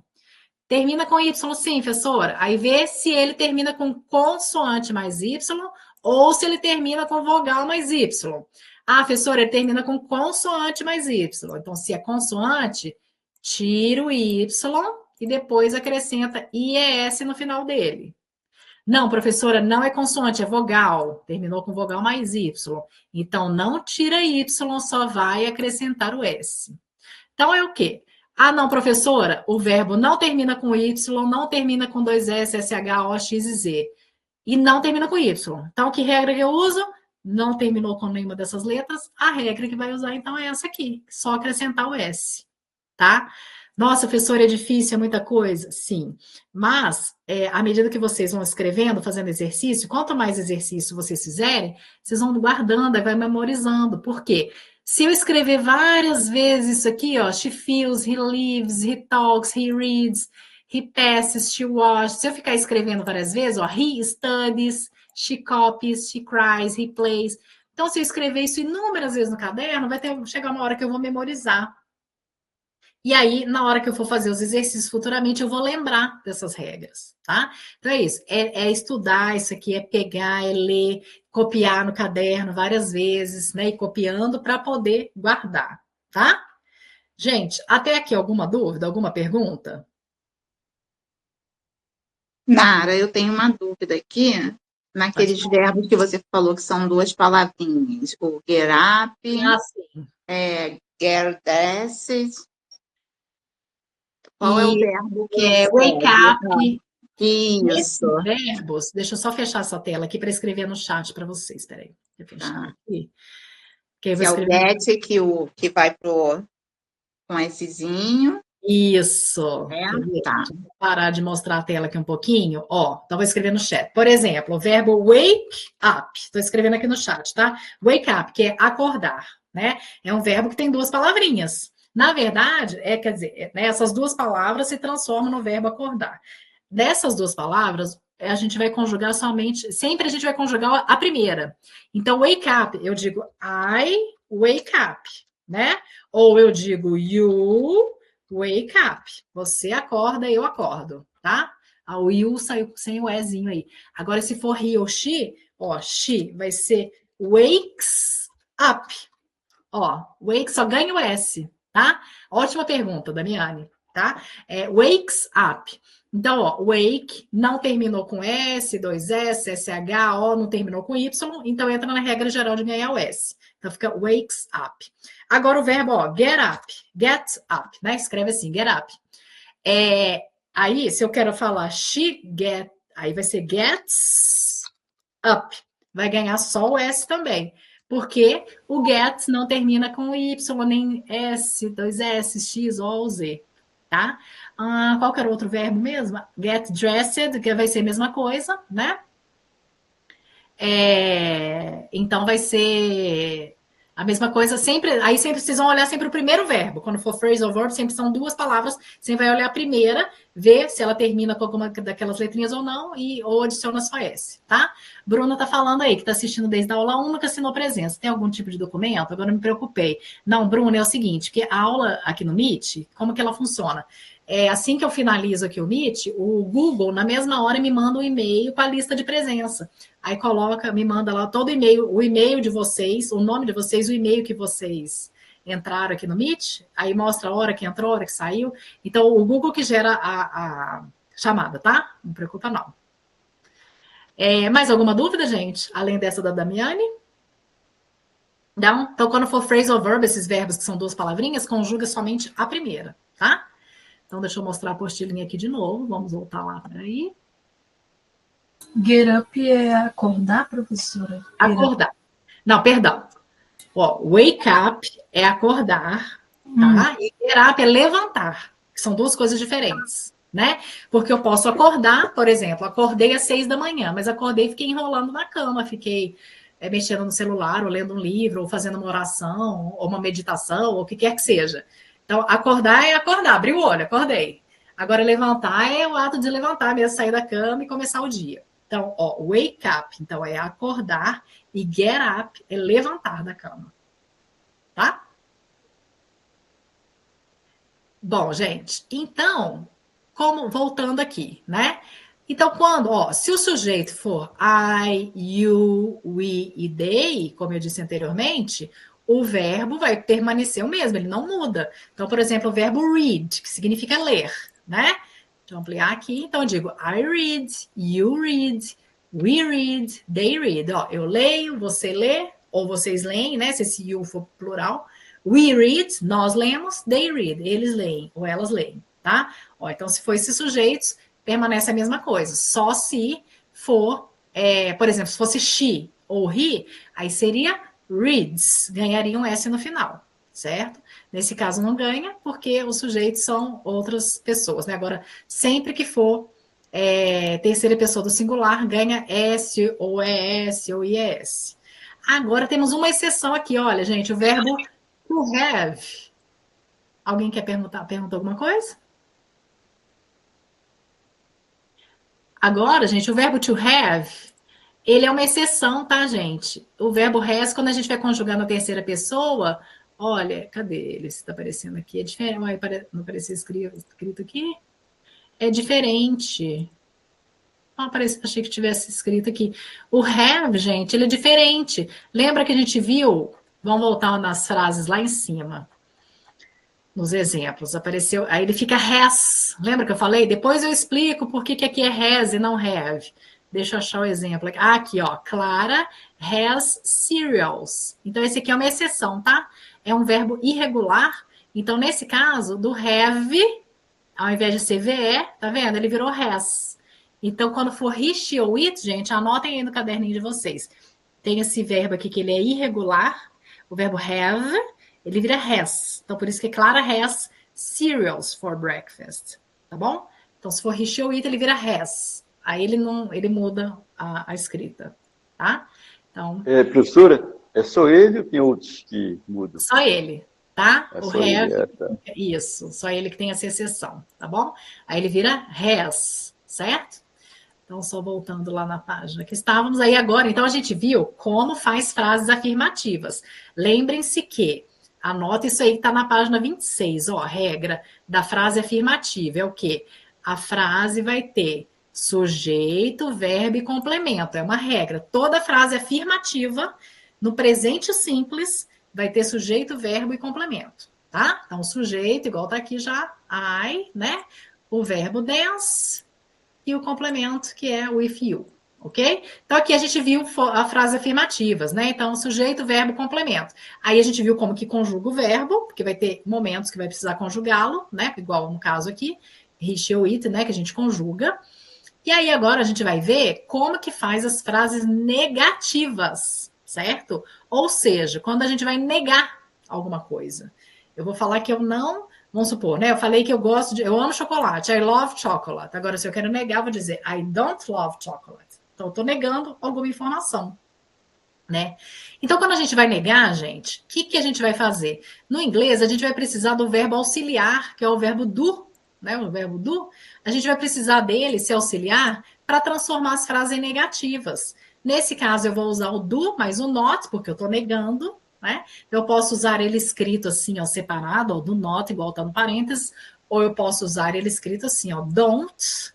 Termina com Y, sim, professora. Aí vê se ele termina com consoante mais Y ou se ele termina com vogal mais Y. Ah, professora, ele termina com consoante mais Y. Então, se é consoante, tira o Y e depois acrescenta IES no final dele. Não, professora, não é consoante, é vogal. Terminou com vogal mais Y. Então, não tira Y, só vai acrescentar o S. Então, é o quê? Ah, não, professora, o verbo não termina com Y, não termina com 2 S, SH, O, X e Z. e não termina com Y. Então, que regra que eu uso? Não terminou com nenhuma dessas letras, a regra que vai usar, então, é essa aqui, só acrescentar o S, tá? Nossa, professor, é difícil, é muita coisa? Sim, mas à medida que vocês vão escrevendo, fazendo exercício, quanto mais exercício vocês fizerem, vocês vão guardando, vai memorizando. Por quê? Se eu escrever várias vezes isso aqui, ó, she feels, he lives, he talks, he reads, he passes, she watches, se eu ficar escrevendo várias vezes, ó, he studies, she copies, she cries, he plays. Então, se eu escrever isso inúmeras vezes no caderno, chegar uma hora que eu vou memorizar. E aí, na hora que eu for fazer os exercícios futuramente, eu vou lembrar dessas regras, tá? Então é isso, é estudar isso aqui, é pegar, é ler, copiar no caderno várias vezes, né? E copiando para poder guardar, tá? Gente, até aqui alguma dúvida, alguma pergunta? Nara, eu tenho uma dúvida aqui, naqueles verbos que você falou que são duas palavrinhas, o get up, sim. get desses. Qual é o verbo que é wake up? Isso. Esses verbos, deixa eu só fechar essa tela aqui para escrever no chat para vocês, peraí. Deixa eu fechar aqui. Que é o get, que vai com essezinho. Isso. Tá. Vou parar de mostrar a tela aqui um pouquinho. Ó, então vou escrever no chat. Por exemplo, o verbo wake up. Estou escrevendo aqui no chat, tá? Wake up, que é acordar, né? É um verbo que tem duas palavrinhas. Na verdade, quer dizer, né, essas duas palavras se transformam no verbo acordar. Dessas duas palavras, a gente vai conjugar sempre a gente vai conjugar a primeira. Então, wake up, eu digo I wake up, né? Ou eu digo you wake up. Você acorda, eu acordo, tá? O you saiu sem o ezinho aí. Agora, se for he ou she, ó, she vai ser wakes up. Ó, wake só ganha o S, tá? Ótima pergunta, Damiane, tá? Wakes up. Então, ó, wake não terminou com S, 2S, SH, O não terminou com Y, então entra na regra geral de ganhar o S. Então fica wakes up. Agora o verbo, ó, get up, né? Escreve assim, get up. Aí, se eu quero falar she get, aí vai ser gets up. Vai ganhar só o S também. Porque o get não termina com Y, nem S, 2S, X, O ou Z, tá? Qual que era o outro verbo mesmo? Get dressed, que vai ser a mesma coisa, né? Então vai ser a mesma coisa sempre. Aí sempre vocês vão olhar sempre o primeiro verbo. Quando for phrasal verb, sempre são duas palavras. Você vai olhar a primeira, ver se ela termina com alguma daquelas letrinhas ou não, ou adiciona só S, tá? Bruna tá falando aí, que tá assistindo desde a aula 1, nunca assinou presença. Tem algum tipo de documento? Agora eu me preocupei. Não, Bruna, é o seguinte, porque a aula aqui no Meet, como que ela funciona? Assim que eu finalizo aqui o Meet, o Google, na mesma hora, me manda um e-mail com a lista de presença. Aí me manda lá todo o e-mail de vocês, o nome de vocês, o e-mail que vocês entraram aqui no Meet, aí mostra a hora que entrou, a hora que saiu. Então, o Google que gera a chamada, tá? Não preocupa, não. Mais alguma dúvida, gente? Além dessa da Damiane? Não? Então, quando for phrasal verb, esses verbos que são duas palavrinhas, conjuga somente a primeira, tá? Então, deixa eu mostrar a apostilinha aqui de novo. Vamos voltar lá, peraí. Get up é acordar, professora? Acordar. Não, perdão. Ó, wake up é acordar, tá? E get up é levantar, que são duas coisas diferentes, né? Porque eu posso acordar, por exemplo, acordei às 6 da manhã, mas acordei e fiquei enrolando na cama, fiquei mexendo no celular, ou lendo um livro, ou fazendo uma oração, ou uma meditação, ou o que quer que seja. Então, acordar é acordar, abrir o olho, acordei. Agora, levantar é o ato de levantar mesmo, sair da cama e começar o dia. Então, ó, wake up, então é acordar, e get up é levantar da cama. Tá? Bom, gente, então, voltando aqui, né? Então, se o sujeito for I, you, we e they, como eu disse anteriormente, o verbo vai permanecer o mesmo, ele não muda. Então, por exemplo, o verbo read, que significa ler, né? Deixa eu ampliar aqui. Então, eu digo I read, you read, we read, they read. Ó, eu leio, você lê, ou vocês leem, né? Se esse you for plural. We read, nós lemos, they read, eles leem, ou elas leem, tá? Ó, então, se for esses sujeitos, permanece a mesma coisa. Só se for por exemplo, se fosse she ou he, aí seria reads, ganharia um S no final, certo? Nesse caso não ganha, porque os sujeitos são outras pessoas, né? Agora, sempre que for terceira pessoa do singular, ganha S ou ES ou IS. Agora temos uma exceção aqui, olha, gente, o verbo to have. Alguém quer perguntar alguma coisa? Agora, gente, o verbo to have, ele é uma exceção, tá, gente? O verbo has, quando a gente vai conjugar na terceira pessoa, olha, cadê ele? Se tá aparecendo aqui, é diferente. Não apareceu escrito aqui? É diferente. Não apareceu, achei que tivesse escrito aqui. O have, gente, ele é diferente. Lembra que a gente viu? Vamos voltar nas frases lá em cima. Nos exemplos, apareceu, aí ele fica has, lembra que eu falei? Depois eu explico por que aqui é has e não have. Deixa eu achar o exemplo aqui. Aqui, ó, Clara has cereals. Então, esse aqui é uma exceção, tá? É um verbo irregular. Então, nesse caso, do have, ao invés de ser VE, tá vendo? Ele virou has. Então, quando for he, she ou it, gente, anotem aí no caderninho de vocês. Tem esse verbo aqui que ele é irregular, o verbo have, ele vira has. Então, por isso que Clara has cereals for breakfast. Tá bom? Então, se for he, she ou it, ele vira has. Aí ele muda a escrita. Tá? Então. Professora, é só ele ou tem outros que mudam? Só ele, tá? É o só have. ele, tá. Isso, só ele que tem essa exceção, tá bom? Aí ele vira has, certo? Então, só voltando lá na página que estávamos aí agora. Então, a gente viu como faz frases afirmativas. Lembrem-se que anota isso aí que está na página 26, ó, a regra da frase afirmativa é o quê? A frase vai ter sujeito, verbo e complemento, é uma regra. Toda frase afirmativa, no presente simples, vai ter sujeito, verbo e complemento, tá? Então, sujeito, igual tá aqui já, I, né? O verbo dance e o complemento, que é with you. Ok? Então, aqui a gente viu a frase afirmativas, né? Então, sujeito, verbo, complemento. Aí a gente viu como que conjuga o verbo, porque vai ter momentos que vai precisar conjugá-lo, né? Igual no caso aqui, he, she ou it, né? Que a gente conjuga. E aí agora a gente vai ver como que faz as frases negativas, certo? Ou seja, quando a gente vai negar alguma coisa. Eu vou falar que eu não... Vamos supor, né? Eu falei que eu amo chocolate. I love chocolate. Agora, se eu quero negar, eu vou dizer I don't love chocolate. Então, eu estou negando alguma informação, né? Então, quando a gente vai negar, gente, o que a gente vai fazer? No inglês, a gente vai precisar do verbo auxiliar, que é o verbo do, né? O verbo do. A gente vai precisar dele, se auxiliar, para transformar as frases em negativas. Nesse caso, eu vou usar o do mais o not, porque eu estou negando, né? Eu posso usar ele escrito assim, ó, separado, ó, do not, igual tá no parênteses, ou eu posso usar ele escrito assim, ó, don't,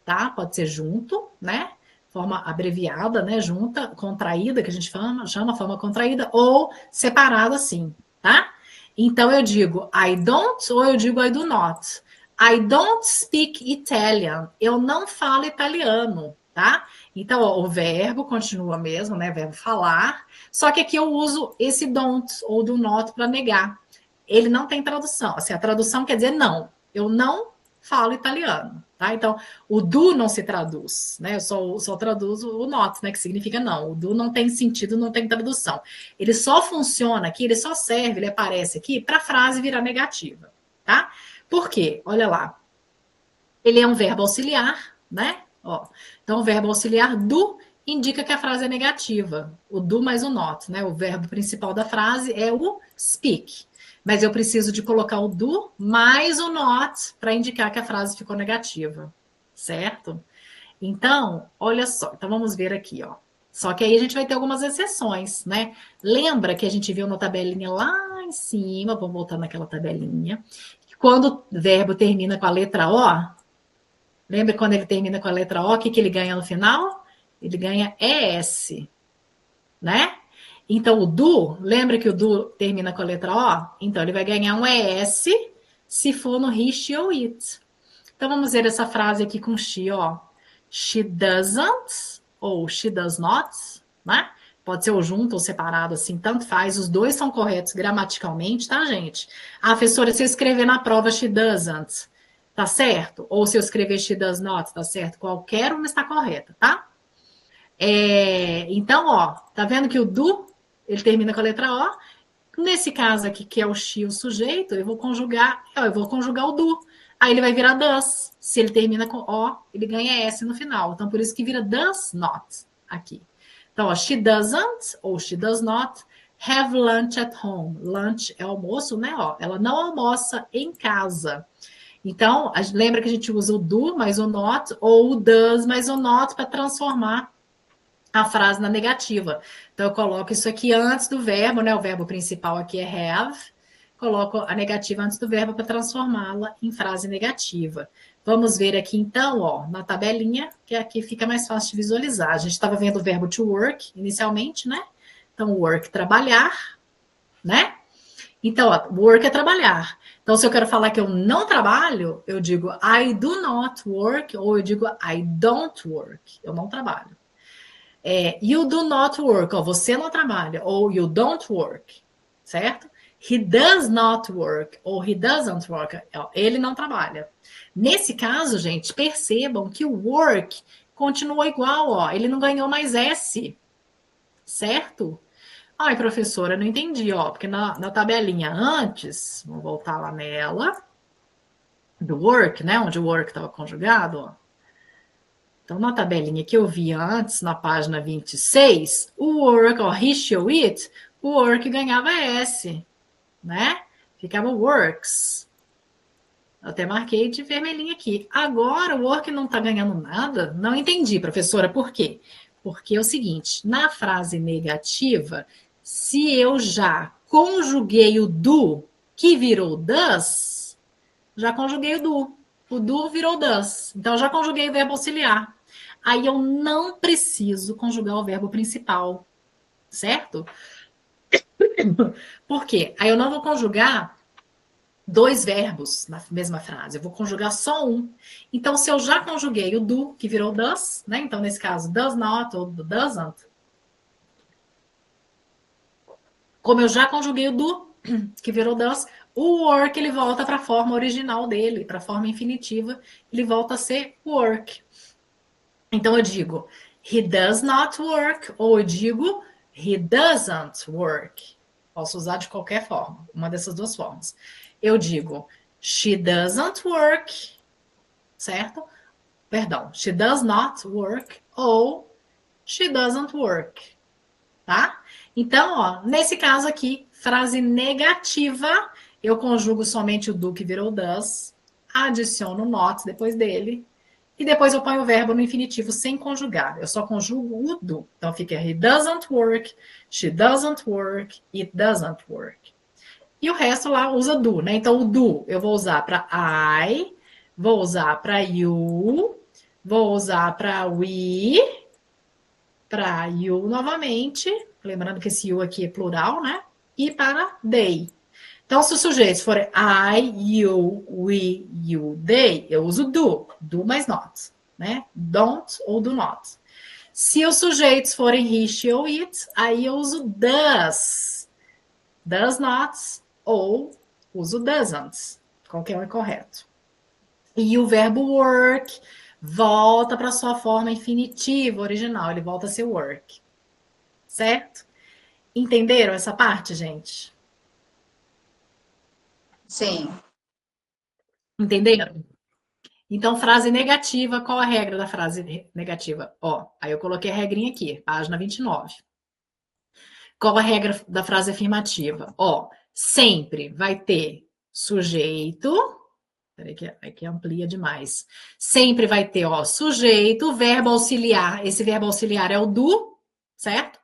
tá? Pode ser junto, né? Forma abreviada, né? Junta, contraída, que a gente chama forma contraída, ou separado assim, tá? Então eu digo I don't ou eu digo I do not. I don't speak Italian. Eu não falo italiano, tá? Então, ó, o verbo continua mesmo, né? Verbo falar. Só que aqui eu uso esse don't ou do not para negar. Ele não tem tradução. Assim, a tradução quer dizer não. Eu não falo italiano, tá? Então, o do não se traduz, né? Eu só traduzo o not, né? Que significa não. O do não tem sentido, não tem tradução. Ele só funciona aqui, ele só serve, ele aparece aqui para a frase virar negativa, tá? Por quê? Olha lá. Ele é um verbo auxiliar, né? Ó, então, o verbo auxiliar do indica que a frase é negativa. O do mais o not, né? O verbo principal da frase é o speak. Mas eu preciso de colocar o do mais o not para indicar que a frase ficou negativa, certo? Então, olha só. Então, vamos ver aqui, ó. Só que aí a gente vai ter algumas exceções, né? Lembra que a gente viu na tabelinha lá em cima, vamos voltar naquela tabelinha, que quando o verbo termina com a letra O, lembra quando ele termina com a letra O, o que ele ganha no final? Ele ganha ES, né? Então, o do, lembra que o do termina com a letra O? Então, ele vai ganhar um ES se for no he, she ou it. Então, vamos ver essa frase aqui com she, ó. She doesn't ou she does not, né? Pode ser ou junto ou separado, assim, tanto faz. Os dois são corretos gramaticalmente, tá, gente? Ah, professora, se eu escrever na prova she doesn't, tá certo? Ou se eu escrever she does not, tá certo? Qualquer uma está correta, tá? Então, ó, tá vendo que o do, ele termina com a letra O? Nesse caso aqui, que é o she, o sujeito, eu vou conjugar o do. Aí ele vai virar does. Se ele termina com O, ele ganha S no final. Então, por isso que vira does not aqui. Então, ó, she doesn't, ou she does not, have lunch at home. Lunch é almoço, né? Ó, ela não almoça em casa. Então, lembra que a gente usa o do mais o not, ou o does mais o not para transformar a frase na negativa. Então, eu coloco isso aqui antes do verbo, né? O verbo principal aqui é have. Coloco a negativa antes do verbo para transformá-la em frase negativa. Vamos ver aqui, então, ó, na tabelinha, que aqui fica mais fácil de visualizar. A gente estava vendo o verbo to work inicialmente, né? Então, work, trabalhar, né? Então, ó, work é trabalhar. Então, se eu quero falar que eu não trabalho, eu digo I do not work, ou eu digo I don't work. Eu não trabalho. You do not work, ó, você não trabalha, ou you don't work, certo? He does not work, ou he doesn't work, ó, ele não trabalha. Nesse caso, gente, percebam que o work continua igual, ó, ele não ganhou mais S, certo? Ai, professora, não entendi, ó, porque na tabelinha antes, vamos voltar lá nela, do work, né, onde o work estava conjugado, ó. Então, na tabelinha que eu vi antes, na página 26, o work, ó, he, she, it, o work ganhava S, né? Ficava works. Eu até marquei de vermelhinho aqui. Agora, o work não tá ganhando nada? Não entendi, professora, por quê? Porque é o seguinte, na frase negativa, se eu já conjuguei o do, que virou does, já conjuguei o do. O do virou does. Então, eu já conjuguei o verbo auxiliar. Aí eu não preciso conjugar o verbo principal, certo? Por quê? Aí eu não vou conjugar dois verbos na mesma frase, eu vou conjugar só um. Então, se eu já conjuguei o do, que virou does, né? Então, nesse caso, does not ou doesn't. Como eu já conjuguei o do, que virou does, o work ele volta para a forma original dele, para a forma infinitiva, ele volta a ser work. Então eu digo, he does not work, ou eu digo, he doesn't work. Posso usar de qualquer forma, uma dessas duas formas. Eu digo, she doesn't work, certo? Perdão, she does not work, ou she doesn't work, tá? Então, ó, nesse caso aqui, frase negativa, eu conjugo somente o do que virou does, adiciono o not depois dele, e depois eu ponho o verbo no infinitivo sem conjugar. Eu só conjugo o do. Então fica he doesn't work, she doesn't work, it doesn't work. E o resto lá usa do, né? Então o do eu vou usar para I, vou usar para you, vou usar para we, para you novamente, lembrando que esse you aqui é plural, né? E para they. Então, se os sujeitos forem I, you, we, you, they, eu uso do mais not, né? Don't ou do not. Se os sujeitos forem he, she ou it, aí eu uso does not ou uso doesn't. Qualquer um é correto. E o verbo work volta para sua forma infinitiva original, ele volta a ser work. Certo? Entenderam essa parte, gente? Sim. Entenderam? Então, frase negativa, qual a regra da frase negativa? Ó, aí eu coloquei a regrinha aqui, página 29. Qual a regra da frase afirmativa? Ó, sempre vai ter sujeito, peraí que aqui amplia demais. Sempre vai ter, ó, sujeito, verbo auxiliar, esse verbo auxiliar é o do, certo?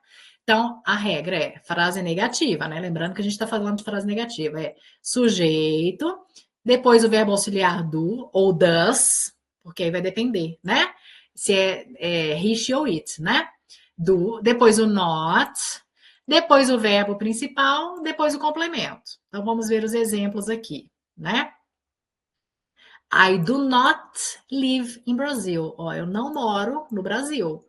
Então, a regra é frase negativa, né? Lembrando que a gente está falando de frase negativa. É sujeito, depois o verbo auxiliar do, ou does, porque aí vai depender, né? Se é he, she ou it, né? Do, depois o not, depois o verbo principal, depois o complemento. Então, vamos ver os exemplos aqui, né? I do not live in Brazil. Ó, eu não moro no Brasil.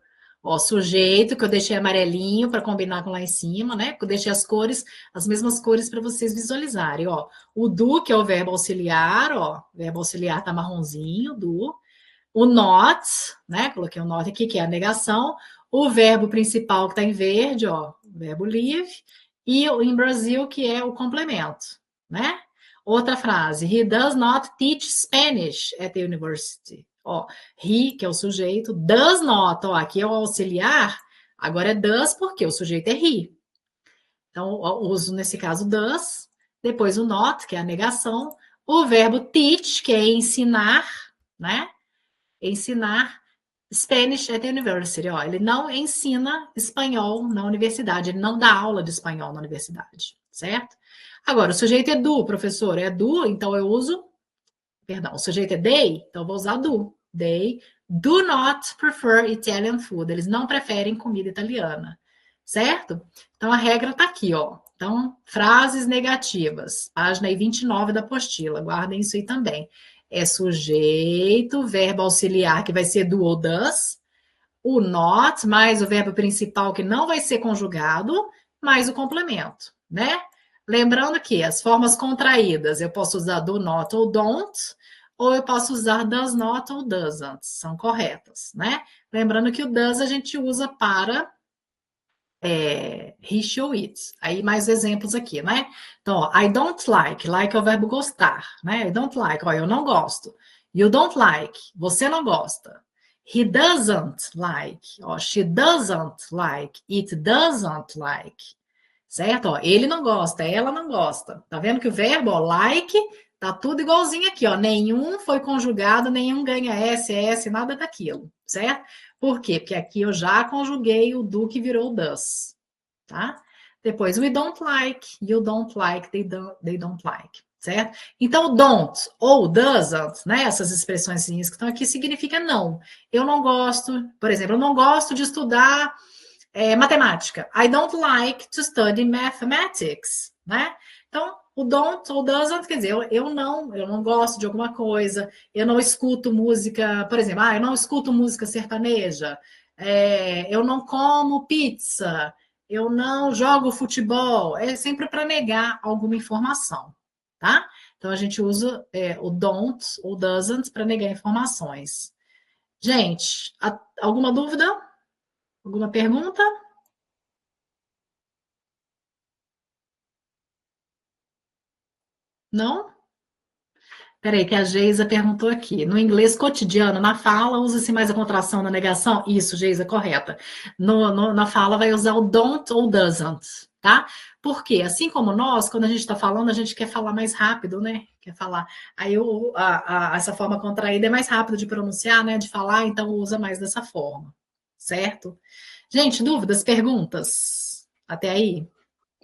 Ó, sujeito que eu deixei amarelinho para combinar com lá em cima, né? Que eu deixei as cores, as mesmas cores para vocês visualizarem, ó. O do, que é o verbo auxiliar, ó. O verbo auxiliar tá marronzinho, do. O not, né? Coloquei o not aqui, que é a negação. o verbo principal que está em verde, ó, o verbo live, e o in Brazil, que é o complemento, né? Outra frase, he does not teach Spanish at the university. Ó, he, que é o sujeito, does not, ó, aqui é o auxiliar, agora é does porque o sujeito é he. Então, uso nesse caso does, depois o not, que é a negação, o verbo teach, que é ensinar, né? Ensinar Spanish at the university. Ó, ele não ensina espanhol na universidade, ele não dá aula de espanhol na universidade, certo? Agora, o sujeito é do, professor, é do, então eu uso, perdão, o sujeito é they, então eu vou usar do. They do not prefer Italian food, eles não preferem comida italiana, certo? Então a regra tá aqui, ó. Então, frases negativas, página aí 29 da apostila, guardem isso aí também. É sujeito, verbo auxiliar, que vai ser do ou does, o not, mais o verbo principal, que não vai ser conjugado, mais o complemento, né? Lembrando que as formas contraídas, eu posso usar do not ou don't, ou eu posso usar does not ou doesn't, são corretas, né? Lembrando que o does a gente usa para he, she ou it. Aí mais exemplos aqui, né? Então, ó, I don't like, like é o verbo gostar, né? I don't like, ó, eu não gosto. You don't like, você não gosta. He doesn't like, ó, she doesn't like, it doesn't like. Certo? Ó, ele não gosta, ela não gosta. Tá vendo que o verbo, ó, like, tá tudo igualzinho aqui, ó. Nenhum foi conjugado, nenhum ganha S, nada daquilo, certo? Por quê? Porque aqui eu já conjuguei o do que virou does, tá? Depois, we don't like, you don't like, they don't like, certo? Então, don't ou doesn't, né? Essas expressões que estão aqui significa não. Eu não gosto, por exemplo, eu não gosto de estudar matemática. I don't like to study mathematics, né? Então, o don't ou doesn't quer dizer, eu não gosto de alguma coisa, eu não escuto música, por exemplo, eu não escuto música sertaneja, eu não como pizza, eu não jogo futebol, é sempre para negar alguma informação, tá? Então, a gente usa o don't ou doesn't para negar informações. Gente, alguma dúvida? Alguma pergunta? Não? Peraí, que a Geisa perguntou aqui. No inglês cotidiano, na fala, usa-se mais a contração na negação? Isso, Geisa, correta. Na fala vai usar o don't ou doesn't, tá? Porque, assim como nós, quando a gente está falando, a gente quer falar mais rápido, né? Quer falar. Aí essa forma contraída é mais rápido de pronunciar, né? De falar, então usa mais dessa forma, certo? Gente, dúvidas, perguntas? Até aí?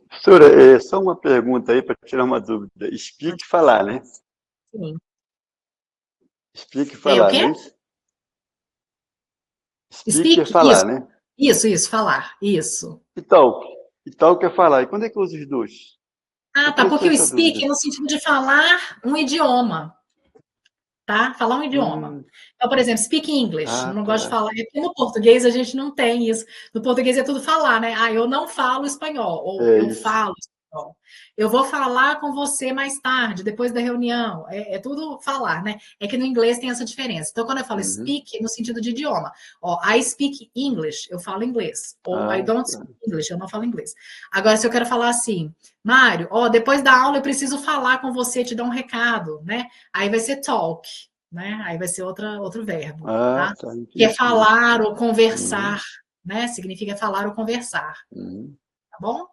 Professora, só uma pergunta aí para tirar uma dúvida. Explique falar, né? Sim. Explique O falar, quê? não é isso? Explique Speak, falar, isso. né? Isso, falar, isso. Então quer falar. E quando é que eu uso os dois? Ah, tá, Sempre porque foi o essa speak dúvida. é no sentido de falar um idioma, tá? Falar um idioma. Então, por exemplo, speak English, não gosto de Tá. falar, é porque no português a gente não tem isso. No português é tudo falar, né? Ah, eu não falo espanhol, ou É eu isso. falo espanhol. Eu vou falar com você mais tarde, depois da reunião. É tudo falar, né? É que no inglês tem essa diferença. Então, quando eu falo speak, é no sentido de idioma. Ó, I speak English, eu falo inglês. Ou I don't speak English, eu não falo inglês. Agora, se eu quero falar assim, Mário, ó, depois da aula eu preciso falar com você, te dar um recado, né? Aí vai ser talk, né? Aí vai ser outro verbo, tá? Que é falar ou conversar, né? Significa falar ou conversar, tá bom?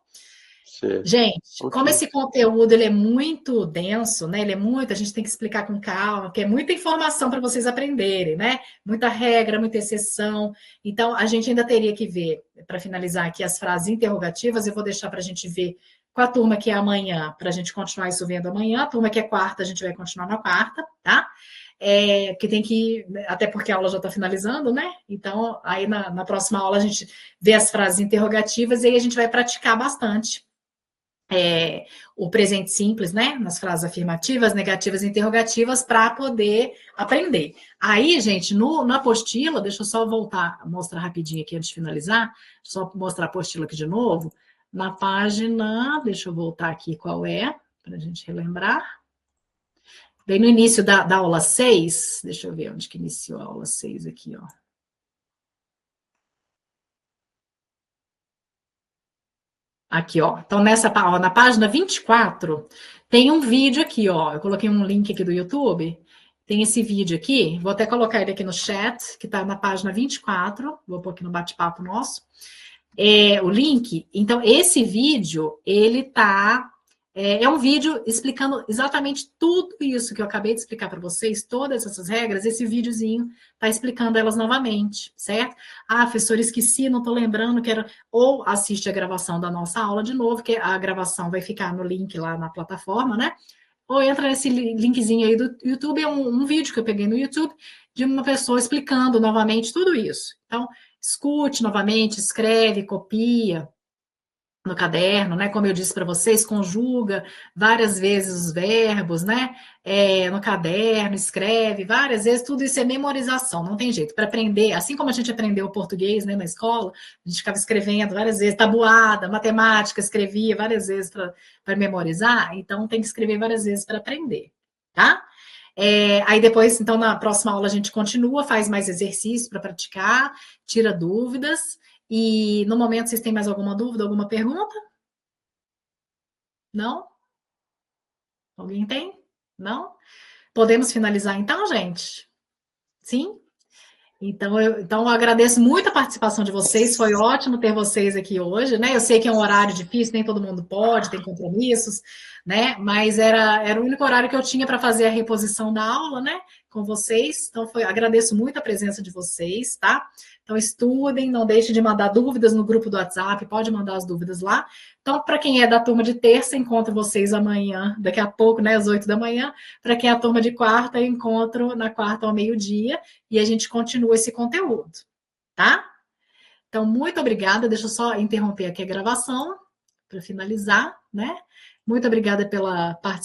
Certo. Gente, Ok. como esse conteúdo ele é muito denso, né? A gente tem que explicar com calma, porque é muita informação para vocês aprenderem, né? Muita regra, muita exceção. Então, a gente ainda teria que ver, para finalizar aqui, as frases interrogativas, eu vou deixar para a gente ver com a turma que é amanhã, para a gente continuar isso vendo amanhã. A turma que é quarta, a gente vai continuar na quarta, tá? Que tem que, até porque a aula já está finalizando, né? Então, aí na próxima aula a gente vê as frases interrogativas e aí a gente vai praticar bastante o presente simples, né? Nas frases afirmativas, negativas e interrogativas, para poder aprender. Aí, gente, na apostila, deixa eu só voltar, mostrar rapidinho aqui antes de finalizar, só mostrar a apostila aqui de novo. Na página, deixa eu voltar aqui qual é, para a gente relembrar. Bem no início da aula 6, deixa eu ver onde que iniciou a aula 6 aqui, ó. Aqui, ó. Então, ó, na página 24, tem um vídeo aqui, ó. Eu coloquei um link aqui do YouTube. Tem esse vídeo aqui. Vou até colocar ele aqui no chat, que está na página 24. Vou pôr aqui no bate-papo nosso. O link. Então, esse vídeo, ele tá... É um vídeo explicando exatamente tudo isso que eu acabei de explicar para vocês, todas essas regras. Esse videozinho está explicando elas novamente, certo? Ah, professor, esqueci, não estou lembrando que era... Ou assiste a gravação da nossa aula de novo, que a gravação vai ficar no link lá na plataforma, né? Ou entra nesse linkzinho aí do YouTube, é um vídeo que eu peguei no YouTube de uma pessoa explicando novamente tudo isso. Então, escute novamente, escreve, copia no caderno, né? Como eu disse para vocês, conjuga várias vezes os verbos, né? No caderno, escreve várias vezes, tudo isso é memorização, não tem jeito. Para aprender, assim como a gente aprendeu o português, né, na escola, a gente ficava escrevendo várias vezes, tabuada, matemática, escrevia várias vezes para memorizar, então tem que escrever várias vezes para aprender, tá? Aí depois, então, na próxima aula a gente continua, faz mais exercício para praticar, tira dúvidas. E no momento, vocês têm mais alguma dúvida, alguma pergunta? Não? Alguém tem? Não? Podemos finalizar então, gente? Sim? Então eu agradeço muito a participação de vocês, foi ótimo ter vocês aqui hoje, né? Eu sei que é um horário difícil, nem todo mundo pode, tem compromissos, né? Mas era o único horário que eu tinha para fazer a reposição da aula, né? Com vocês. Então, agradeço muito a presença de vocês, tá? Então, estudem, não deixem de mandar dúvidas no grupo do WhatsApp, pode mandar as dúvidas lá. Então, para quem é da turma de terça, encontro vocês amanhã, daqui a pouco, né, às 8 da manhã. Para quem é a turma de quarta, eu encontro na quarta ao meio-dia e a gente continua esse conteúdo, tá? Então, muito obrigada. Deixa eu só interromper aqui a gravação para finalizar, né? Muito obrigada pela participação.